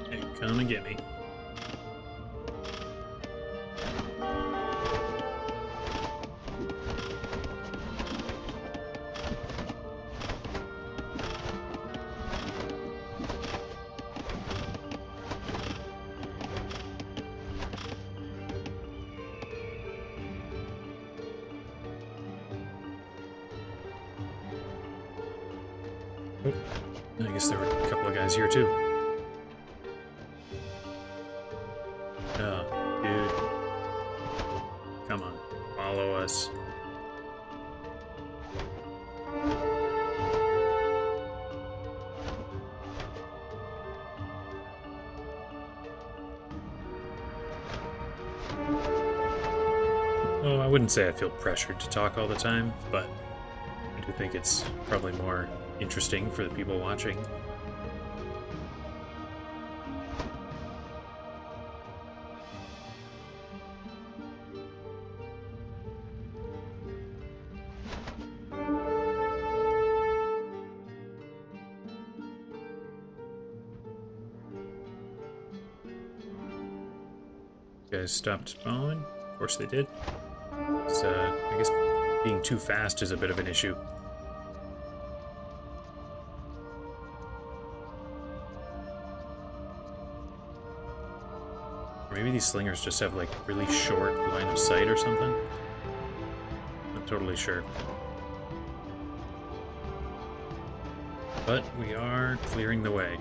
Hey, come and get me. Oh, I guess there were a couple of guys here too. Oh, dude. Come on, follow us. Oh, I wouldn't say I feel pressured to talk all the time, but I do think it's probably more interesting for the people watching. You guys stopped following? Of course they did. It's, I guess being too fast is a bit of an issue. Maybe these slingers just have like really short line of sight or something. Not totally sure. But we are clearing the way,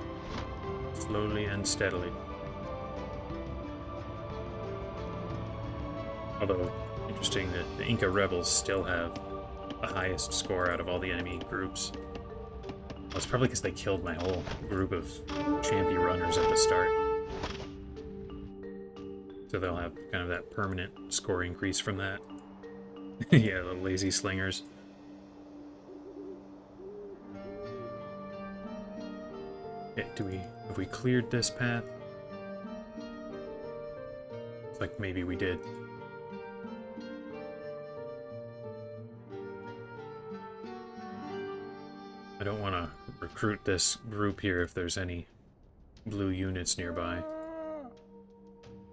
slowly and steadily. Although, interesting that the Inca rebels still have the highest score out of all the enemy groups. Well, it's probably because they killed my whole group of champy runners at the start. So they'll have kind of that permanent score increase from that. Yeah, the lazy slingers. Okay, have we cleared this path? It's like maybe we did. I don't want to recruit this group here if there's any blue units nearby.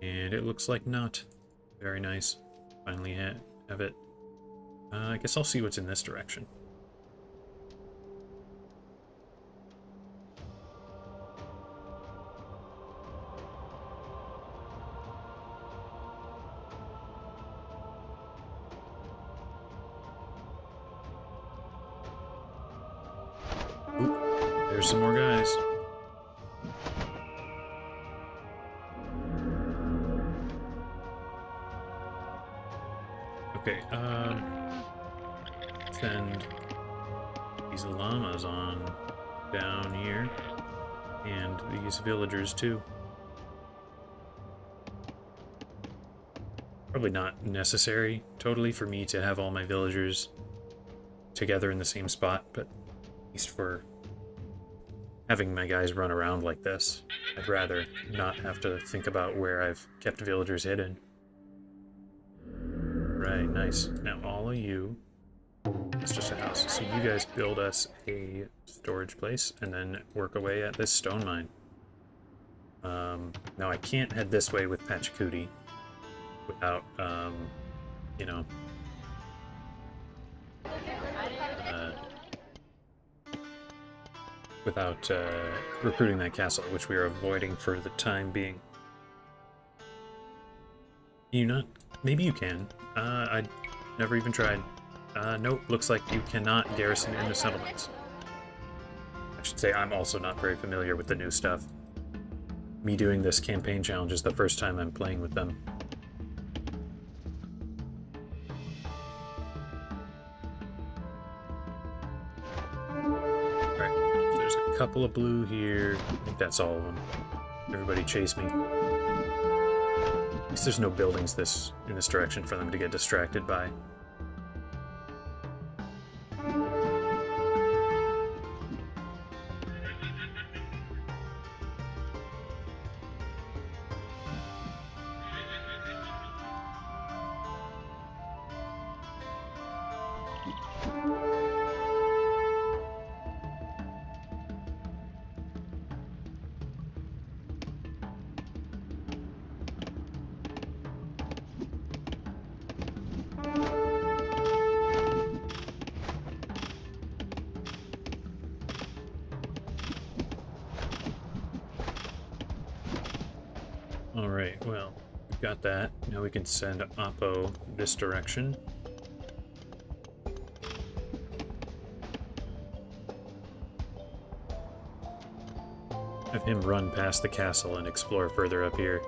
And it looks like not. Very nice. Finally have it. I guess I'll see what's in this direction. Ooh, there's some more guys. Okay, send these llamas on down here, and these villagers too. Probably not necessary totally for me to have all my villagers together in the same spot, but at least for having my guys run around like this, I'd rather not have to think about where I've kept villagers hidden. Right, nice. Now all of you, it's just a house. So you guys build us a storage place and then work away at this stone mine. Now I can't head this way with Pachacuti without, you know, without recruiting that castle, which we are avoiding for the time being. You not? Maybe you can. I never even tried. Nope, looks like you cannot garrison in the settlements. I should say I'm also not very familiar with the new stuff. Me doing this campaign challenge is the first time I'm playing with them. couple of blue here. I think that's all of them. Everybody chase me. At least there's no buildings in this direction for them to get distracted by. Alright, well, we've got that. Now we can send Oppo this direction. Have him run past the castle and explore further up here.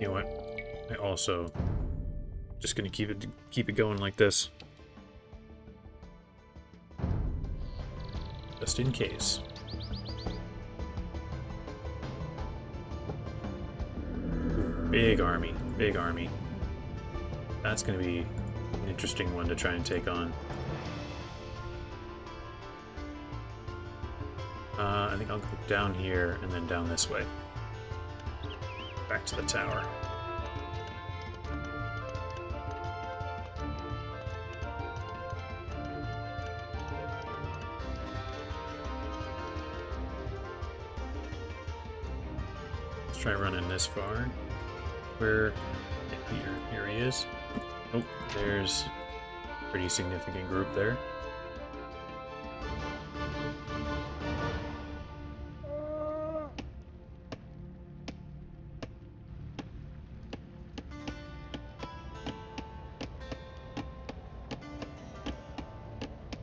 You know what? I also just gonna keep it going like this. Just in case. Big army, big army. That's gonna be an interesting one to try and take on. I think I'll go down here and then down this way. Back to the tower. Let's try running this far. Where? Here he is. Oh, there's a pretty significant group there.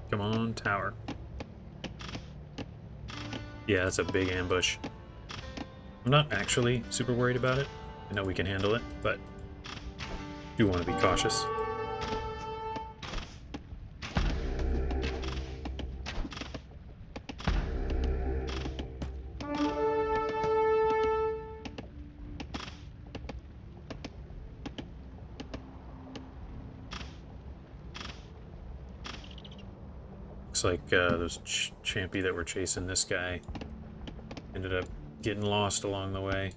Come on, tower. Yeah, that's a big ambush. I'm not actually super worried about it. I know we can handle it, but do want to be cautious. Looks like those champy that were chasing this guy ended up getting lost along the way.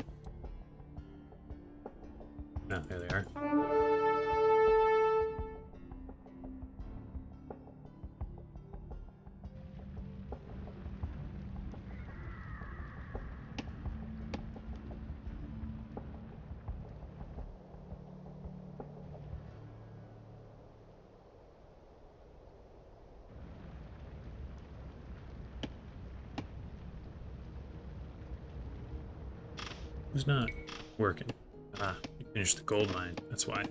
Oh, there they are. Who's not working? Ah, you finished the gold mine, that's why.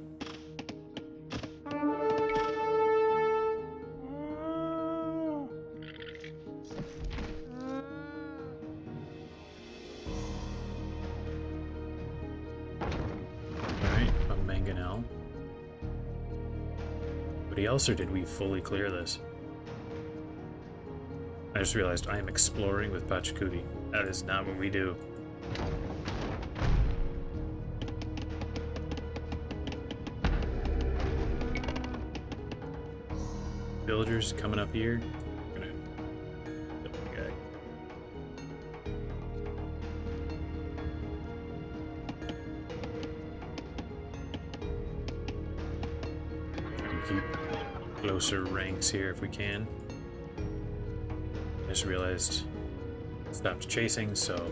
Alright, a mangonel. Anybody else, or did we fully clear this? I just realized I am exploring with Pachacuti. That is not what we do. Villagers coming up here. I'm gonna kill the guy. Try and keep closer ranks here if we can. I just realized it stopped chasing, so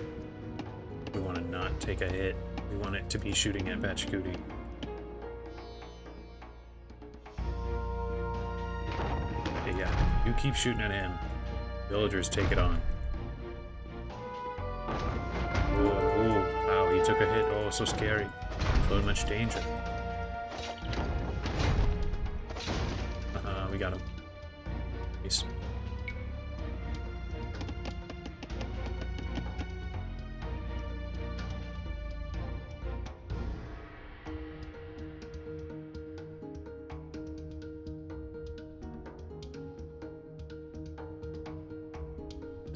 we want to not take a hit. We want it to be shooting at Pachacuti. Yeah, you keep shooting at him. Villagers take it on. Oh, wow, he took a hit. Oh, so scary. So much danger. We got him. Nice.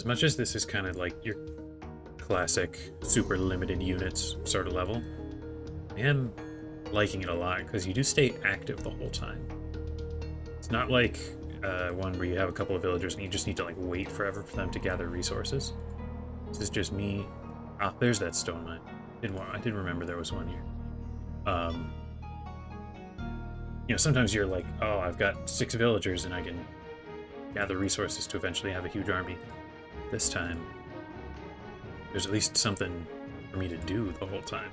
As much as this is kind of like your classic super limited units sort of level, I am liking it a lot because you do stay active the whole time. It's not like one where you have a couple of villagers and you just need to like wait forever for them to gather resources. This is just me. Ah, there's that stone mine. I didn't remember there was one here. You know, sometimes you're like, oh, I've got 6 villagers and I can gather resources to eventually have a huge army. This time, there's at least something for me to do the whole time.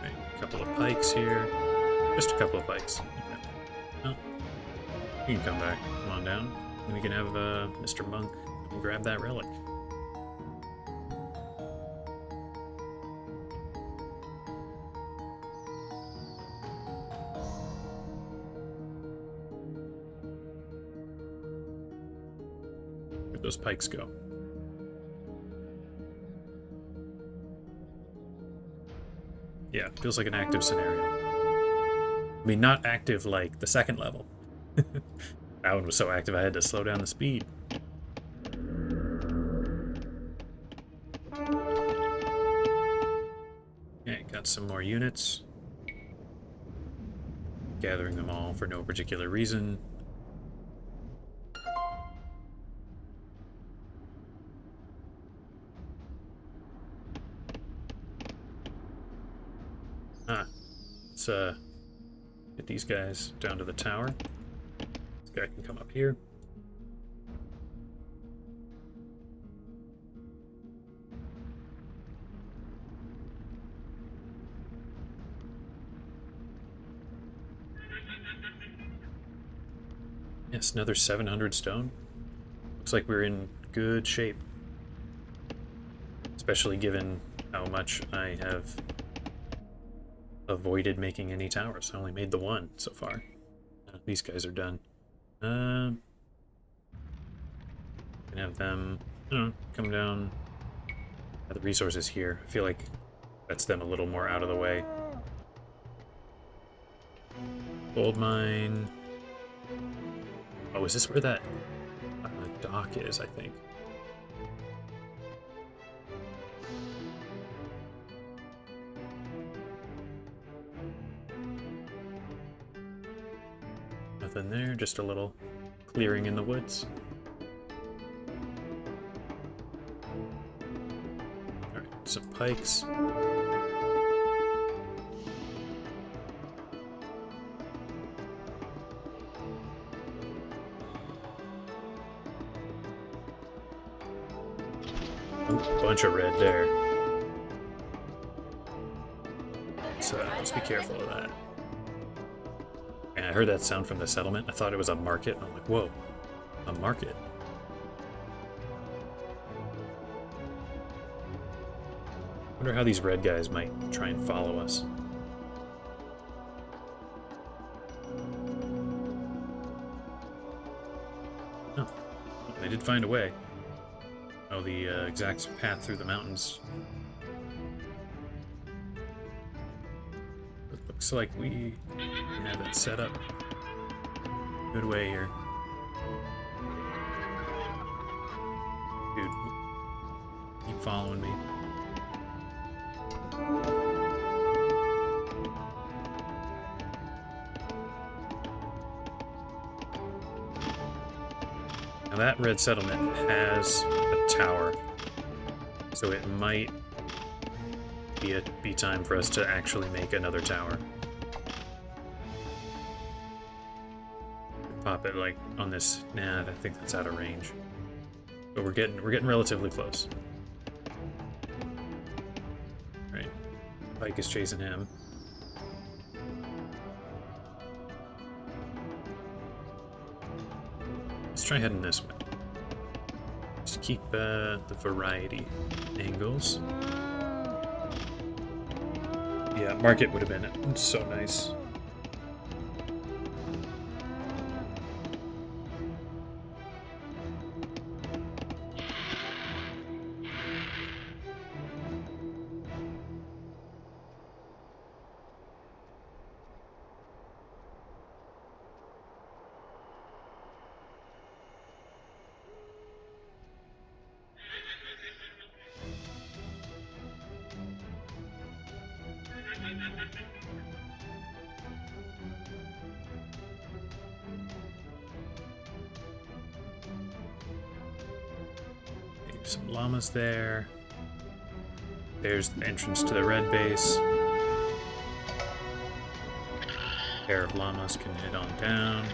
Right, a couple of pikes here. Just a couple of pikes. Okay. Well, you can come back. Come on down. And we can have Mr. Monk grab that relic. Where'd those pikes go? Yeah, feels like an active scenario. I mean, not active like the second level. That one was so active I had to slow down the speed. Okay, got some more units. Gathering them all for no particular reason. Let's get these guys down to the tower. This guy can come up here. Yes, another 700 stone. Looks like we're in good shape. Especially given how much I have avoided making any towers. I only made the one so far. These guys are done. Can have them, I don't know, come down. Have the resources here. I feel like that's them a little more out of the way. Gold mine. Oh, is this where that dock is, I think? Nothing there, just a little clearing in the woods. Alright, some pikes. Ooh, bunch of red there. So let's be careful of that. And I heard that sound from the settlement. I thought it was a market. I'm like, whoa, a market. Wonder how these red guys might try and follow us. Oh, they did find a way. Oh, the exact path through the mountains. It looks like we have it set up. Good way here. Dude, keep following me. Now that red settlement has a tower, so it might be time for us to actually make another tower. Pop it like on this. Nah, I think that's out of range. But we're getting relatively close. Right, Pike is chasing him. Let's try heading this way. Just keep the variety angles. Yeah, market would have been so nice. some llamas there. There's the entrance to the red base. Pair of llamas can head on down.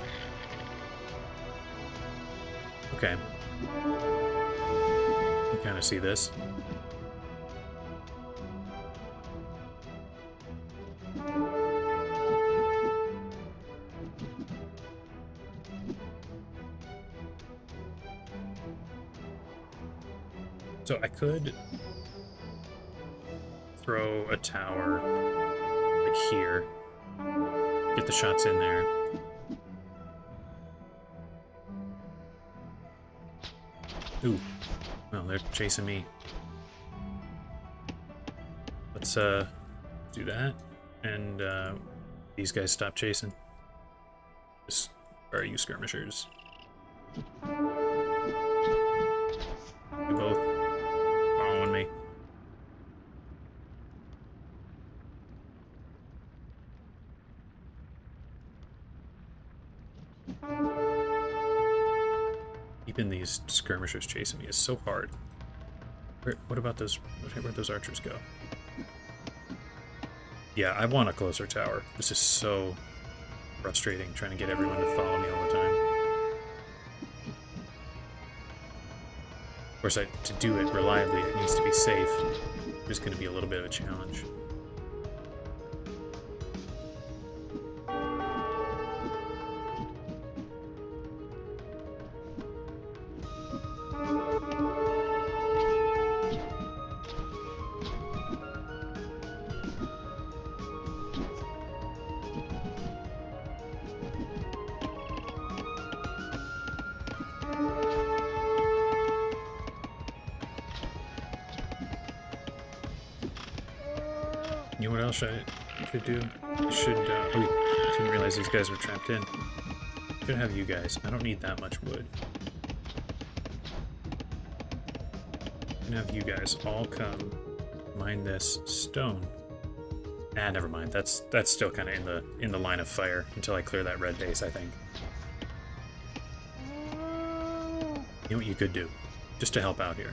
Okay. You kind of see this. So I could throw a tower like here, get the shots in there. Ooh, well, they're chasing me. Let's do that, and these guys stop chasing. Just, where are you skirmishers? You both following me. Keeping these skirmishers chasing me is so hard. What about those? Where'd those archers go? Yeah, I want a closer tower. This is so frustrating trying to get everyone to follow me all the time. Of course, to do it reliably, it needs to be safe. It's going to be a little bit of a challenge. You know what else I should do? I should, oh, I didn't realize these guys were trapped in. Should have you guys. I don't need that much wood. I'm gonna have you guys all come mine this stone. Ah, never mind. That's still kind of in the line of fire until I clear that red base, I think. You know what you could do, just to help out here,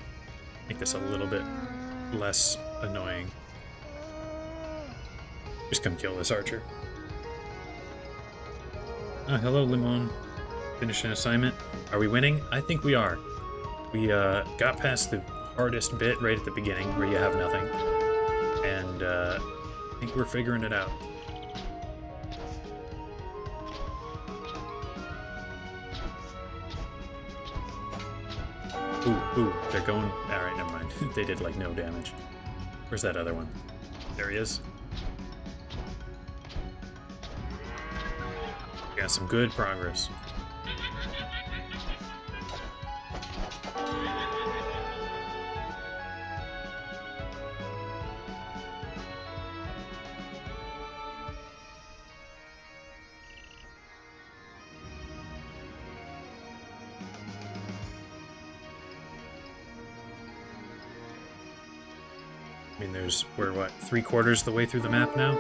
make this a little bit less annoying. Just come kill this archer. Ah, hello, Limon. Finish an assignment. Are we winning? I think we are. We got past the hardest bit right at the beginning, where you have nothing. And I think we're figuring it out. Ooh, they're going... Alright, never mind. They did, like, no damage. Where's that other one? There he is. Got some good progress. I mean, we're what, 3/4 the way through the map now?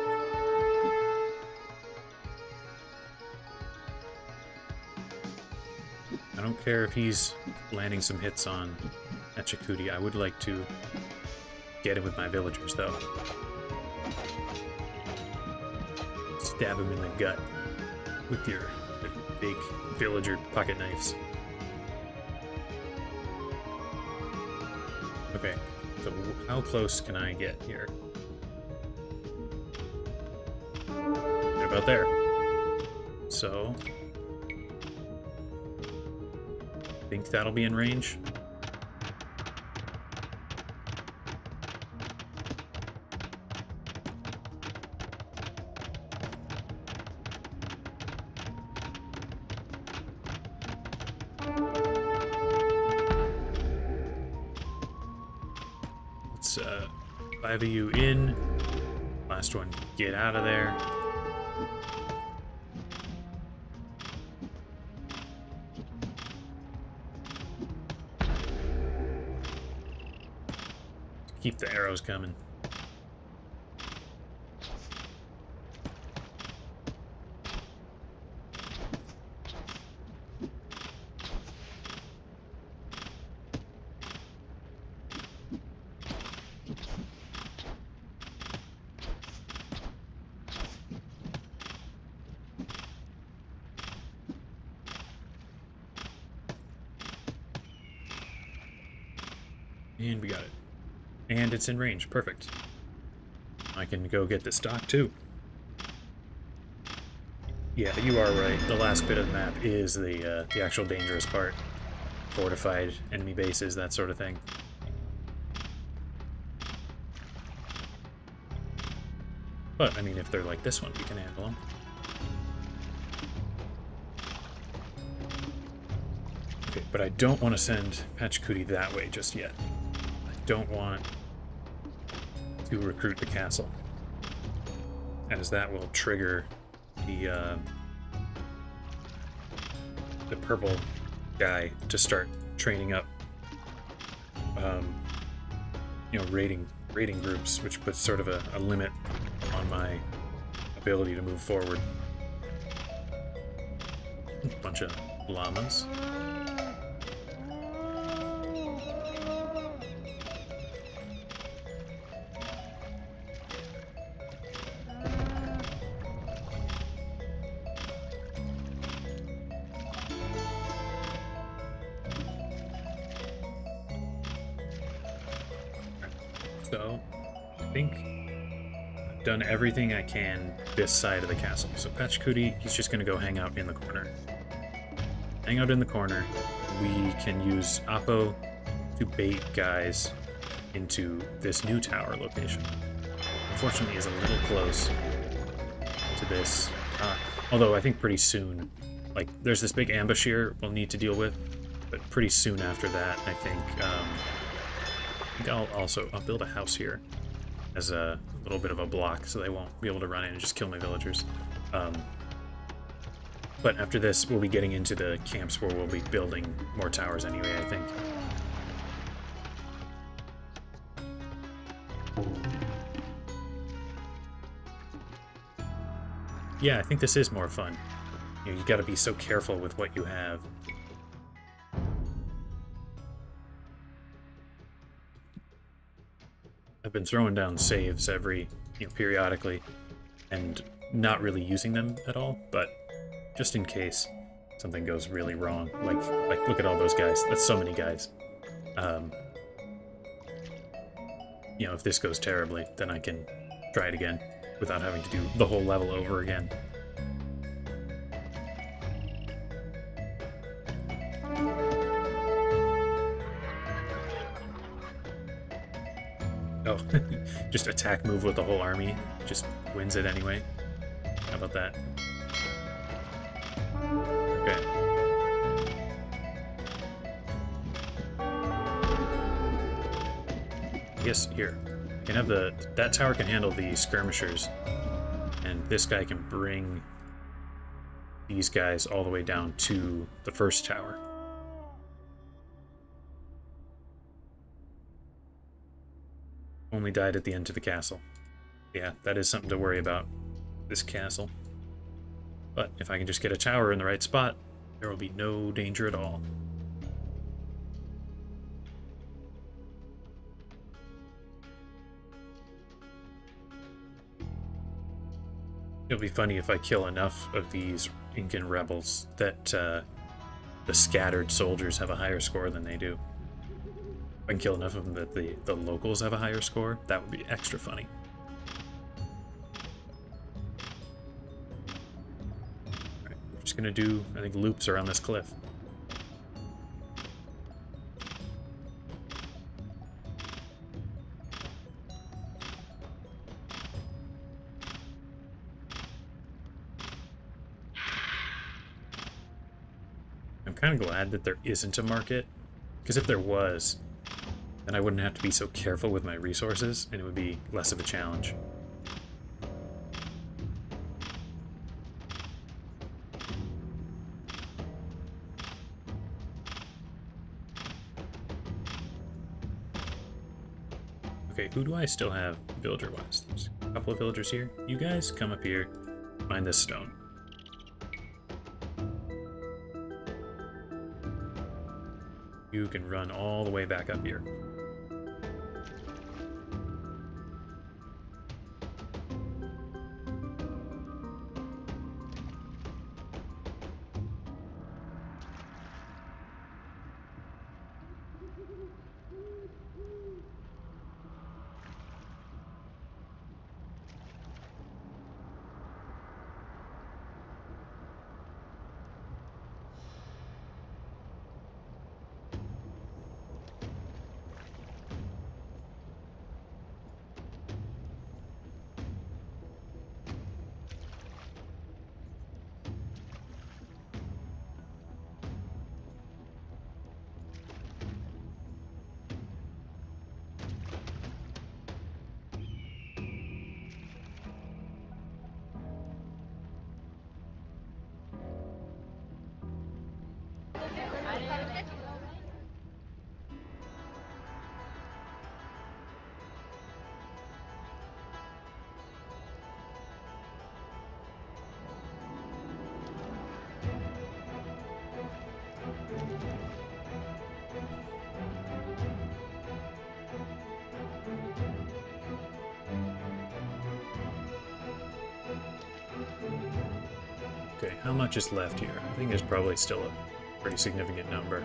I don't care if he's landing some hits on Pachacuti. I would like to get him with my villagers, though. Stab him in the gut with your big villager pocket knives. Okay, so how close can I get here? Right about there. So... think that'll be in range. Let's 5 of you in. Last one, get out of there. Keep the arrows coming. And we got it. And it's in range. Perfect. I can go get this dock too. Yeah, you are right. The last bit of the map is the actual dangerous part. Fortified enemy bases, that sort of thing. But, I mean, if they're like this one, we can handle them. Okay, but I don't want to send Pachacuti that way just yet. I don't want to recruit the castle, as that will trigger the purple guy to start training up, you know, raiding groups, which puts sort of a limit on my ability to move forward. Bunch of llamas. So, I think I've done everything I can this side of the castle. So Pachacuti, he's just going to go hang out in the corner. Hang out in the corner. We can use Oppo to bait guys into this new tower location. Unfortunately, is a little close to this. Although I think pretty soon, like, there's this big ambush here we'll need to deal with, but pretty soon after that, I think I'll build a house here as a little bit of a block so they won't be able to run in and just kill my villagers. But after this, we'll be getting into the camps where we'll be building more towers anyway, I think. Yeah, I think this is more fun. You know, you gotta be so careful with what you have. I've been throwing down saves periodically, and not really using them at all, but just in case something goes really wrong. Like look at all those guys. That's so many guys. You know, if this goes terribly, then I can try it again without having to do the whole level over again. Oh, just attack move with the whole army. Just wins it anyway. How about that? Okay. Yes, here. You can have that tower can handle the skirmishers, and this guy can bring these guys all the way down to the first tower. Only died at the end of the castle. Yeah, that is something to worry about, this castle. But if I can just get a tower in the right spot, there will be no danger at all. It'll be funny if I kill enough of these Incan rebels that the scattered soldiers have a higher score than they do. If I can kill enough of them that the locals have a higher score, that would be extra funny. Alright, we're just gonna do, I think, loops around this cliff. I'm kind of glad that there isn't a market, because if there was, then I wouldn't have to be so careful with my resources, and it would be less of a challenge. Okay, who do I still have villager-wise? There's a couple of villagers here. You guys come up here, find this stone. You can run all the way back up here. Okay, how much is left here? I think there's probably still a pretty significant number.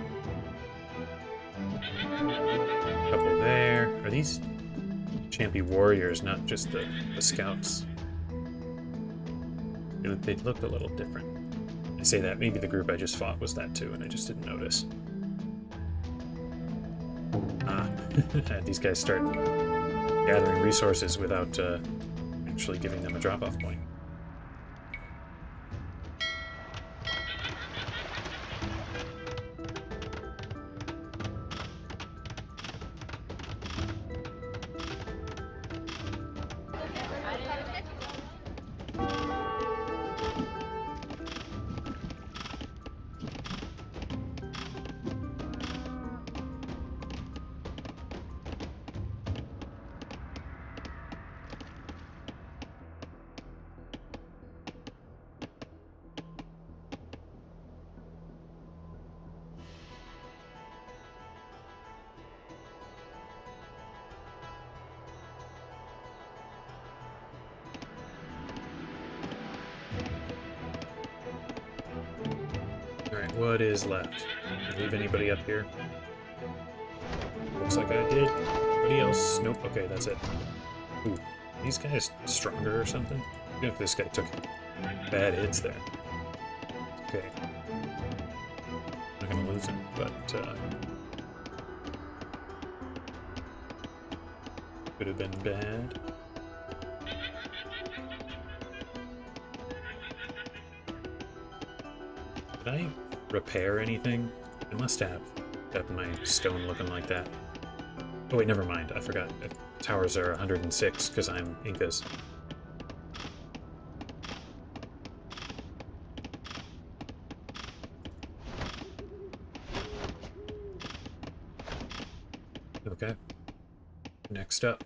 Couple there. Are these Champy warriors, not just the scouts? They look a little different. I say that, maybe the group I just fought was that too, and I just didn't notice. Ah, these guys start gathering resources without actually giving them a drop-off point. Alright, what is left? Did I leave anybody up here? Looks like I did. Anybody else? Nope. Okay, that's it. Ooh, are these guys stronger or something? I think this guy took bad hits there. Okay. Not gonna lose him, but could have been bad. Did I repair anything? I must have. Got my stone looking like that. Oh wait, never mind. I forgot. Towers are 106 because I'm Incas. Okay. Next up.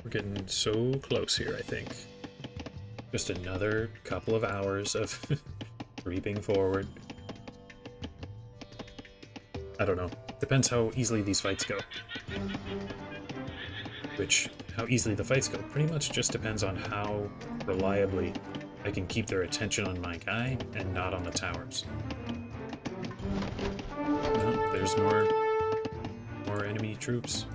We're getting so close here, I think. Just another couple of hours of creeping forward. I don't know. Depends how easily these fights go. How easily the fights go pretty much just depends on how reliably I can keep their attention on my guy and not on the towers. Oh, there's more enemy troops.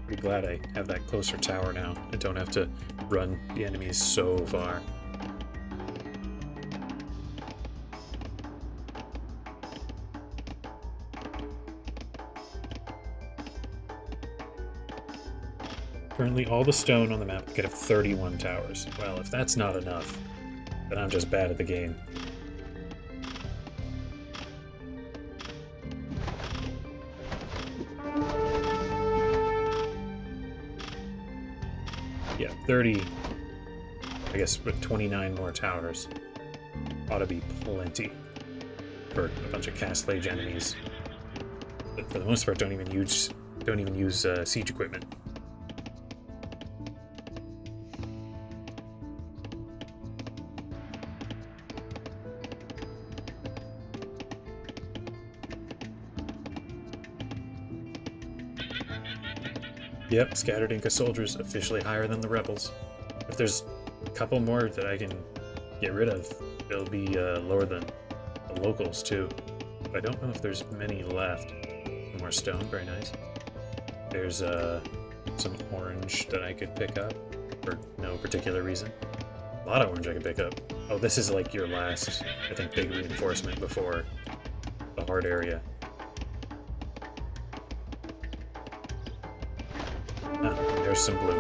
Pretty glad I have that closer tower now. I don't have to run the enemies so far. Currently, all the stone on the map could have 31 towers. Well, if that's not enough, then I'm just bad at the game. Yeah, 30, I guess with 29 more towers, ought to be plenty for a bunch of Castlage enemies. But for the most part, don't even use siege equipment. Yep, scattered Inca soldiers officially higher than the rebels. If there's a couple more that I can get rid of, they'll be lower than the locals too. But I don't know if there's many left. Some more stone, very nice. There's some orange that I could pick up for no particular reason. A lot of orange I could pick up. Oh, this is like your last, I think, big reinforcement before the hard area. There's some blue.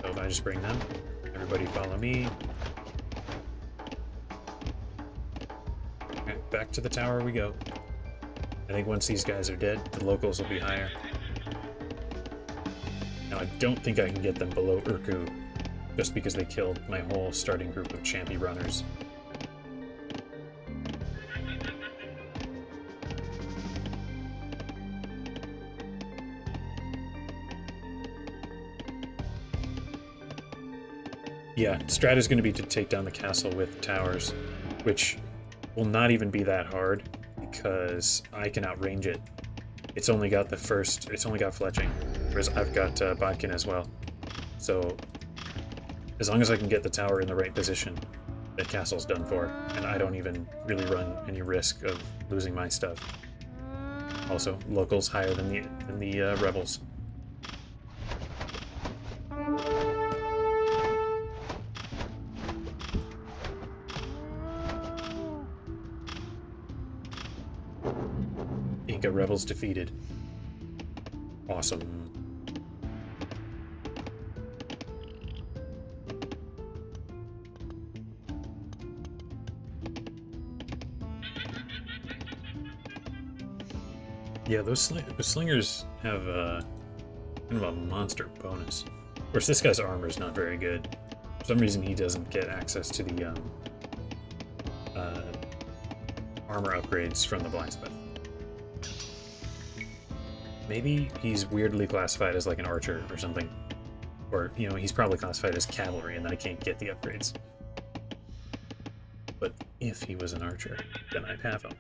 So if I just bring them, everybody follow me. Okay, back to the tower we go. I think once these guys are dead, the locals will be higher. Now, I don't think I can get them below Urku, just because they killed my whole starting group of champy runners. Yeah, strat is going to be to take down the castle with towers, which will not even be that hard because I can outrange it. It's only got fletching, whereas I've got bodkin as well. So as long as I can get the tower in the right position, the castle's done for, and I don't even really run any risk of losing my stuff. Also, locals higher than the rebels. Inca rebels defeated. Awesome. Yeah, those slingers have kind of a monster bonus. Of course, this guy's armor is not very good. For some reason, he doesn't get access to the armor upgrades from the blacksmith. Maybe he's weirdly classified as like an archer or something. Or, you know, he's probably classified as cavalry and then I can't get the upgrades. But if he was an archer, then I'd have him.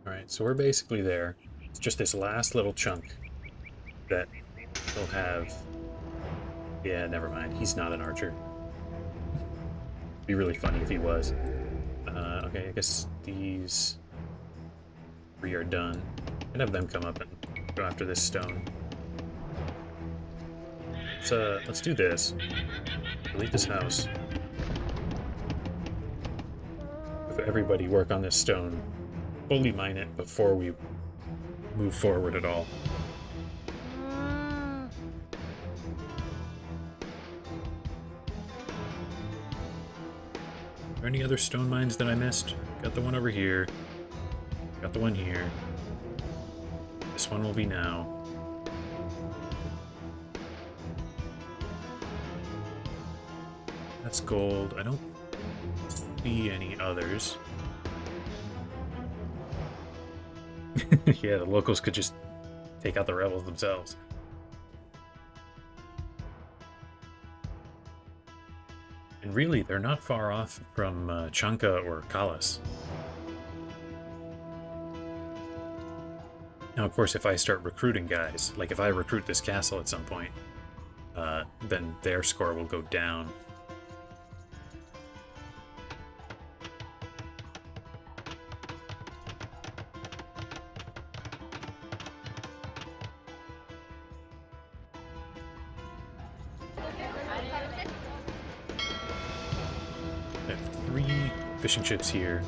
Alright, so we're basically there. It's just this last little chunk that he'll have... Yeah, never mind. He's not an archer. It'd be really funny if he was. Okay, I guess these 3 are done. And have them come up and go after this stone. Let's do this. Delete this house. Have everybody work on this stone. Fully mine it before we move forward at all. Are there any other stone mines that I missed? Got the one over here. Got the one here. This one will be now. That's gold. I don't see any others. Yeah, the locals could just take out the rebels themselves. And really, they're not far off from Chanka or Kalas. Now, of course, if I start recruiting guys, like if I recruit this castle at some point, then their score will go down. Fishing ships here,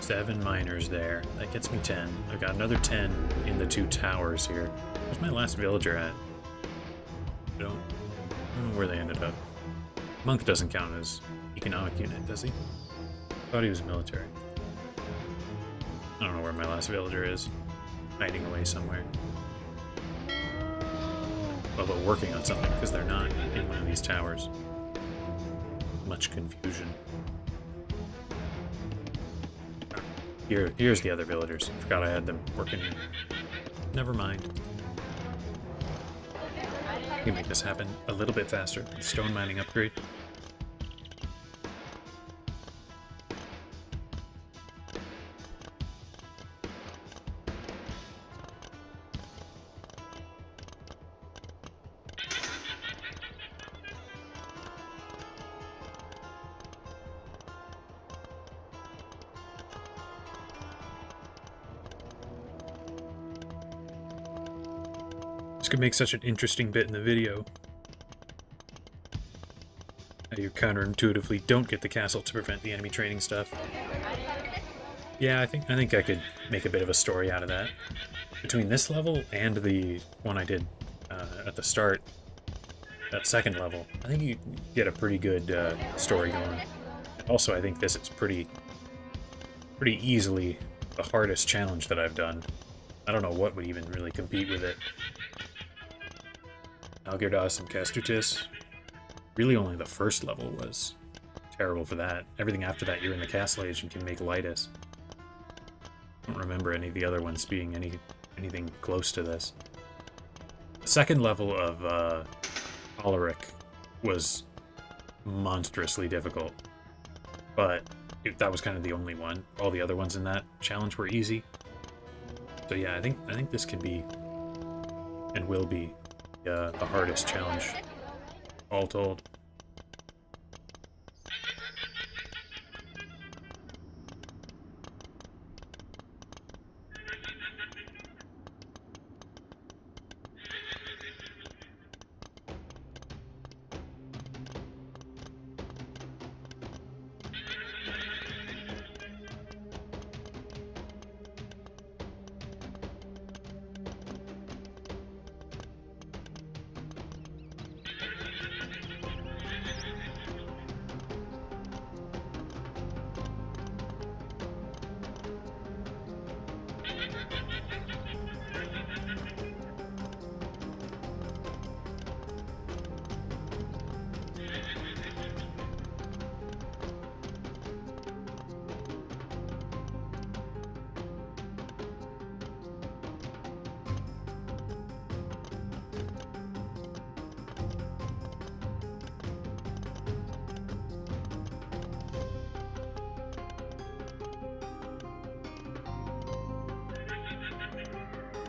7 miners there. That gets me 10. I've got another 10 in the 2 towers here. Where's my last villager at? I don't know where they ended up. Monk doesn't count as economic unit, does he? Thought he was military. I don't know where my last villager is. Hiding away somewhere. Well, but working on something, because they're not in one of these towers. Much confusion. Here's the other villagers. Forgot I had them working here. Never mind. We can make this happen a little bit faster. Stone mining upgrade. This could make such an interesting bit in the video. How you counterintuitively don't get the castle to prevent the enemy training stuff. Yeah, I think I could make a bit of a story out of that. Between this level and the one I did at the start, that second level, I think you get a pretty good story going. Also, I think this is pretty pretty easily the hardest challenge that I've done. I don't know what would even really compete with it. Algirdas and Castutis. Really only the first level was terrible for that. Everything after that, you're in the castle age and can make Lightus. I don't remember any of the other ones being anything close to this. The second level of Choleric was monstrously difficult, but that was kind of the only one. All the other ones in that challenge were easy. So yeah, I think this could be and will be the hardest challenge, all told.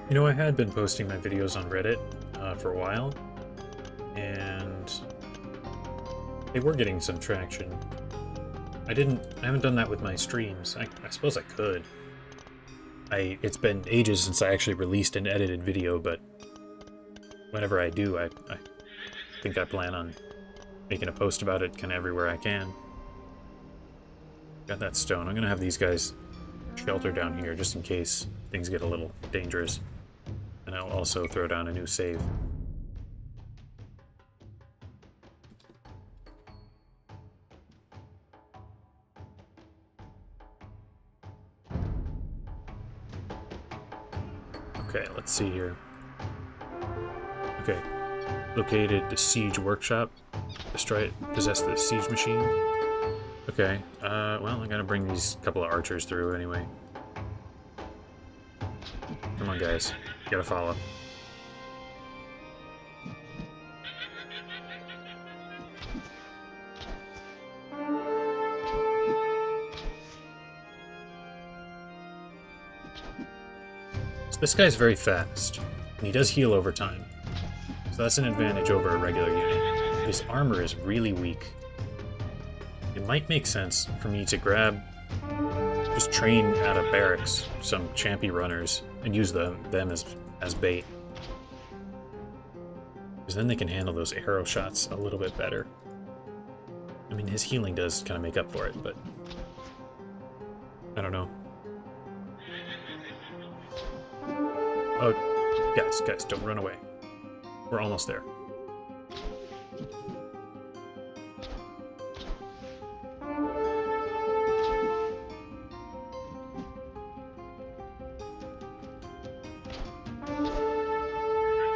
You know, I had been posting my videos on Reddit for a while, and they were getting some traction. I haven't done that with my streams. I suppose I could. It's been ages since I actually released an edited video, but whenever I do, I think I plan on making a post about it kind of everywhere I can. Got that stone. I'm gonna have these guys shelter down here just in case things get a little dangerous. And I'll also throw down a new save. Okay, let's see here. Okay, located the siege workshop. Destroy it, possess the siege machine. Okay, well, I'm gonna bring these couple of archers through anyway. Come on, guys. You gotta follow. So this guy's very fast, and he does heal over time. So that's an advantage over a regular unit. His armor is really weak. It might make sense for me to just train out of barracks some champy runners and use them as bait. Because then they can handle those arrow shots a little bit better. I mean, his healing does kind of make up for it, but I don't know. Oh, guys, don't run away. We're almost there.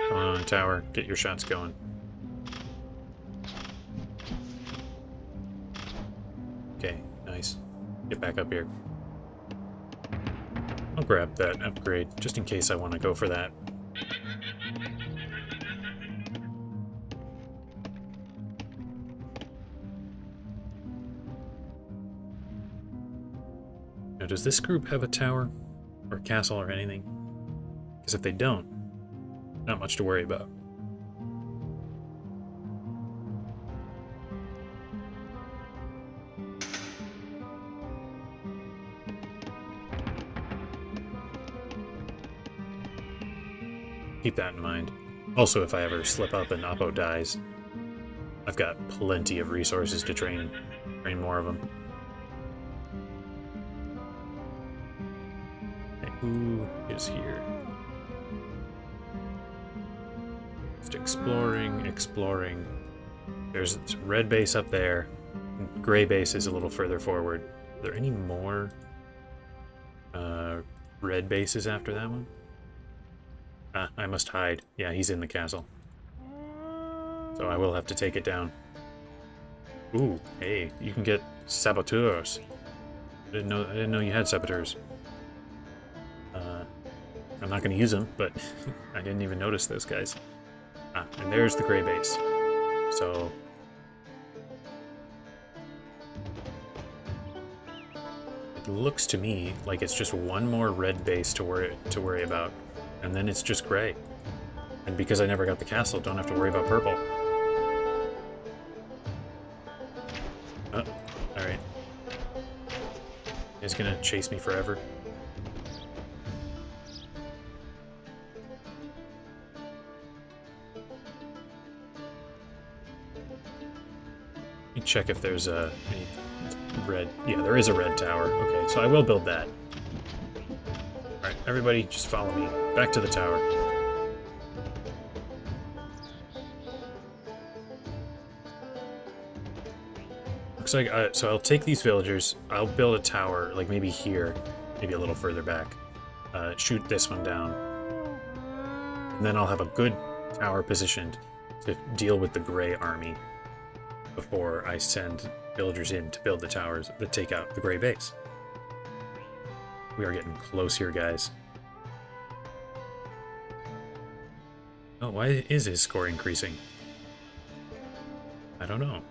Come on, tower, get your shots going. Okay, nice. Get back up here. I'll grab that upgrade, just in case I want to go for that. Now, does this group have a tower? Or a castle or anything? Because if they don't, not much to worry about. Keep that in mind. Also, if I ever slip up and Oppo dies, I've got plenty of resources to train more of them. Okay, who is here? Just exploring. There's this red base up there. Gray base is a little further forward. Are there any more Red base is after that one. Ah, I must hide. Yeah, he's in the castle. So I will have to take it down. Ooh, hey, you can get saboteurs. I didn't know you had saboteurs. I'm not going to use them, but I didn't even notice those guys. Ah, and there's the gray base. So it looks to me like it's just one more red base to worry about, and then it's just gray. And because I never got the castle, don't have to worry about purple. Oh, all right. He's gonna chase me forever. Let me check if there's any red. Yeah, there is a red tower. Okay, so I will build that. Alright, everybody, just follow me. Back to the tower. Looks like, so I'll take these villagers, I'll build a tower, like maybe here, maybe a little further back. Shoot this one down. And then I'll have a good tower positioned to deal with the gray army before I send villagers in to build the towers that take out the gray base. We are getting close here, guys. Oh, why is his score increasing? I don't know.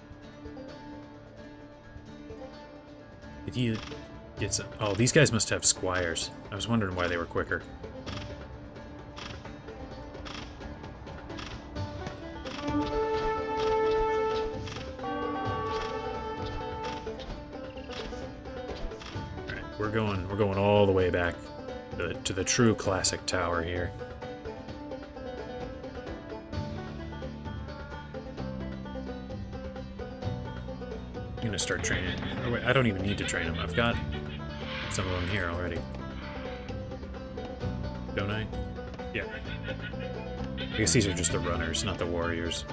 Did he get some... Oh, these guys must have squires. I was wondering why they were quicker. We're going all the way back to the true classic tower here. I'm gonna start training. Oh wait, I don't even need to train them. I've got some of them here already. Don't I? Yeah. I guess these are just the runners, not the warriors.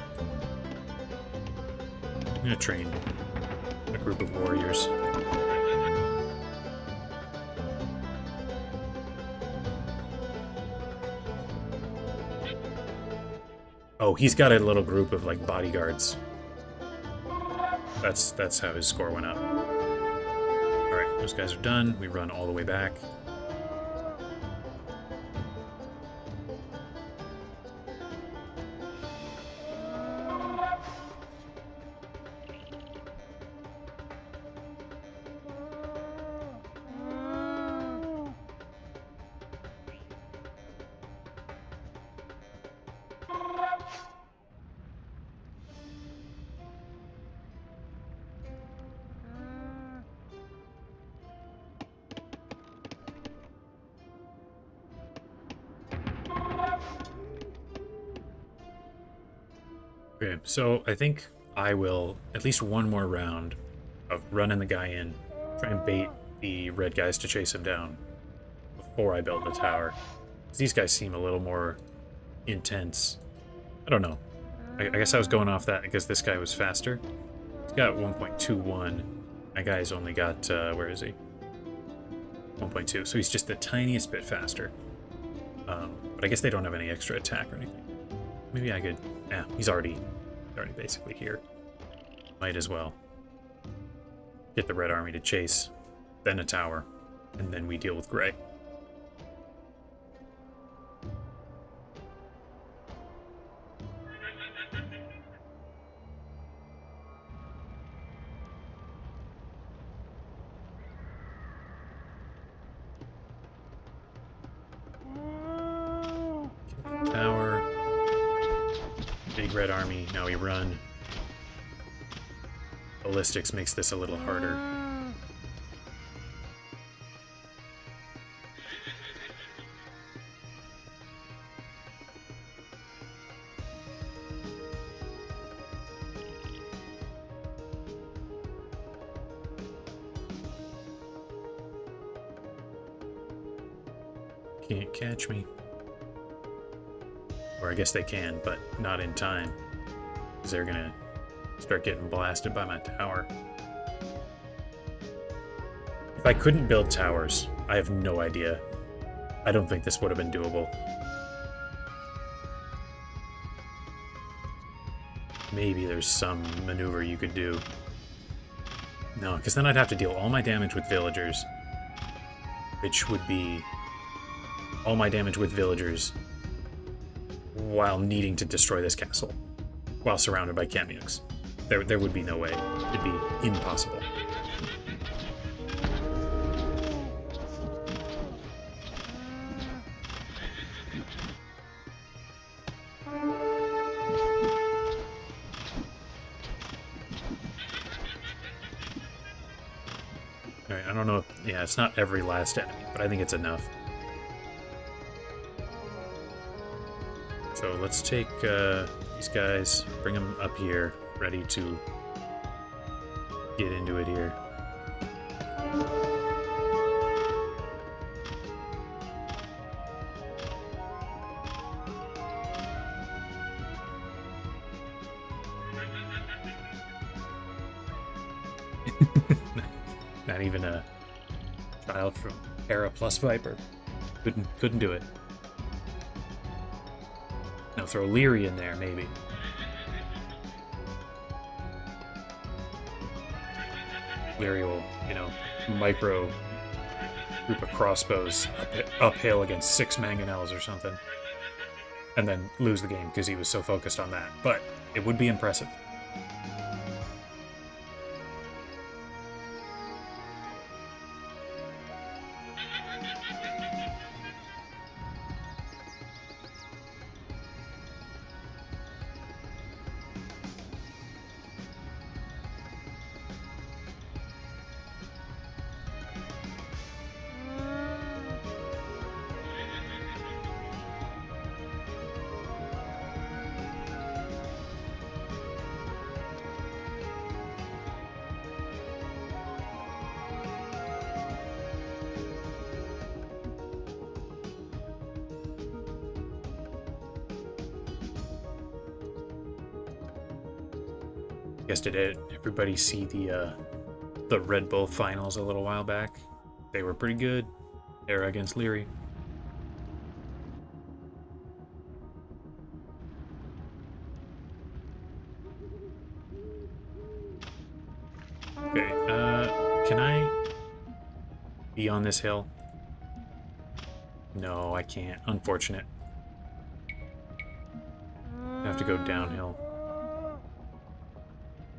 I'm gonna train a group of warriors. Oh, he's got a little group of, like, bodyguards. That's how his score went up. Alright, those guys are done. We run all the way back. Okay, so I think I will, at least one more round of running the guy in, try and bait the red guys to chase him down before I build the tower. 'Cause these guys seem a little more intense. I don't know. I guess I was going off that because this guy was faster. He's got 1.21. My guy's only got, where is he? 1.2, so he's just the tiniest bit faster. But I guess they don't have any extra attack or anything. Maybe I could... Yeah, he's already basically here. Might as well get the red army to chase, then a tower, and then we deal with gray. Tower. Big red army. Now we run. Ballistics makes this a little harder. Can't catch me. Or I guess they can, but not in time. Because they're gonna start getting blasted by my tower. If I couldn't build towers, I have no idea. I don't think this would have been doable. Maybe there's some maneuver you could do. No, because then I'd have to deal all my damage with villagers. Which would be all my damage with villagers while needing to destroy this castle. While surrounded by Kamyuks. There would be no way. It'd be impossible. Alright, I don't know if, yeah, it's not every last enemy, but I think it's enough. So let's take these guys, bring them up here, ready to get into it here. Not even a child from Hera plus Viper. Couldn't do it. Now throw Leary in there, maybe. Leary will, you know, micro group of crossbows uphill against 6 mangonels or something. And then lose the game because he was so focused on that. But it would be impressive. Guess did everybody see the Red Bull finals a little while back? They were pretty good. Hera against Leary. Okay, can I be on this hill? No, I can't. Unfortunate. I have to go downhill.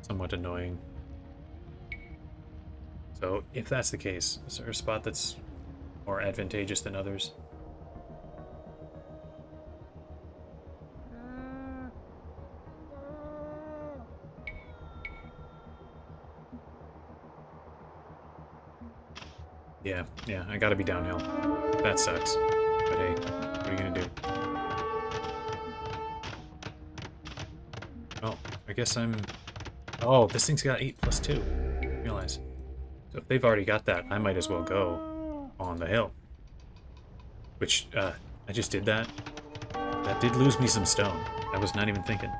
Somewhat annoying. So, if that's the case, is there a spot that's more advantageous than others? Yeah, I gotta be downhill. That sucks. But hey, what are you gonna do? Oh, I guess I'm... Oh, this thing's got 8+2. Realize. So if they've already got that, I might as well go on the hill. Which, I just did that. That did lose me some stone. I was not even thinking.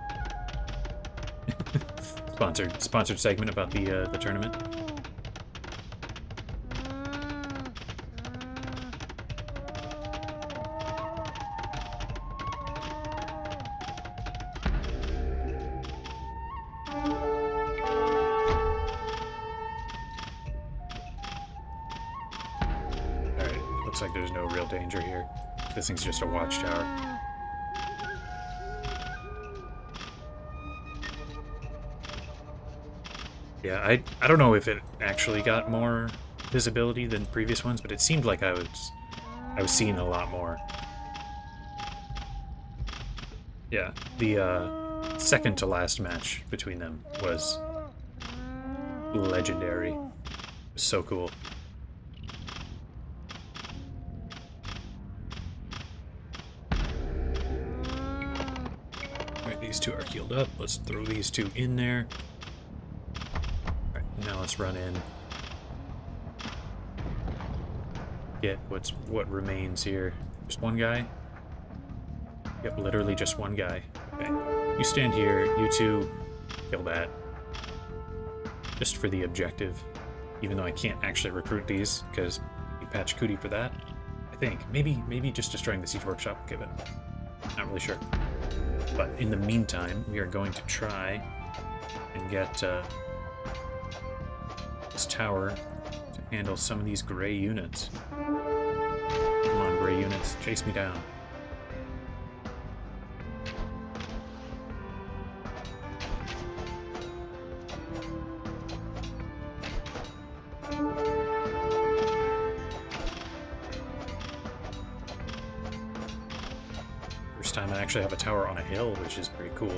Sponsored segment about the tournament. Looks like there's no real danger here. This thing's just a watchtower. Yeah, I don't know if it actually got more visibility than previous ones, but it seemed like I was seeing a lot more. Yeah, the second to last match between them was legendary. It was so cool. These two are healed up. Let's throw these two in there. Alright, now let's run in. Get what remains here. Just one guy? Yep, literally just one guy. Okay. You stand here, you two kill that. Just for the objective. Even though I can't actually recruit these, because Pachacuti for that. I think. Maybe just destroying the siege workshop will give it. Not really sure. But in the meantime, we are going to try and get this tower to handle some of these gray units. Come on, gray units, chase me down. First time I actually have a tower on a hill, which is pretty cool.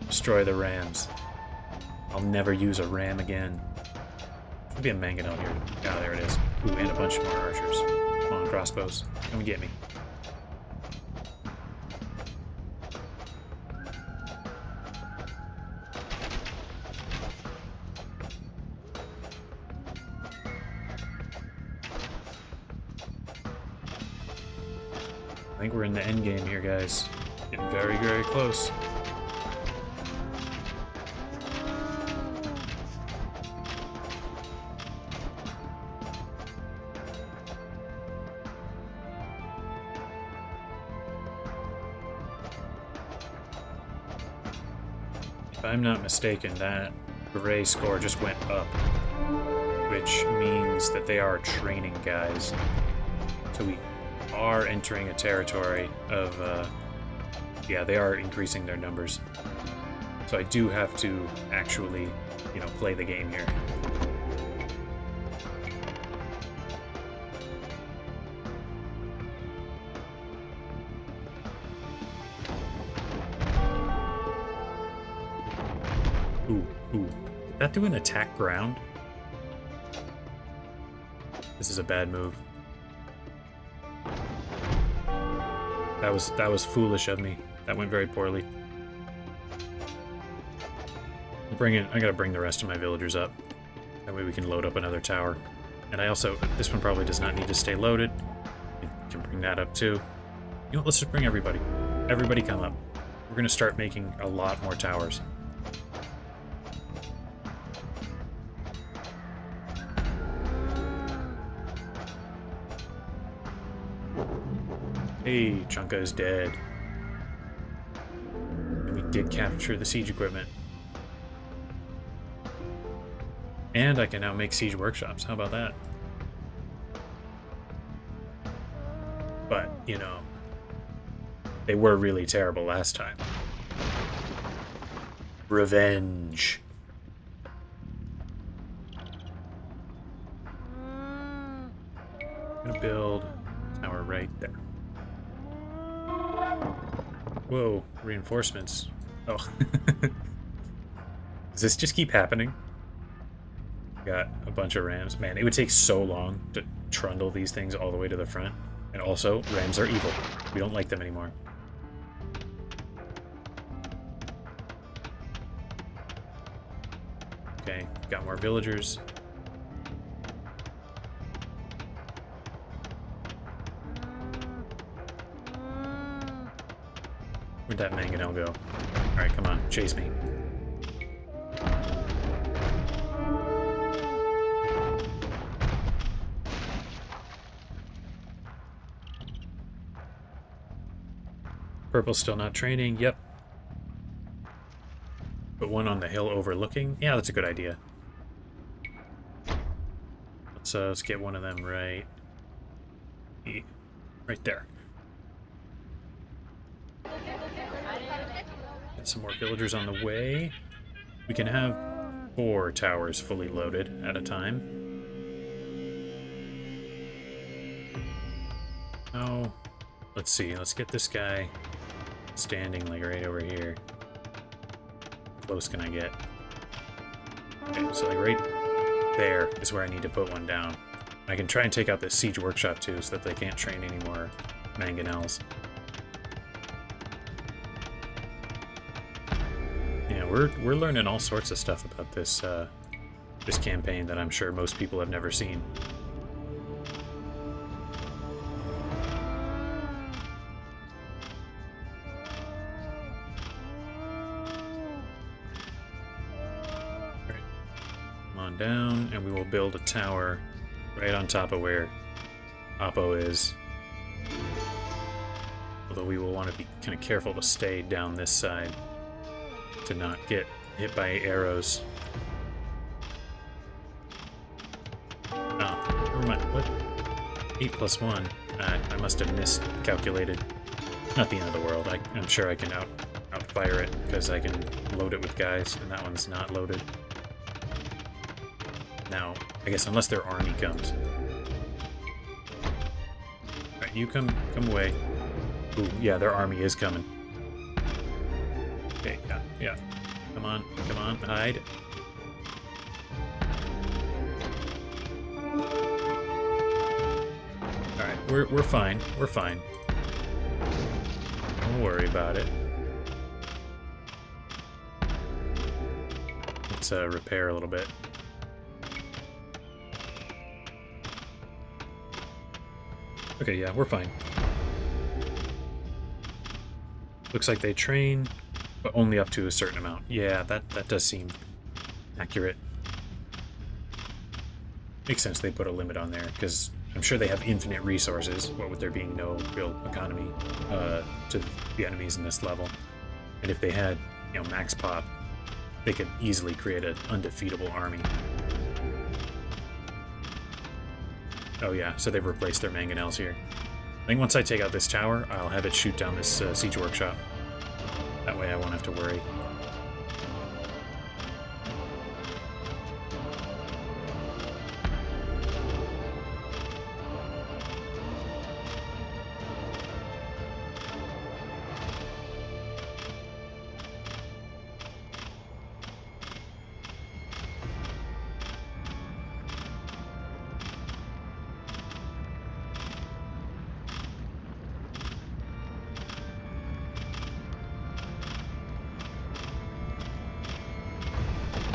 Destroy the rams. I'll never use a ram again. Should be a mangonel here. Ah, there it is. Ooh, and a bunch more archers. Come on, crossbows. Come and get me. I think we're in the end game here, guys. Getting very, very close. If I'm not mistaken, that gray score just went up, which means that they are training guys. So we are entering a territory of, yeah, they are increasing their numbers. So I do have to actually, you know, play the game here. Ooh. Did that do an attack ground? This is a bad move. That was foolish of me. That went very poorly. I gotta bring the rest of my villagers up. That way we can load up another tower. And I also, this one probably does not need to stay loaded. You can bring that up too. You know what, let's just bring everybody. Everybody come up. We're gonna start making a lot more towers. Hey, Chunka is dead. And we did capture the siege equipment. And I can now make siege workshops. How about that? But, you know, they were really terrible last time. Revenge. I'm gonna build a tower right there. Whoa, reinforcements. Oh. Does this just keep happening? Got a bunch of rams. Man, it would take so long to trundle these things all the way to the front. And also, rams are evil. We don't like them anymore. Okay, got more villagers. Where'd that mangonel go? Alright, come on, chase me. Purple's still not training, yep. Put one on the hill overlooking. Yeah, that's a good idea. Let's get one of them right there. Get some more villagers on the way. We can have 4 towers fully loaded at a time. Oh, let's see. Let's get this guy standing like right over here. How close can I get? Okay, so like right there is where I need to put one down. I can try and take out this siege workshop too, so that they can't train any more mangonels. Yeah, we're learning all sorts of stuff about this this campaign that I'm sure most people have never seen. Come on down, and we will build a tower right on top of where Oppo is. Although we will want to be kind of careful to stay down this side to not get hit by arrows. Oh, never mind. What? 8 plus 1. I must have miscalculated. Not the end of the world. I'm sure I can outfire it because I can load it with guys, and that one's not loaded. Now, I guess unless their army comes. Alright, you come away. Ooh, yeah, their army is coming. Okay, yeah. Come on, hide. Alright, we're fine. We're fine. Don't worry about it. Let's repair a little bit. Okay, yeah, we're fine. Looks like they train, but only up to a certain amount. Yeah, that does seem accurate. Makes sense they put a limit on there, because I'm sure they have infinite resources, what with there being no real economy to the enemies in this level. And if they had, you know, max pop, they could easily create an undefeatable army. Oh yeah, so they've replaced their mangonels here. I think once I take out this tower, I'll have it shoot down this siege workshop. That way I won't have to worry.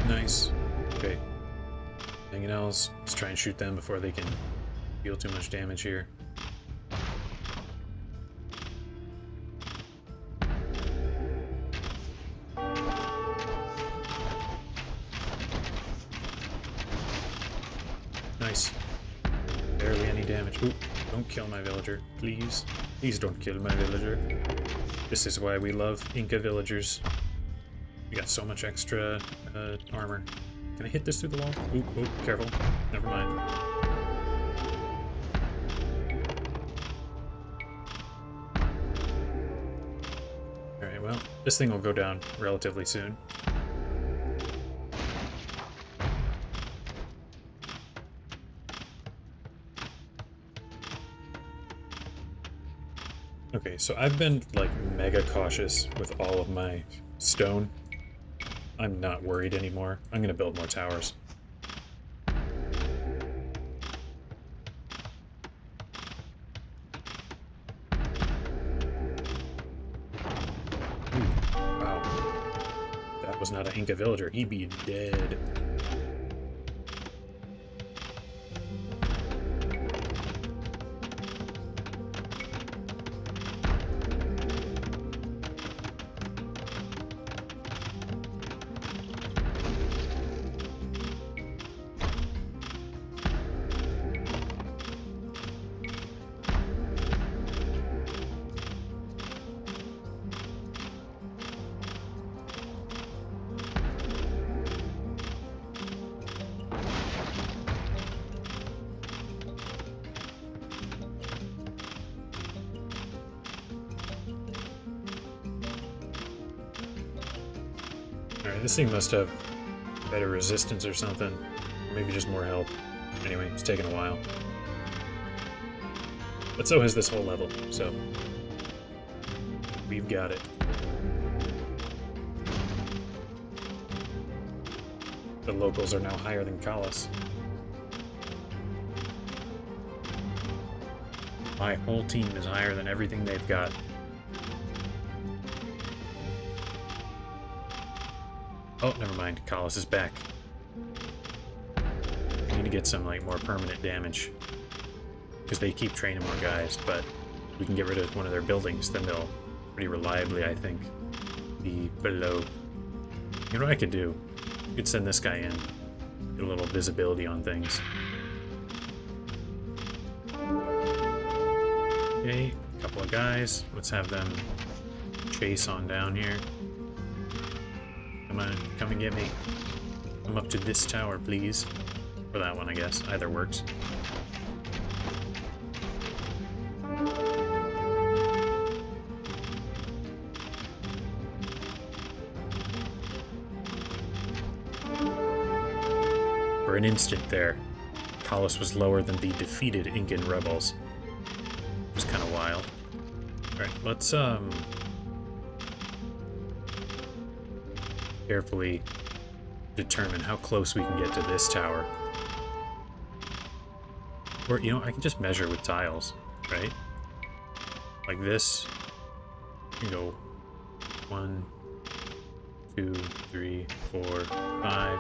Nice. Okay. Mangonels, let's try and shoot them before they can deal too much damage here. Nice. Barely any damage. Ooh, don't kill my villager, please. Please don't kill my villager. This is why we love Inca villagers. We got so much extra armor. Can I hit this through the wall? Ooh, careful. Never mind. Alright, well, this thing will go down relatively soon. Okay, so I've been, like, mega cautious with all of my stone. I'm not worried anymore. I'm gonna build more towers. Ooh, wow. That was not an Inca villager. He'd be dead. Alright, this thing must have better resistance or something. Or maybe just more health. Anyway, it's taking a while. But so has this whole level, so we've got it. The locals are now higher than Kalas. My whole team is higher than everything they've got. Oh, never mind. Kalas is back. I need to get some, like, more permanent damage. Because they keep training more guys, but we can get rid of one of their buildings, then they'll pretty reliably, I think, be below. You know what I could do? I could send this guy in. Get a little visibility on things. Okay, a couple of guys. Let's have them chase on down here. Come on, come and get me. Come up to this tower, please. Or that one, I guess. Either works. For an instant there, Collis was lower than the defeated Incan rebels. It was kind of wild. Alright, let's, carefully determine how close we can get to this tower. Or, you know, I can just measure with tiles, right? Like this. I can go 1, 2, 3, 4, 5,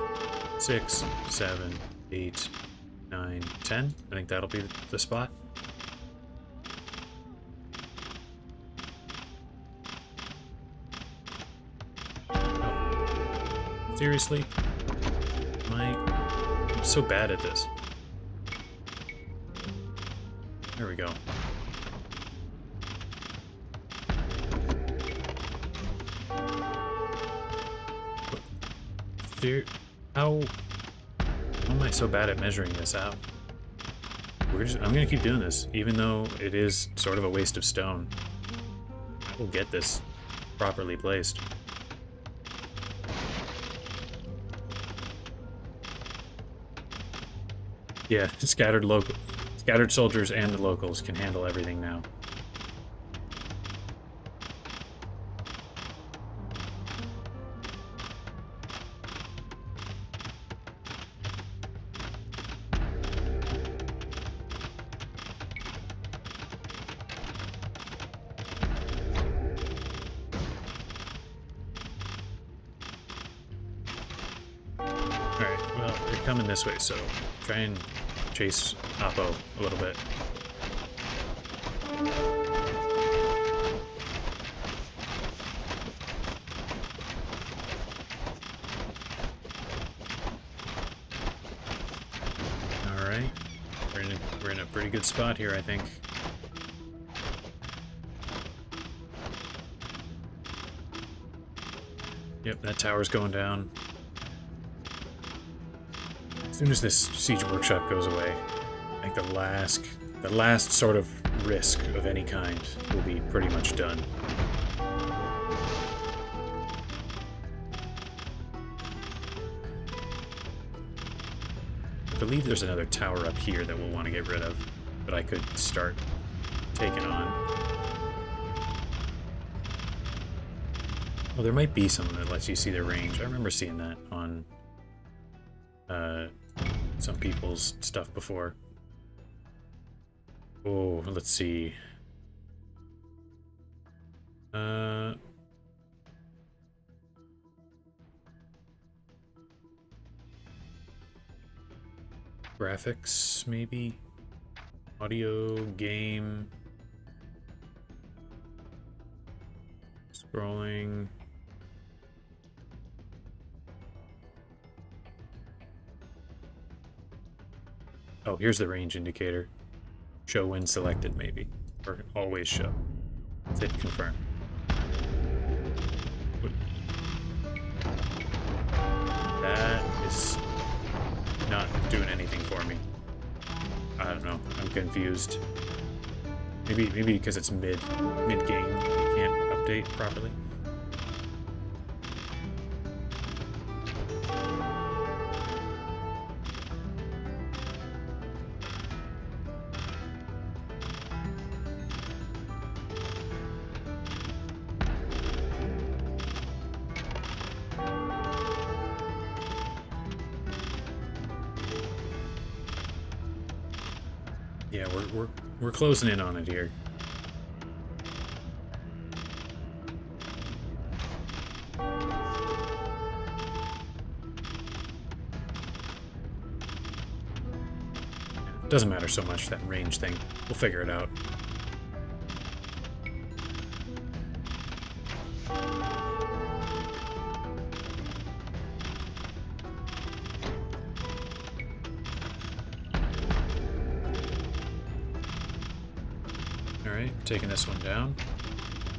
6, 7, 8, 9, 10. I think that'll be the spot. Oh. Seriously? I'm so bad at this. There we go. How am I so bad at measuring this out? I'm gonna keep doing this, even though it is sort of a waste of stone. I will get this properly placed. Yeah, scattered soldiers and the locals can handle everything now. Alright, well, they're coming this way, so try and chase Oppo a little bit. Alright, we're in a pretty good spot here, I think. Yep, that tower's going down. As soon as this siege workshop goes away, I think the last sort of risk of any kind will be pretty much done. I believe there's another tower up here that we'll want to get rid of, but I could start taking on. Well, there might be something that lets you see the range. I remember seeing that on some people's stuff before. Oh, let's see. Graphics, maybe? Audio, game. Scrolling. Oh, here's the range indicator. Show when selected, maybe. Or always show. Let's hit confirm. That is not doing anything for me. I don't know. I'm confused. Maybe because it's mid-game, you can't update properly. Yeah, we're closing in on it here. Doesn't matter so much, that range thing. We'll figure it out. Alright, taking this one down.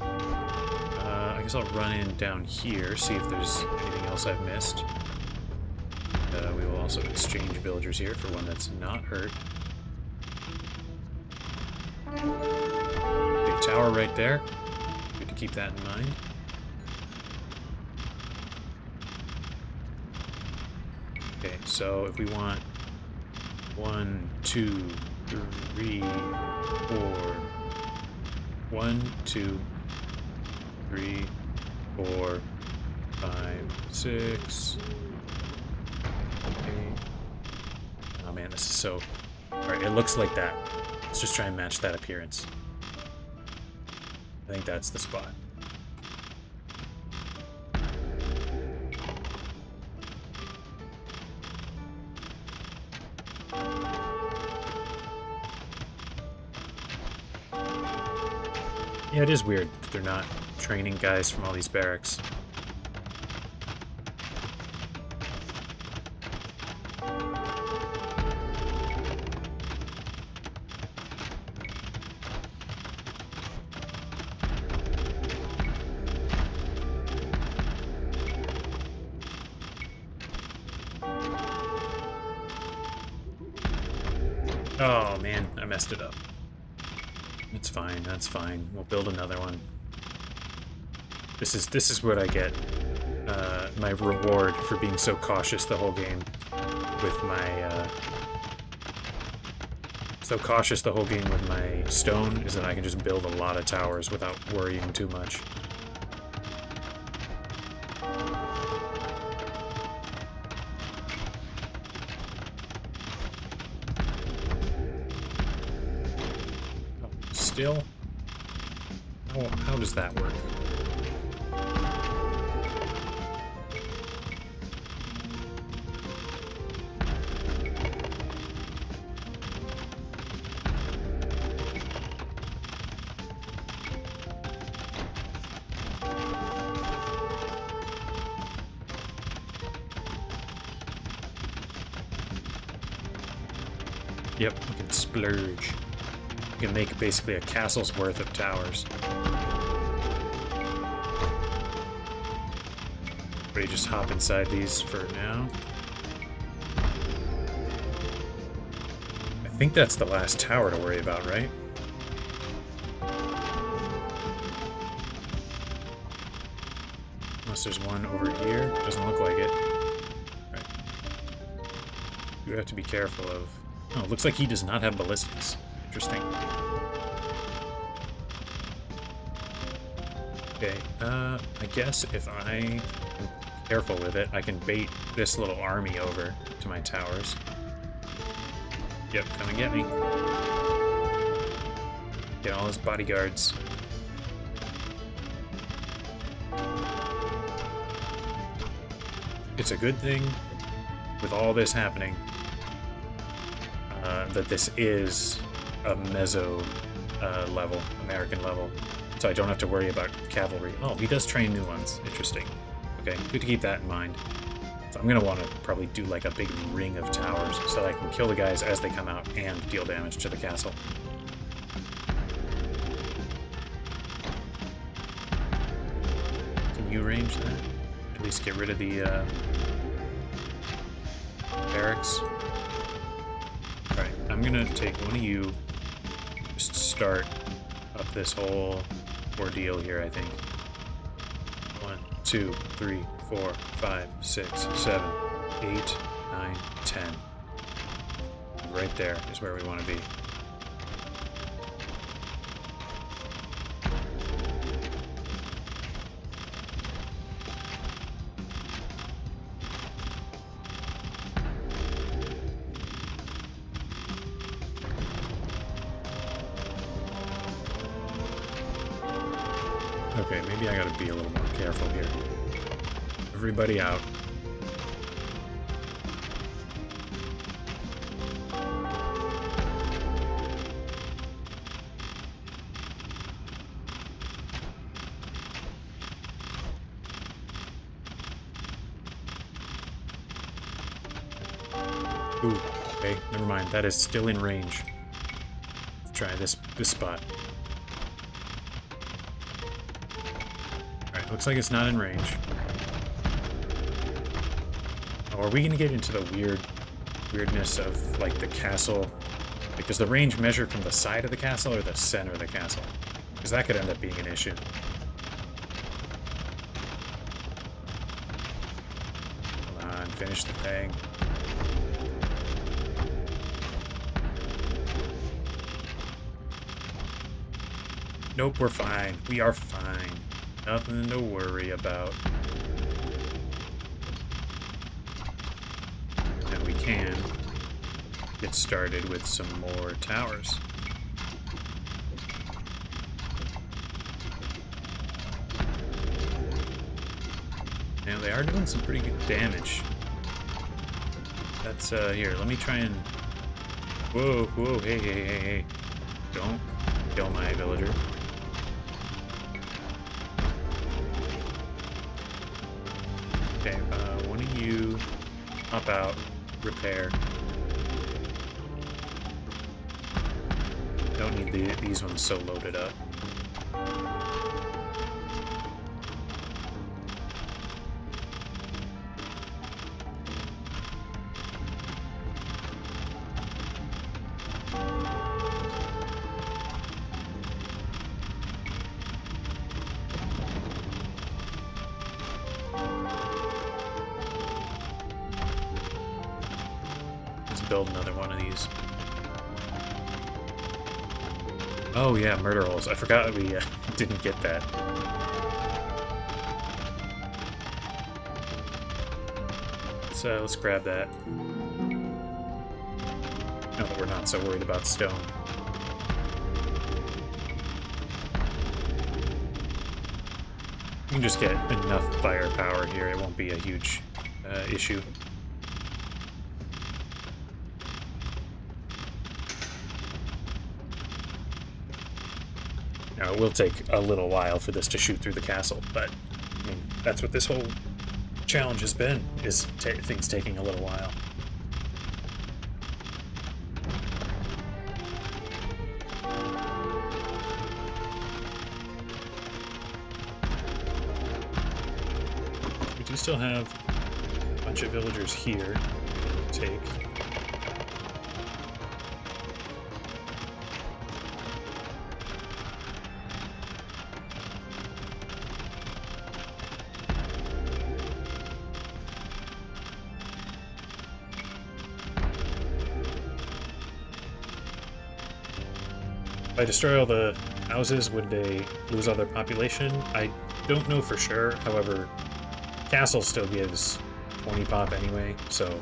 I guess I'll run in down here, see if there's anything else I've missed. We will also exchange villagers here for one that's not hurt. Okay, tower right there. Good to keep that in mind. Okay, so if we want 1, 2, 3, 4. 1, 2, 3, 4, 5, 6, 8. Oh man, this is so... Alright, it looks like that. Let's just try and match that appearance. I think that's the spot. Yeah, it is weird that they're not training guys from all these barracks. Oh man, I messed it up. It's fine, that's fine. We'll build another one. This is what I get. My reward for being so cautious the whole game with my stone is that I can just build a lot of towers without worrying too much. Still? How does that work? Yep, we can splurge. We can make basically a castle's worth of towers. Everybody just hop inside these for now. I think that's the last tower to worry about, right? Unless there's one over here. Doesn't look like it. Right. You have to be careful of... Oh, it looks like he does not have ballistics. Interesting. Okay, I guess if I am careful with it, I can bait this little army over to my towers. Yep, come and get me. Get all his bodyguards. It's a good thing, with all this happening, that this is a Meso level, American level. So I don't have to worry about cavalry. Oh, he does train new ones. Interesting. Okay, good to keep that in mind. So I'm going to want to probably do like a big ring of towers so that I can kill the guys as they come out and deal damage to the castle. Can you range that? At least get rid of the barracks. Alright, I'm going to take one of you, just start up this whole ordeal here, I think. 1, 2, 3, 4, 5, 6, 7, 8, 9, 10. Right there is where we want to be. Okay, maybe I gotta be a little more careful here. Everybody out. Ooh, okay, never mind. That is still in range. Let's try this spot. Looks like it's not in range. Oh, are we going to get into the weirdness of, like, the castle? Like, does the range measure from the side of the castle or the center of the castle? Because that could end up being an issue. Come on, finish the thing. Nope, we're fine. We are fine. Nothing to worry about. And we can get started with some more towers. Now they are doing some pretty good damage. That's here, let me try and whoa, hey. Don't kill my villager. Okay, one of you hop out, repair. Don't need these ones so loaded up. Let's build another one of these. Oh yeah, murder holes. I forgot that we didn't get that. So let's grab that. No, we're not so worried about stone. You can just get enough firepower here. It won't be a huge issue. Now, it will take a little while for this to shoot through the castle, but I mean, that's what this whole challenge has been, is things taking a little while. We do still have a bunch of villagers here to take. If I destroy all the houses, would they lose all their population? I don't know for sure. However, castle still gives 20 pop anyway, so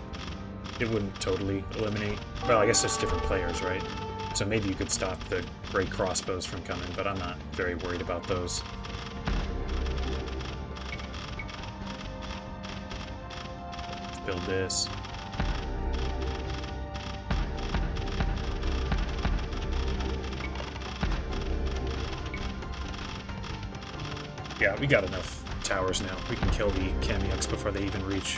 it wouldn't totally eliminate. Well, I guess it's different players, right? So maybe you could stop the great crossbows from coming, but I'm not very worried about those. Let's build this. Yeah, we got enough towers now. We can kill the Kamyuks before they even reach.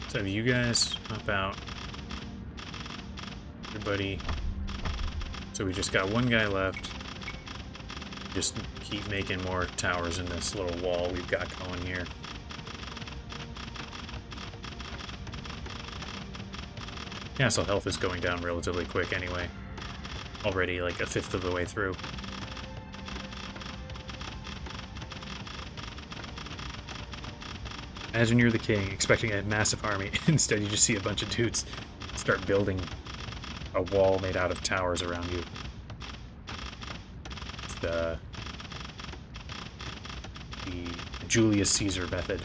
So you guys hop out. Everybody. So we just got one guy left. Just keep making more towers in this little wall we've got going here. Castle health is going down relatively quick anyway. Already like a fifth of the way through. Imagine you're the king, expecting a massive army. Instead, you just see a bunch of dudes start building a wall made out of towers around you. It's the Julius Caesar method.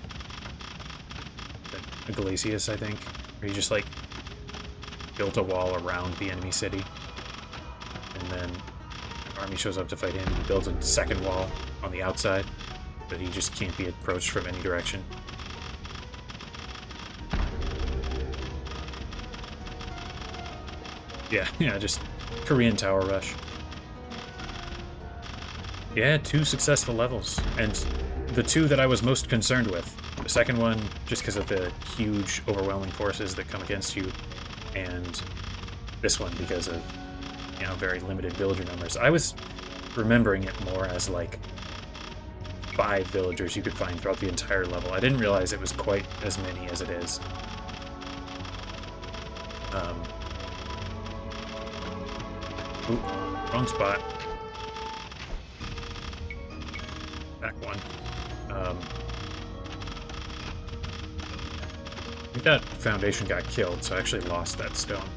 Iglesias, I think. Where you just, like, built a wall around the enemy city. And then an army shows up to fight him, and he builds a second wall on the outside. But he just can't be approached from any direction. Yeah, yeah, just Korean Tower Rush. Yeah, 2 successful levels, and the 2 that I was most concerned with. The second one, just because of the huge, overwhelming forces that come against you, and this one because of, you know, very limited villager numbers. I was remembering it more as, like, 5 villagers you could find throughout the entire level. I didn't realize it was quite as many as it is. Ooh, wrong spot. Back one. I think that foundation got killed, so I actually lost that stone.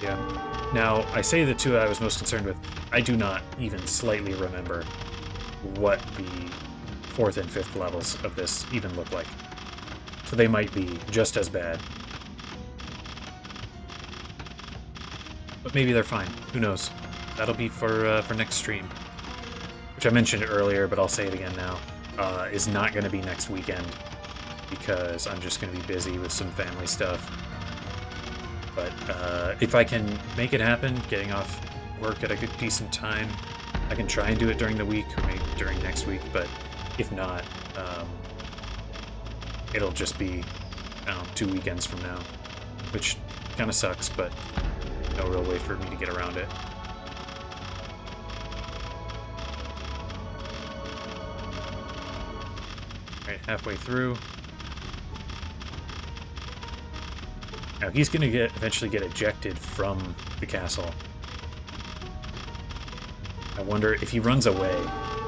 Yeah. Now, I say the 2 I was most concerned with. I do not even slightly remember what the 4th and 5th levels of this even look like. So they might be just as bad. But maybe they're fine. Who knows? That'll be for next stream. Which I mentioned earlier, but I'll say it again now. Is not going to be next weekend, because I'm just going to be busy with some family stuff. But if I can make it happen, getting off work at a good, decent time, I can try and do it during the week, or maybe during next week, but if not, it'll just be, I don't know, 2 weekends from now, which kind of sucks, but no real way for me to get around it. Alright, halfway through. Now he's going to eventually get ejected from the castle. I wonder if he runs away,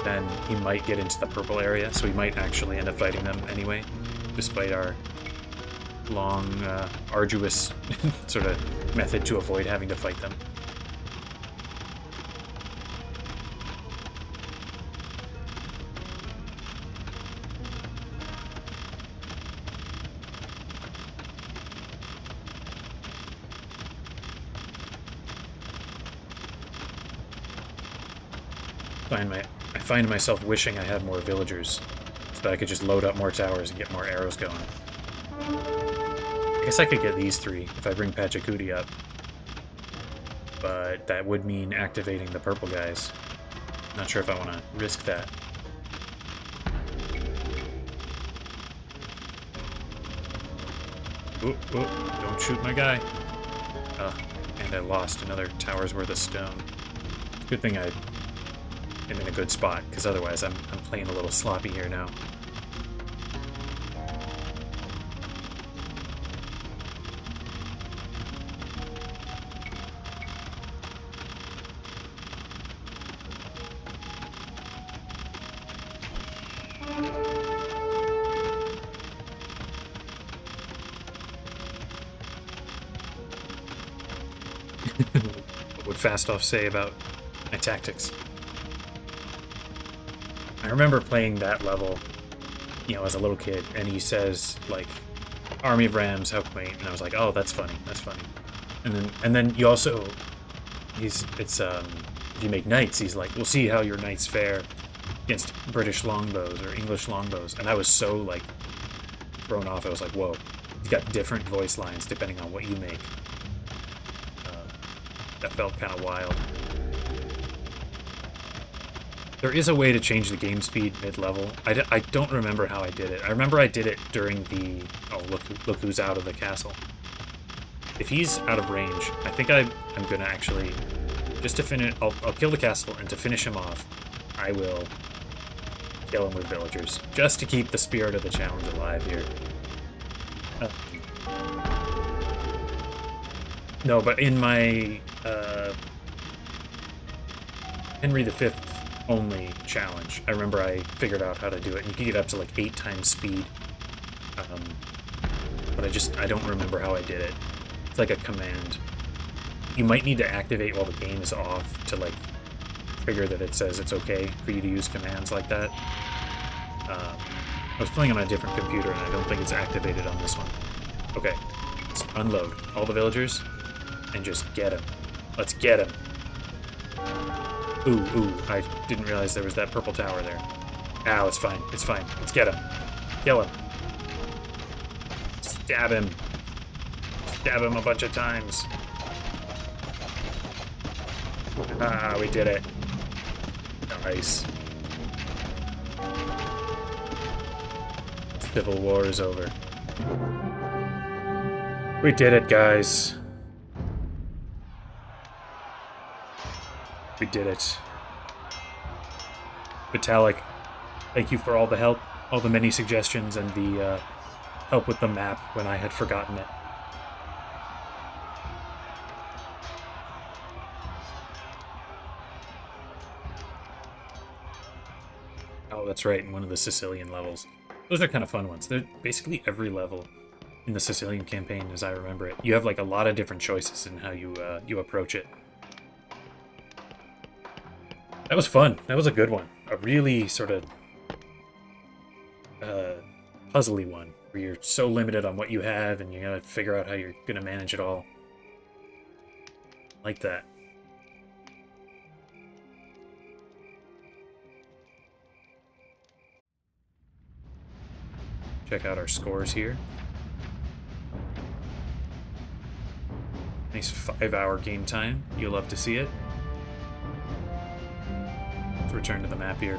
then he might get into the purple area, so we might actually end up fighting them anyway, despite our long, arduous sort of method to avoid having to fight them. I find myself wishing I had more villagers, so that I could just load up more towers and get more arrows going. I guess I could get these 3 if I bring Pachacuti up, but that would mean activating the purple guys. Not sure if I want to risk that. Ooh, don't shoot my guy. And I lost another tower's worth of stone. Good thing I am in a good spot, because otherwise I'm playing a little sloppy here now. What would Fastoff say about my tactics? I remember playing that level, you know, as a little kid, and he says, like, Army of Rams, how quaint, and I was like, oh, that's funny, that's funny. And then you also, if you make knights, he's like, we'll see how your knights fare against British longbows or English longbows, and I was so, like, thrown off. I was like, whoa, he's got different voice lines depending on what you make. That felt kind of wild. There is a way to change the game speed mid-level. I don't remember how I did it. I remember I did it during the... Oh, look who's out of the castle. If he's out of range, I think I'm going to actually... Just to finish... I'll kill the castle, and to finish him off, I will kill him with villagers. Just to keep the spirit of the challenge alive here. No, but in my Henry V only challenge, I remember I figured out how to do it, and you can get up to like 8 times speed. But I don't remember how I did it. It's like a command. You might need to activate while the game is off to like trigger that it says it's okay for you to use commands like that. I was playing on a different computer, and I don't think it's activated on this one. Okay, let's unload all the villagers and just get him. Let's get him. Ooh, I didn't realize there was that purple tower there. Ow, it's fine, it's fine. Let's get him. Kill him. Stab him. Stab him a bunch of times. Ah, we did it. Nice. Civil War is over. We did it, guys. We did it. Vitalik, thank you for all the help, all the many suggestions, and the help with the map when I had forgotten it. Oh, that's right, in one of the Sicilian levels. Those are kind of fun ones. They're basically every level in the Sicilian campaign, as I remember it. You have like a lot of different choices in how you approach it. That was fun. That was a good one. A really sort of puzzly one, where you're so limited on what you have, and you gotta figure out how you're gonna manage it all. Like that. Check out our scores here. Nice 5-hour game time. You'll love to see it. Let's return to the map here.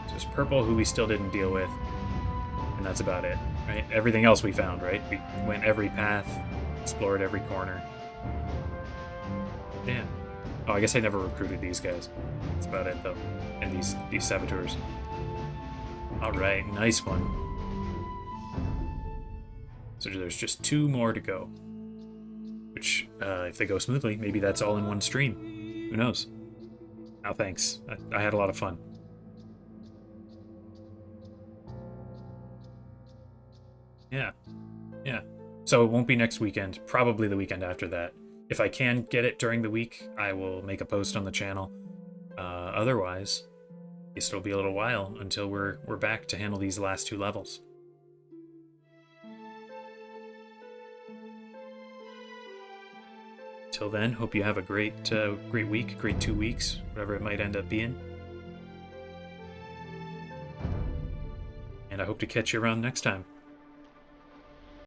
There's purple, who we still didn't deal with. And that's about it, right? Everything else we found, right? We went every path, explored every corner. Damn. Oh, I guess I never recruited these guys. That's about it, though. And these saboteurs. Alright, nice one. So there's just 2 more to go. Which, if they go smoothly, maybe that's all in one stream. Who knows? Oh, thanks. I had a lot of fun. Yeah. Yeah. So it won't be next weekend. Probably the weekend after that. If I can get it during the week, I will make a post on the channel. Otherwise, it'll be a little while until we're back to handle these last 2 levels. Till then, hope you have a great week, great 2 weeks, whatever it might end up being. And I hope to catch you around next time.